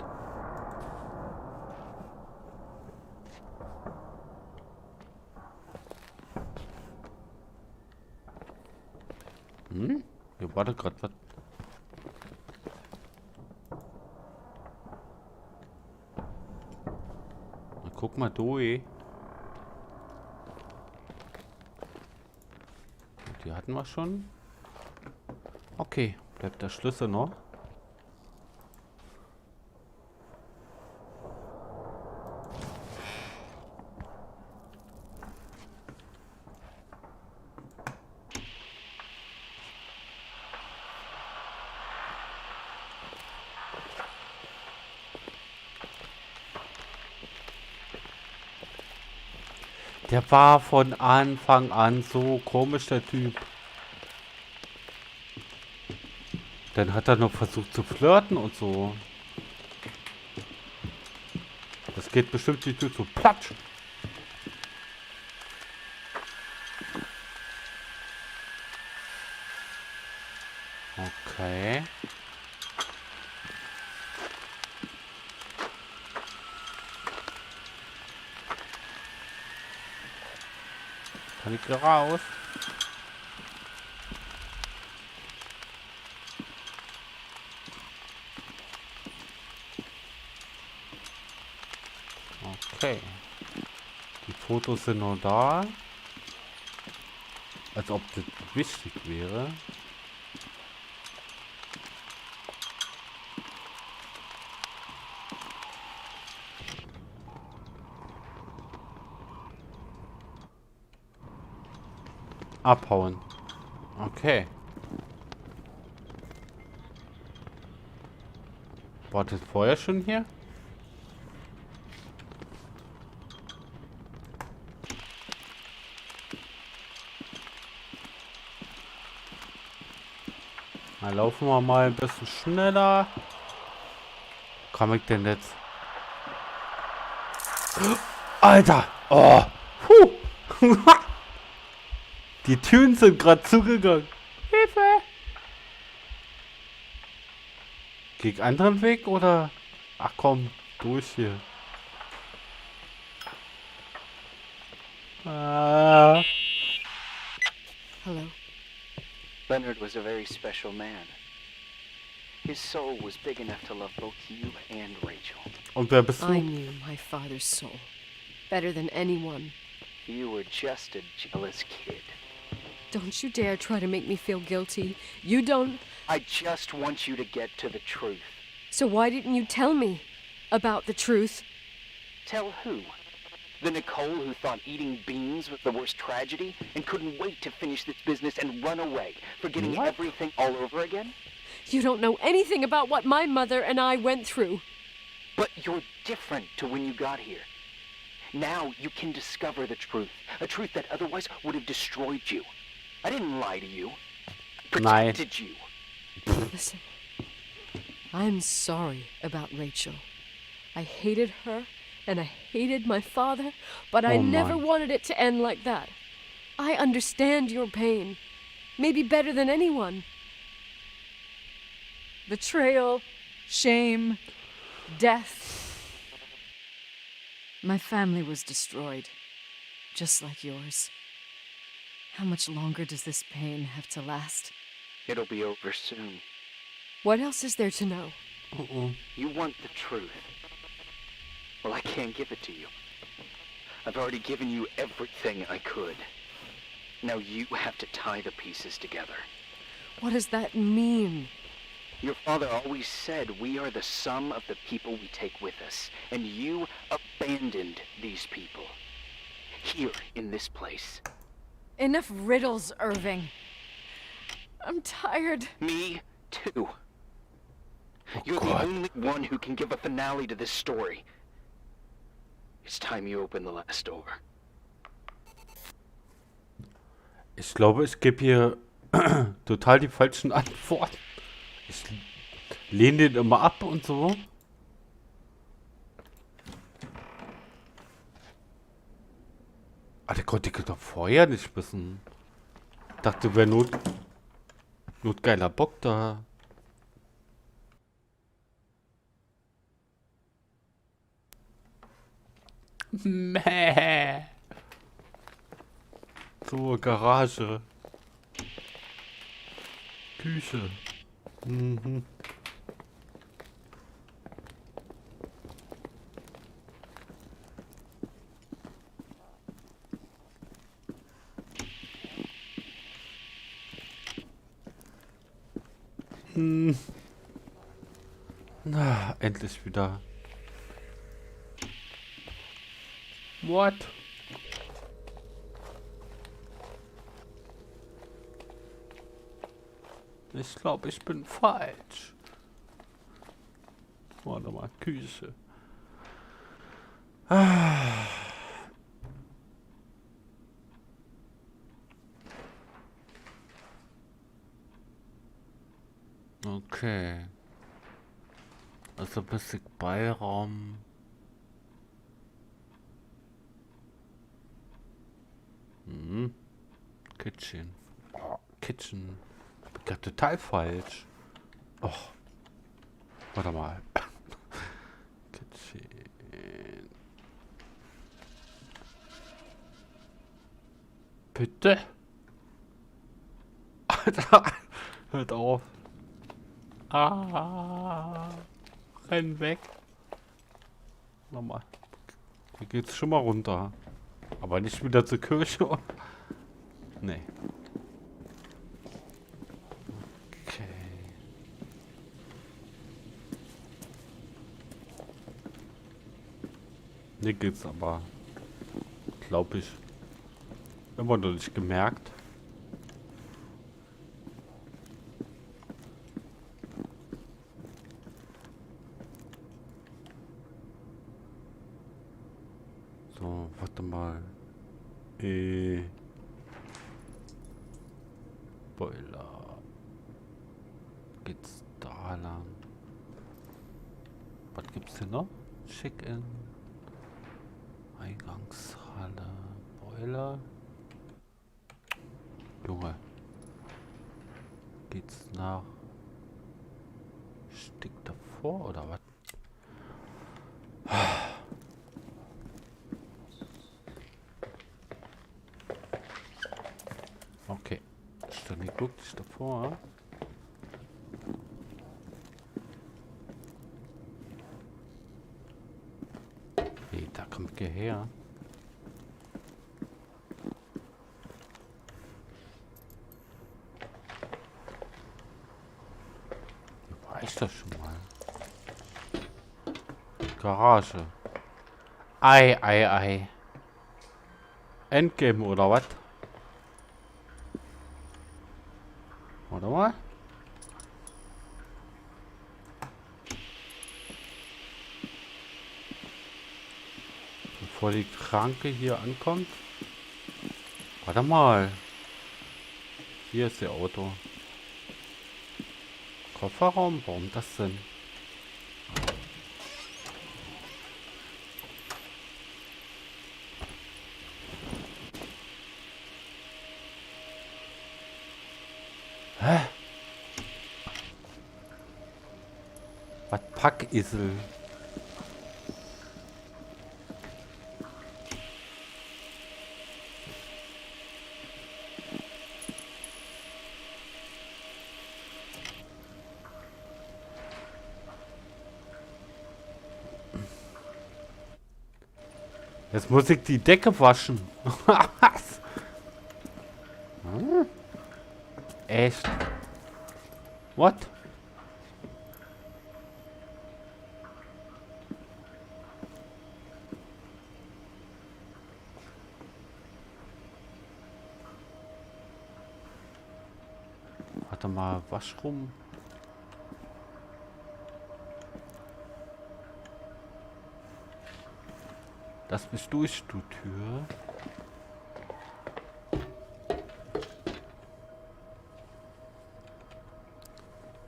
Hier war da gerade was. Na, guck mal, Doi. Die hatten wir schon. Okay, bleibt der Schlüssel noch. Der war von Anfang an so komisch, der Typ. Dann hat er noch versucht zu flirten und so. Das geht bestimmt die Tür so platsch. Okay. Kann ich hier raus? Okay. Die Fotos sind noch da. Als ob das wichtig wäre. Abhauen. Okay. War das vorher schon hier? Dann laufen wir mal ein bisschen schneller. Komm ich denn jetzt? Alter! Oh! Puh! Die Türen sind gerade zugegangen. Hilfe! Geh ich anderen Weg oder? Ach komm, durch hier. Ah. Hello. Leonard was a very special man. His soul was big enough to love both you and Rachel. Und wer bist I du? knew my father's soul better than anyone. You were just a jealous kid. Don't you dare try to make me feel guilty. You don't... I just want you to get to the truth. So why didn't you tell me about the truth? Tell who? The Nicole who thought eating beans was the worst tragedy and couldn't wait to finish this business and run away, forgetting What? everything all over again? You don't know anything about what my mother and I went through. But you're different to when you got here. Now you can discover the truth. A truth that otherwise would have destroyed you. I didn't lie to you. I Nein. protected you. Listen, I'm sorry about Rachel. I hated her, and I hated my father, but I Oh, never Mann. wanted it to end like that. I understand your pain, maybe better than anyone. Betrayal, shame, death. My family was destroyed, just like yours. How much longer does this pain have to last? It'll be over soon. What else is there to know? You want the truth. Well, I can't give it to you. I've already given you everything I could. Now you have to tie the pieces together. What does that mean? Your father always said we are the sum of the people we take with us, and you abandoned these people. Here, in this place. Enough riddles, Irving. I'm tired. Me, too. You're God. the only one who can give a finale to this story. It's time you open the last door. Ich glaube, ich gebe hier total die falschen Antworten. Ich lehne den immer ab und so. Aber der konnte ich doch vorher nicht wissen. Ich dachte, wäre notgeiler Bock da. Mäh. So, Garage. Küche. Mhm. Na, endlich wieder. What? Ich glaube, ich bin falsch. Warte mal, Küche. Ah. Okay. Also Basic Beiraum. Kitchen. Oh, Kitchen. Ich bin total falsch. Och. Warte mal. Kitchen. Bitte? Alter. Hört auf. Ah. Renn weg. Nochmal. Hier geht's schon mal runter. Aber nicht wieder zur Kirche. Nee. Okay. Hier geht's aber. Glaube ich. Immer noch nicht gemerkt. So, warte mal. Boiler. Geht's da lang? Was gibt's hier noch? Check-in. Eingangshalle. Boiler. Junge. Geht's nach Stick davor oder was? Okay. Stand nicht wirklich davor. Hey, da kommt ihr her. Hier war ich doch schon mal. Garage. Ei, ei, ei. Endgame oder was? Warte mal. Bevor die Kranke hier ankommt. Warte mal. Hier ist ihr Auto. Kofferraum? Warum das denn? Hä? Was Packisel? Jetzt muss ich die Decke waschen. Was? Hm? Echt? What? Warte mal, Waschrum. Lass mich durch, du Tür.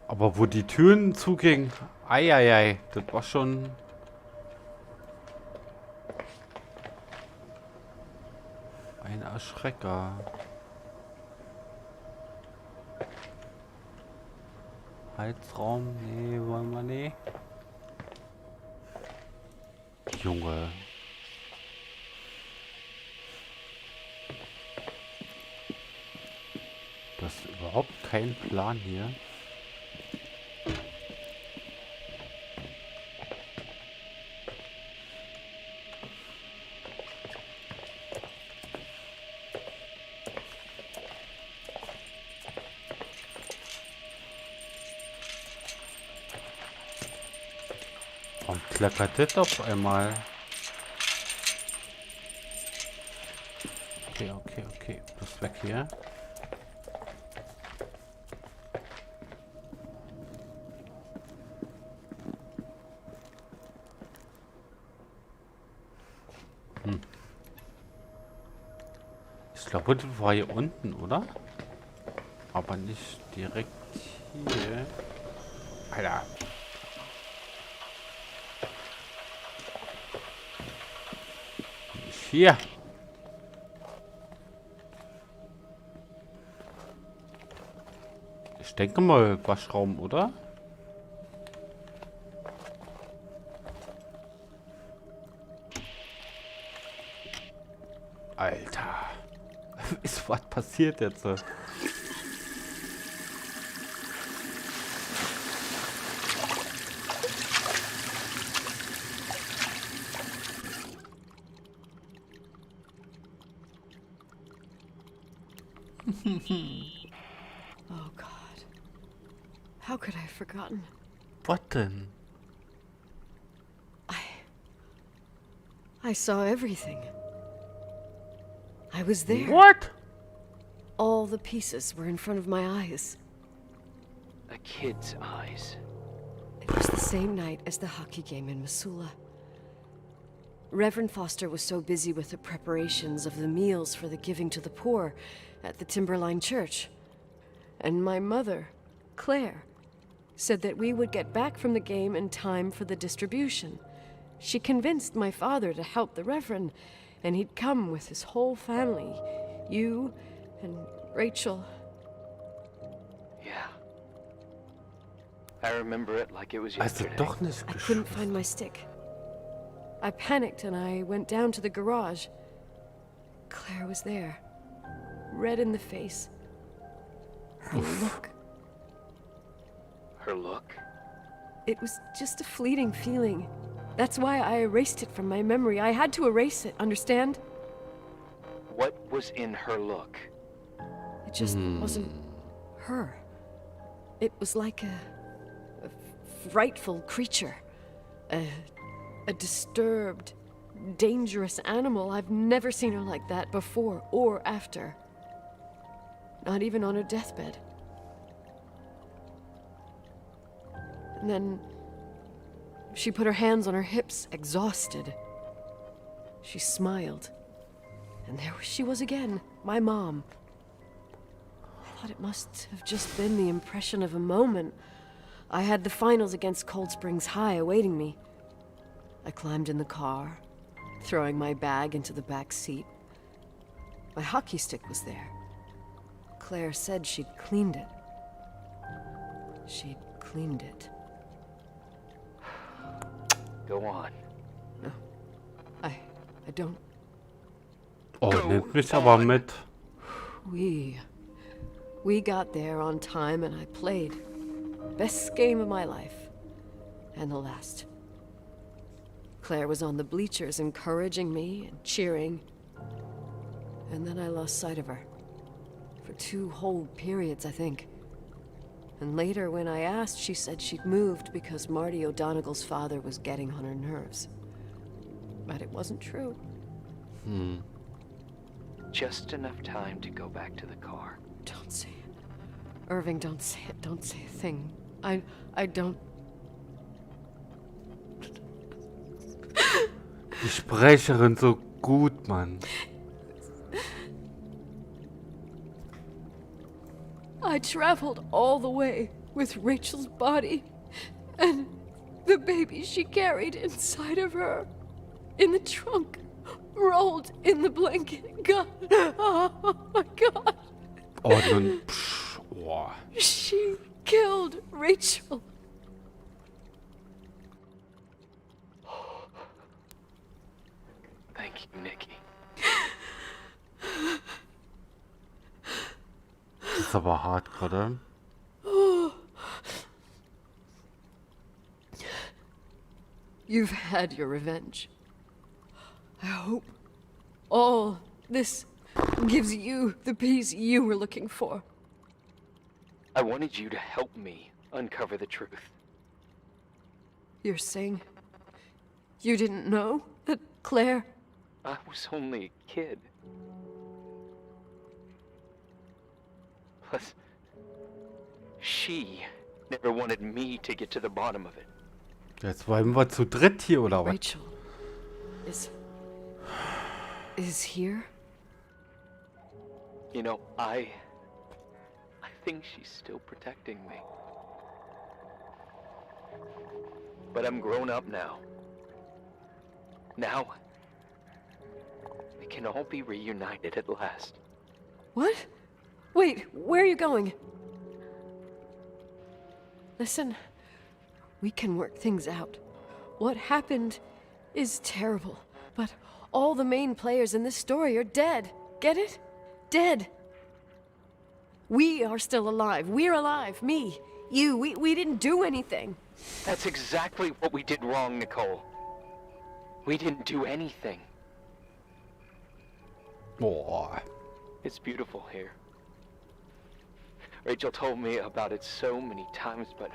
Aber wo die Türen zugingen, eieiei, das war schon... ein Erschrecker. Heizraum, nee, wollen wir nicht. Junge. Das ist überhaupt kein Plan hier. Warum klackert das auf einmal? Okay. Das weg hier. Ich glaube, das war hier unten, oder? Aber nicht direkt hier. Alter. Nicht hier. Ich denke mal Waschraum, oder? Alter. Ist was passiert jetzt? Oh, God. How could I have forgotten? Was denn? I saw everything. I was there. What? All the pieces were in front of my eyes. A kid's eyes. It was the same night as the hockey game in Missoula. Reverend Foster was so busy with the preparations of the meals for the giving to the poor at the Timberline Church. And my mother, Claire, said that we would get back from the game in time for the distribution. She convinced my father to help the Reverend, and he'd come with his whole family. You and Rachel. Yeah. I remember it like it was Also yesterday. doch nicht I couldn't geschafft. find my stick. I panicked and I went down to the garage. Claire was there, red in the face. Her look. Her look? It was just a fleeting feeling. That's why I erased it from my memory. I had to erase it, understand? What was in her look? It just wasn't her. It was like a frightful creature. A disturbed, dangerous animal. I've never seen her like that before or after. Not even on her deathbed. And then she put her hands on her hips, exhausted. She smiled. And there she was again, my mom. I thought it must have just been the impression of a moment. I had the finals against Cold Springs High awaiting me. I climbed in the car, throwing my bag into the back seat. My hockey stick was there. Claire said she'd cleaned it. She'd cleaned it. Go on. No, I don't. Oh, nimmt mich aber mit. We got there on time and I played. Best game of my life. And the last. Claire was on the bleachers encouraging me and cheering. And then I lost sight of her. For 2 whole periods, I think. And later, when I asked, she said she'd moved because Marty O'Donegal's father was getting on her nerves. But it wasn't true. Just enough time to go back to the car. Don't say it. Irving, don't say it. Don't say a thing. I don't... Die Sprecherin so gut, Mann. I traveled all the way with Rachel's body and the baby she carried inside of her in the trunk, rolled in the blanket. God, oh my God. Oh, nun, oh. She killed Rachel. Thank you, Nikki. Das ist aber hart gerade. You've had your revenge. I hope all this gives you the peace you were looking for. I wanted you to help me uncover the truth. You're saying you didn't know that Claire... I was only a kid. Plus, she never wanted me to get to the bottom of it. Jetzt wollen wir zu dritt hier, oder was? Rachel is here? You know, I think she's still protecting me. But I'm grown up now. Now, we can all be reunited at last. What? Wait, where are you going? Listen, we can work things out. What happened is terrible, but all the main players in this story are dead. Get it? Dead. We are still alive. We're alive. Me, you, we didn't do anything. That's exactly what we did wrong, Nicole. We didn't do anything. Oh. It's beautiful here. Rachel told me about it so many times, but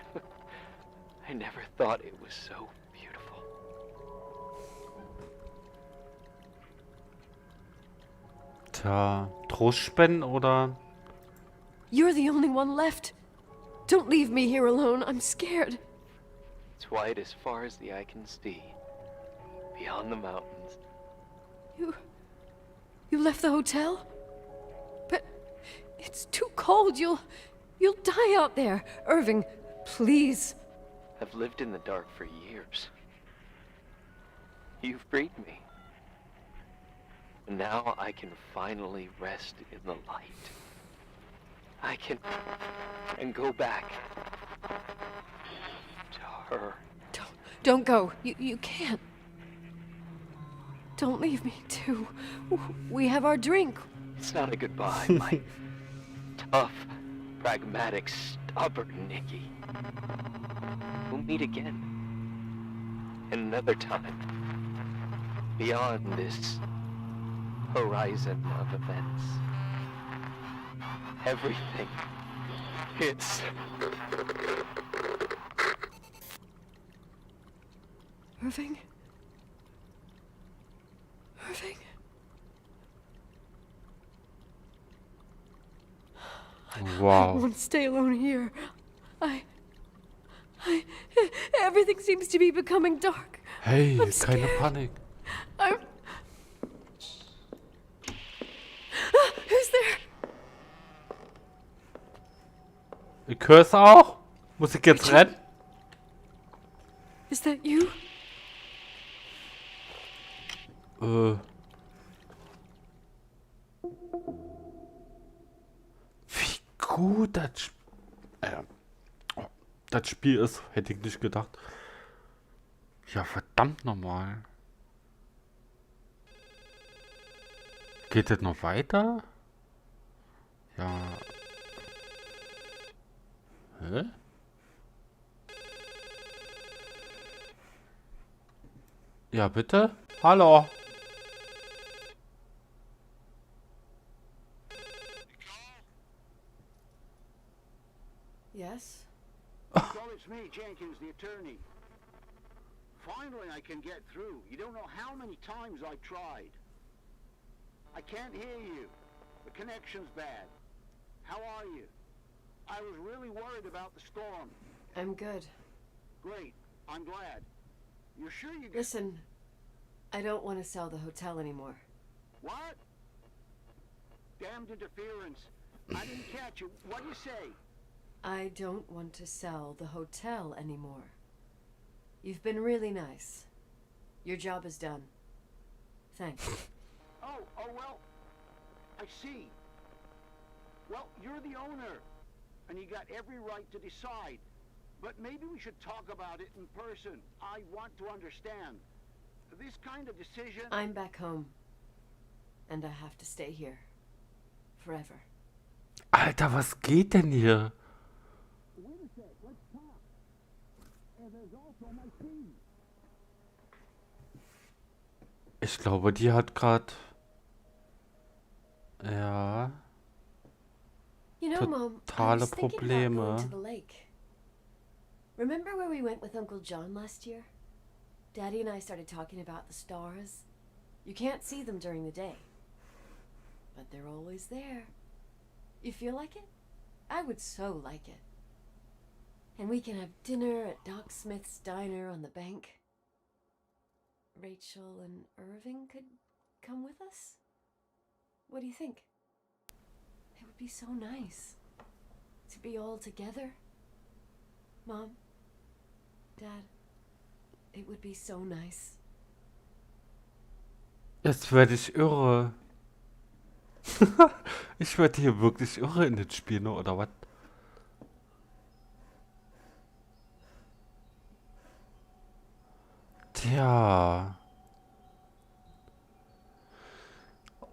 I never thought it was so beautiful. Tja, Trost spenden oder? You're the only one left. Don't leave me here alone. I'm scared. It's white as far as the eye can see, beyond the mountains. You left the hotel? But it's too cold. You'll die out there. Irving, please. I've lived in the dark for years. You've freed me. And now I can finally rest in the light. I can go back to her. Don't go. You can't. Don't leave me, too. We have our drink. It's not a goodbye, my tough, pragmatic, stubborn Nikki. We'll meet again. Another time. Beyond this horizon of events. Everything. It's... Irving? Irving? I Wow. won't stay alone here. Everything seems to be becoming dark. Hey, I'm keine scared. Panik. Ich höre es auch. Muss ich jetzt rennen? Is that you? Wie gut das Spiel ist, hätte ich nicht gedacht. Ja, verdammt nochmal. Geht das noch weiter? Ja. Hä? Ja, bitte? Hallo? Yes? So it's me, Jenkins, the attorney. Finally I can get through. You don't know how many times I've tried. I can't hear you. The connection's bad. How are you? I was really worried about the storm. I'm good. Great. I'm glad. You're sure you Listen, I don't want to sell the hotel anymore. What? Damned interference. I didn't catch you. What do you say? I don't want to sell the hotel anymore. You've been really nice. Your job is done. Thanks. Oh, well, I see. Well, you're the owner, and you got every right to decide. But maybe we should talk about it in person. I want to understand. This kind of decision... I'm back home. And I have to stay here. Forever. Alter, was geht denn hier? Ich glaube, die hat gerade... Ja... You know, Mom, I Totale was thinking about Probleme. going to the lake. Remember where we went with Uncle John last year? Daddy and I started talking about the stars. You can't see them during the day, but they're always there. You feel like it? I would so like it. And we can have dinner at Doc Smith's diner on the bank. Rachel and Irving could come with us? What do you think? It would be so nice to be all together. Mom, Dad, it would be so nice. Jetzt werde ich irre. Ich werde hier wirklich irre in den Spiel, ne? Oder was? Tja.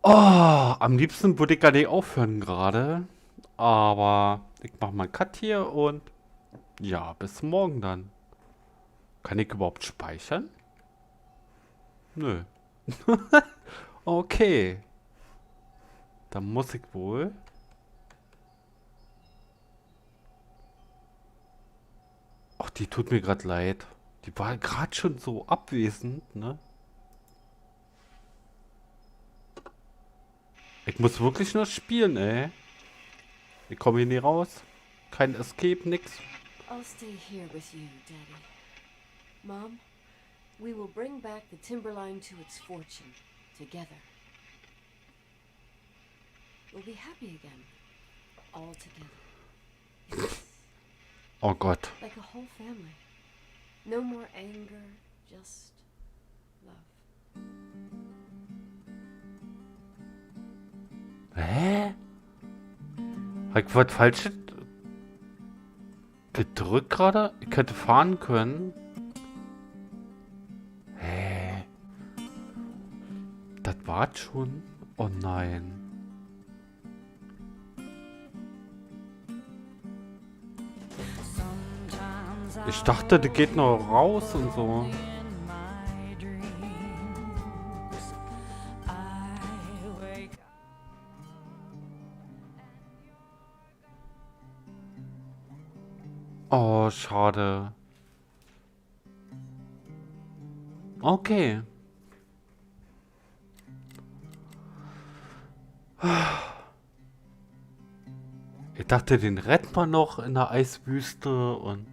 Oh, am liebsten würde ich gar nicht aufhören gerade. Aber ich mache mal einen Cut hier und ja, bis morgen dann. Kann ich überhaupt speichern? Nö. Okay. Dann muss ich wohl. Ach, die tut mir gerade leid. Die war gerade schon so abwesend, ne? Ich muss wirklich nur spielen, ey. Ich komme hier nie raus. Kein Escape, nix. I'll stay here with you, Daddy. Mom, we will bring back the Timberline to its fortune together. We'll be happy again, all together. Yes, Oh Gott. like a whole family. No more anger, just love. Hä? Hab ich was Falsches gedrückt gerade? Ich hätte fahren können. Hä? Das war's schon? Oh nein. Ich dachte, die geht noch raus und so. Oh, schade. Okay. Ich dachte, den retten wir noch in der Eiswüste und...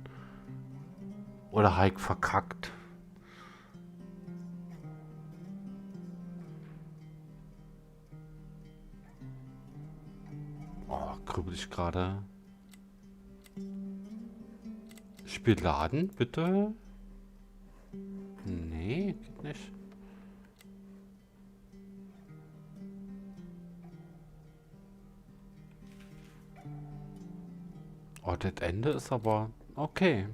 Oder Hike verkackt. Oh, grübel ich gerade. Spiel laden, bitte? Nee, geht nicht. Oh, das Ende ist aber... Okay.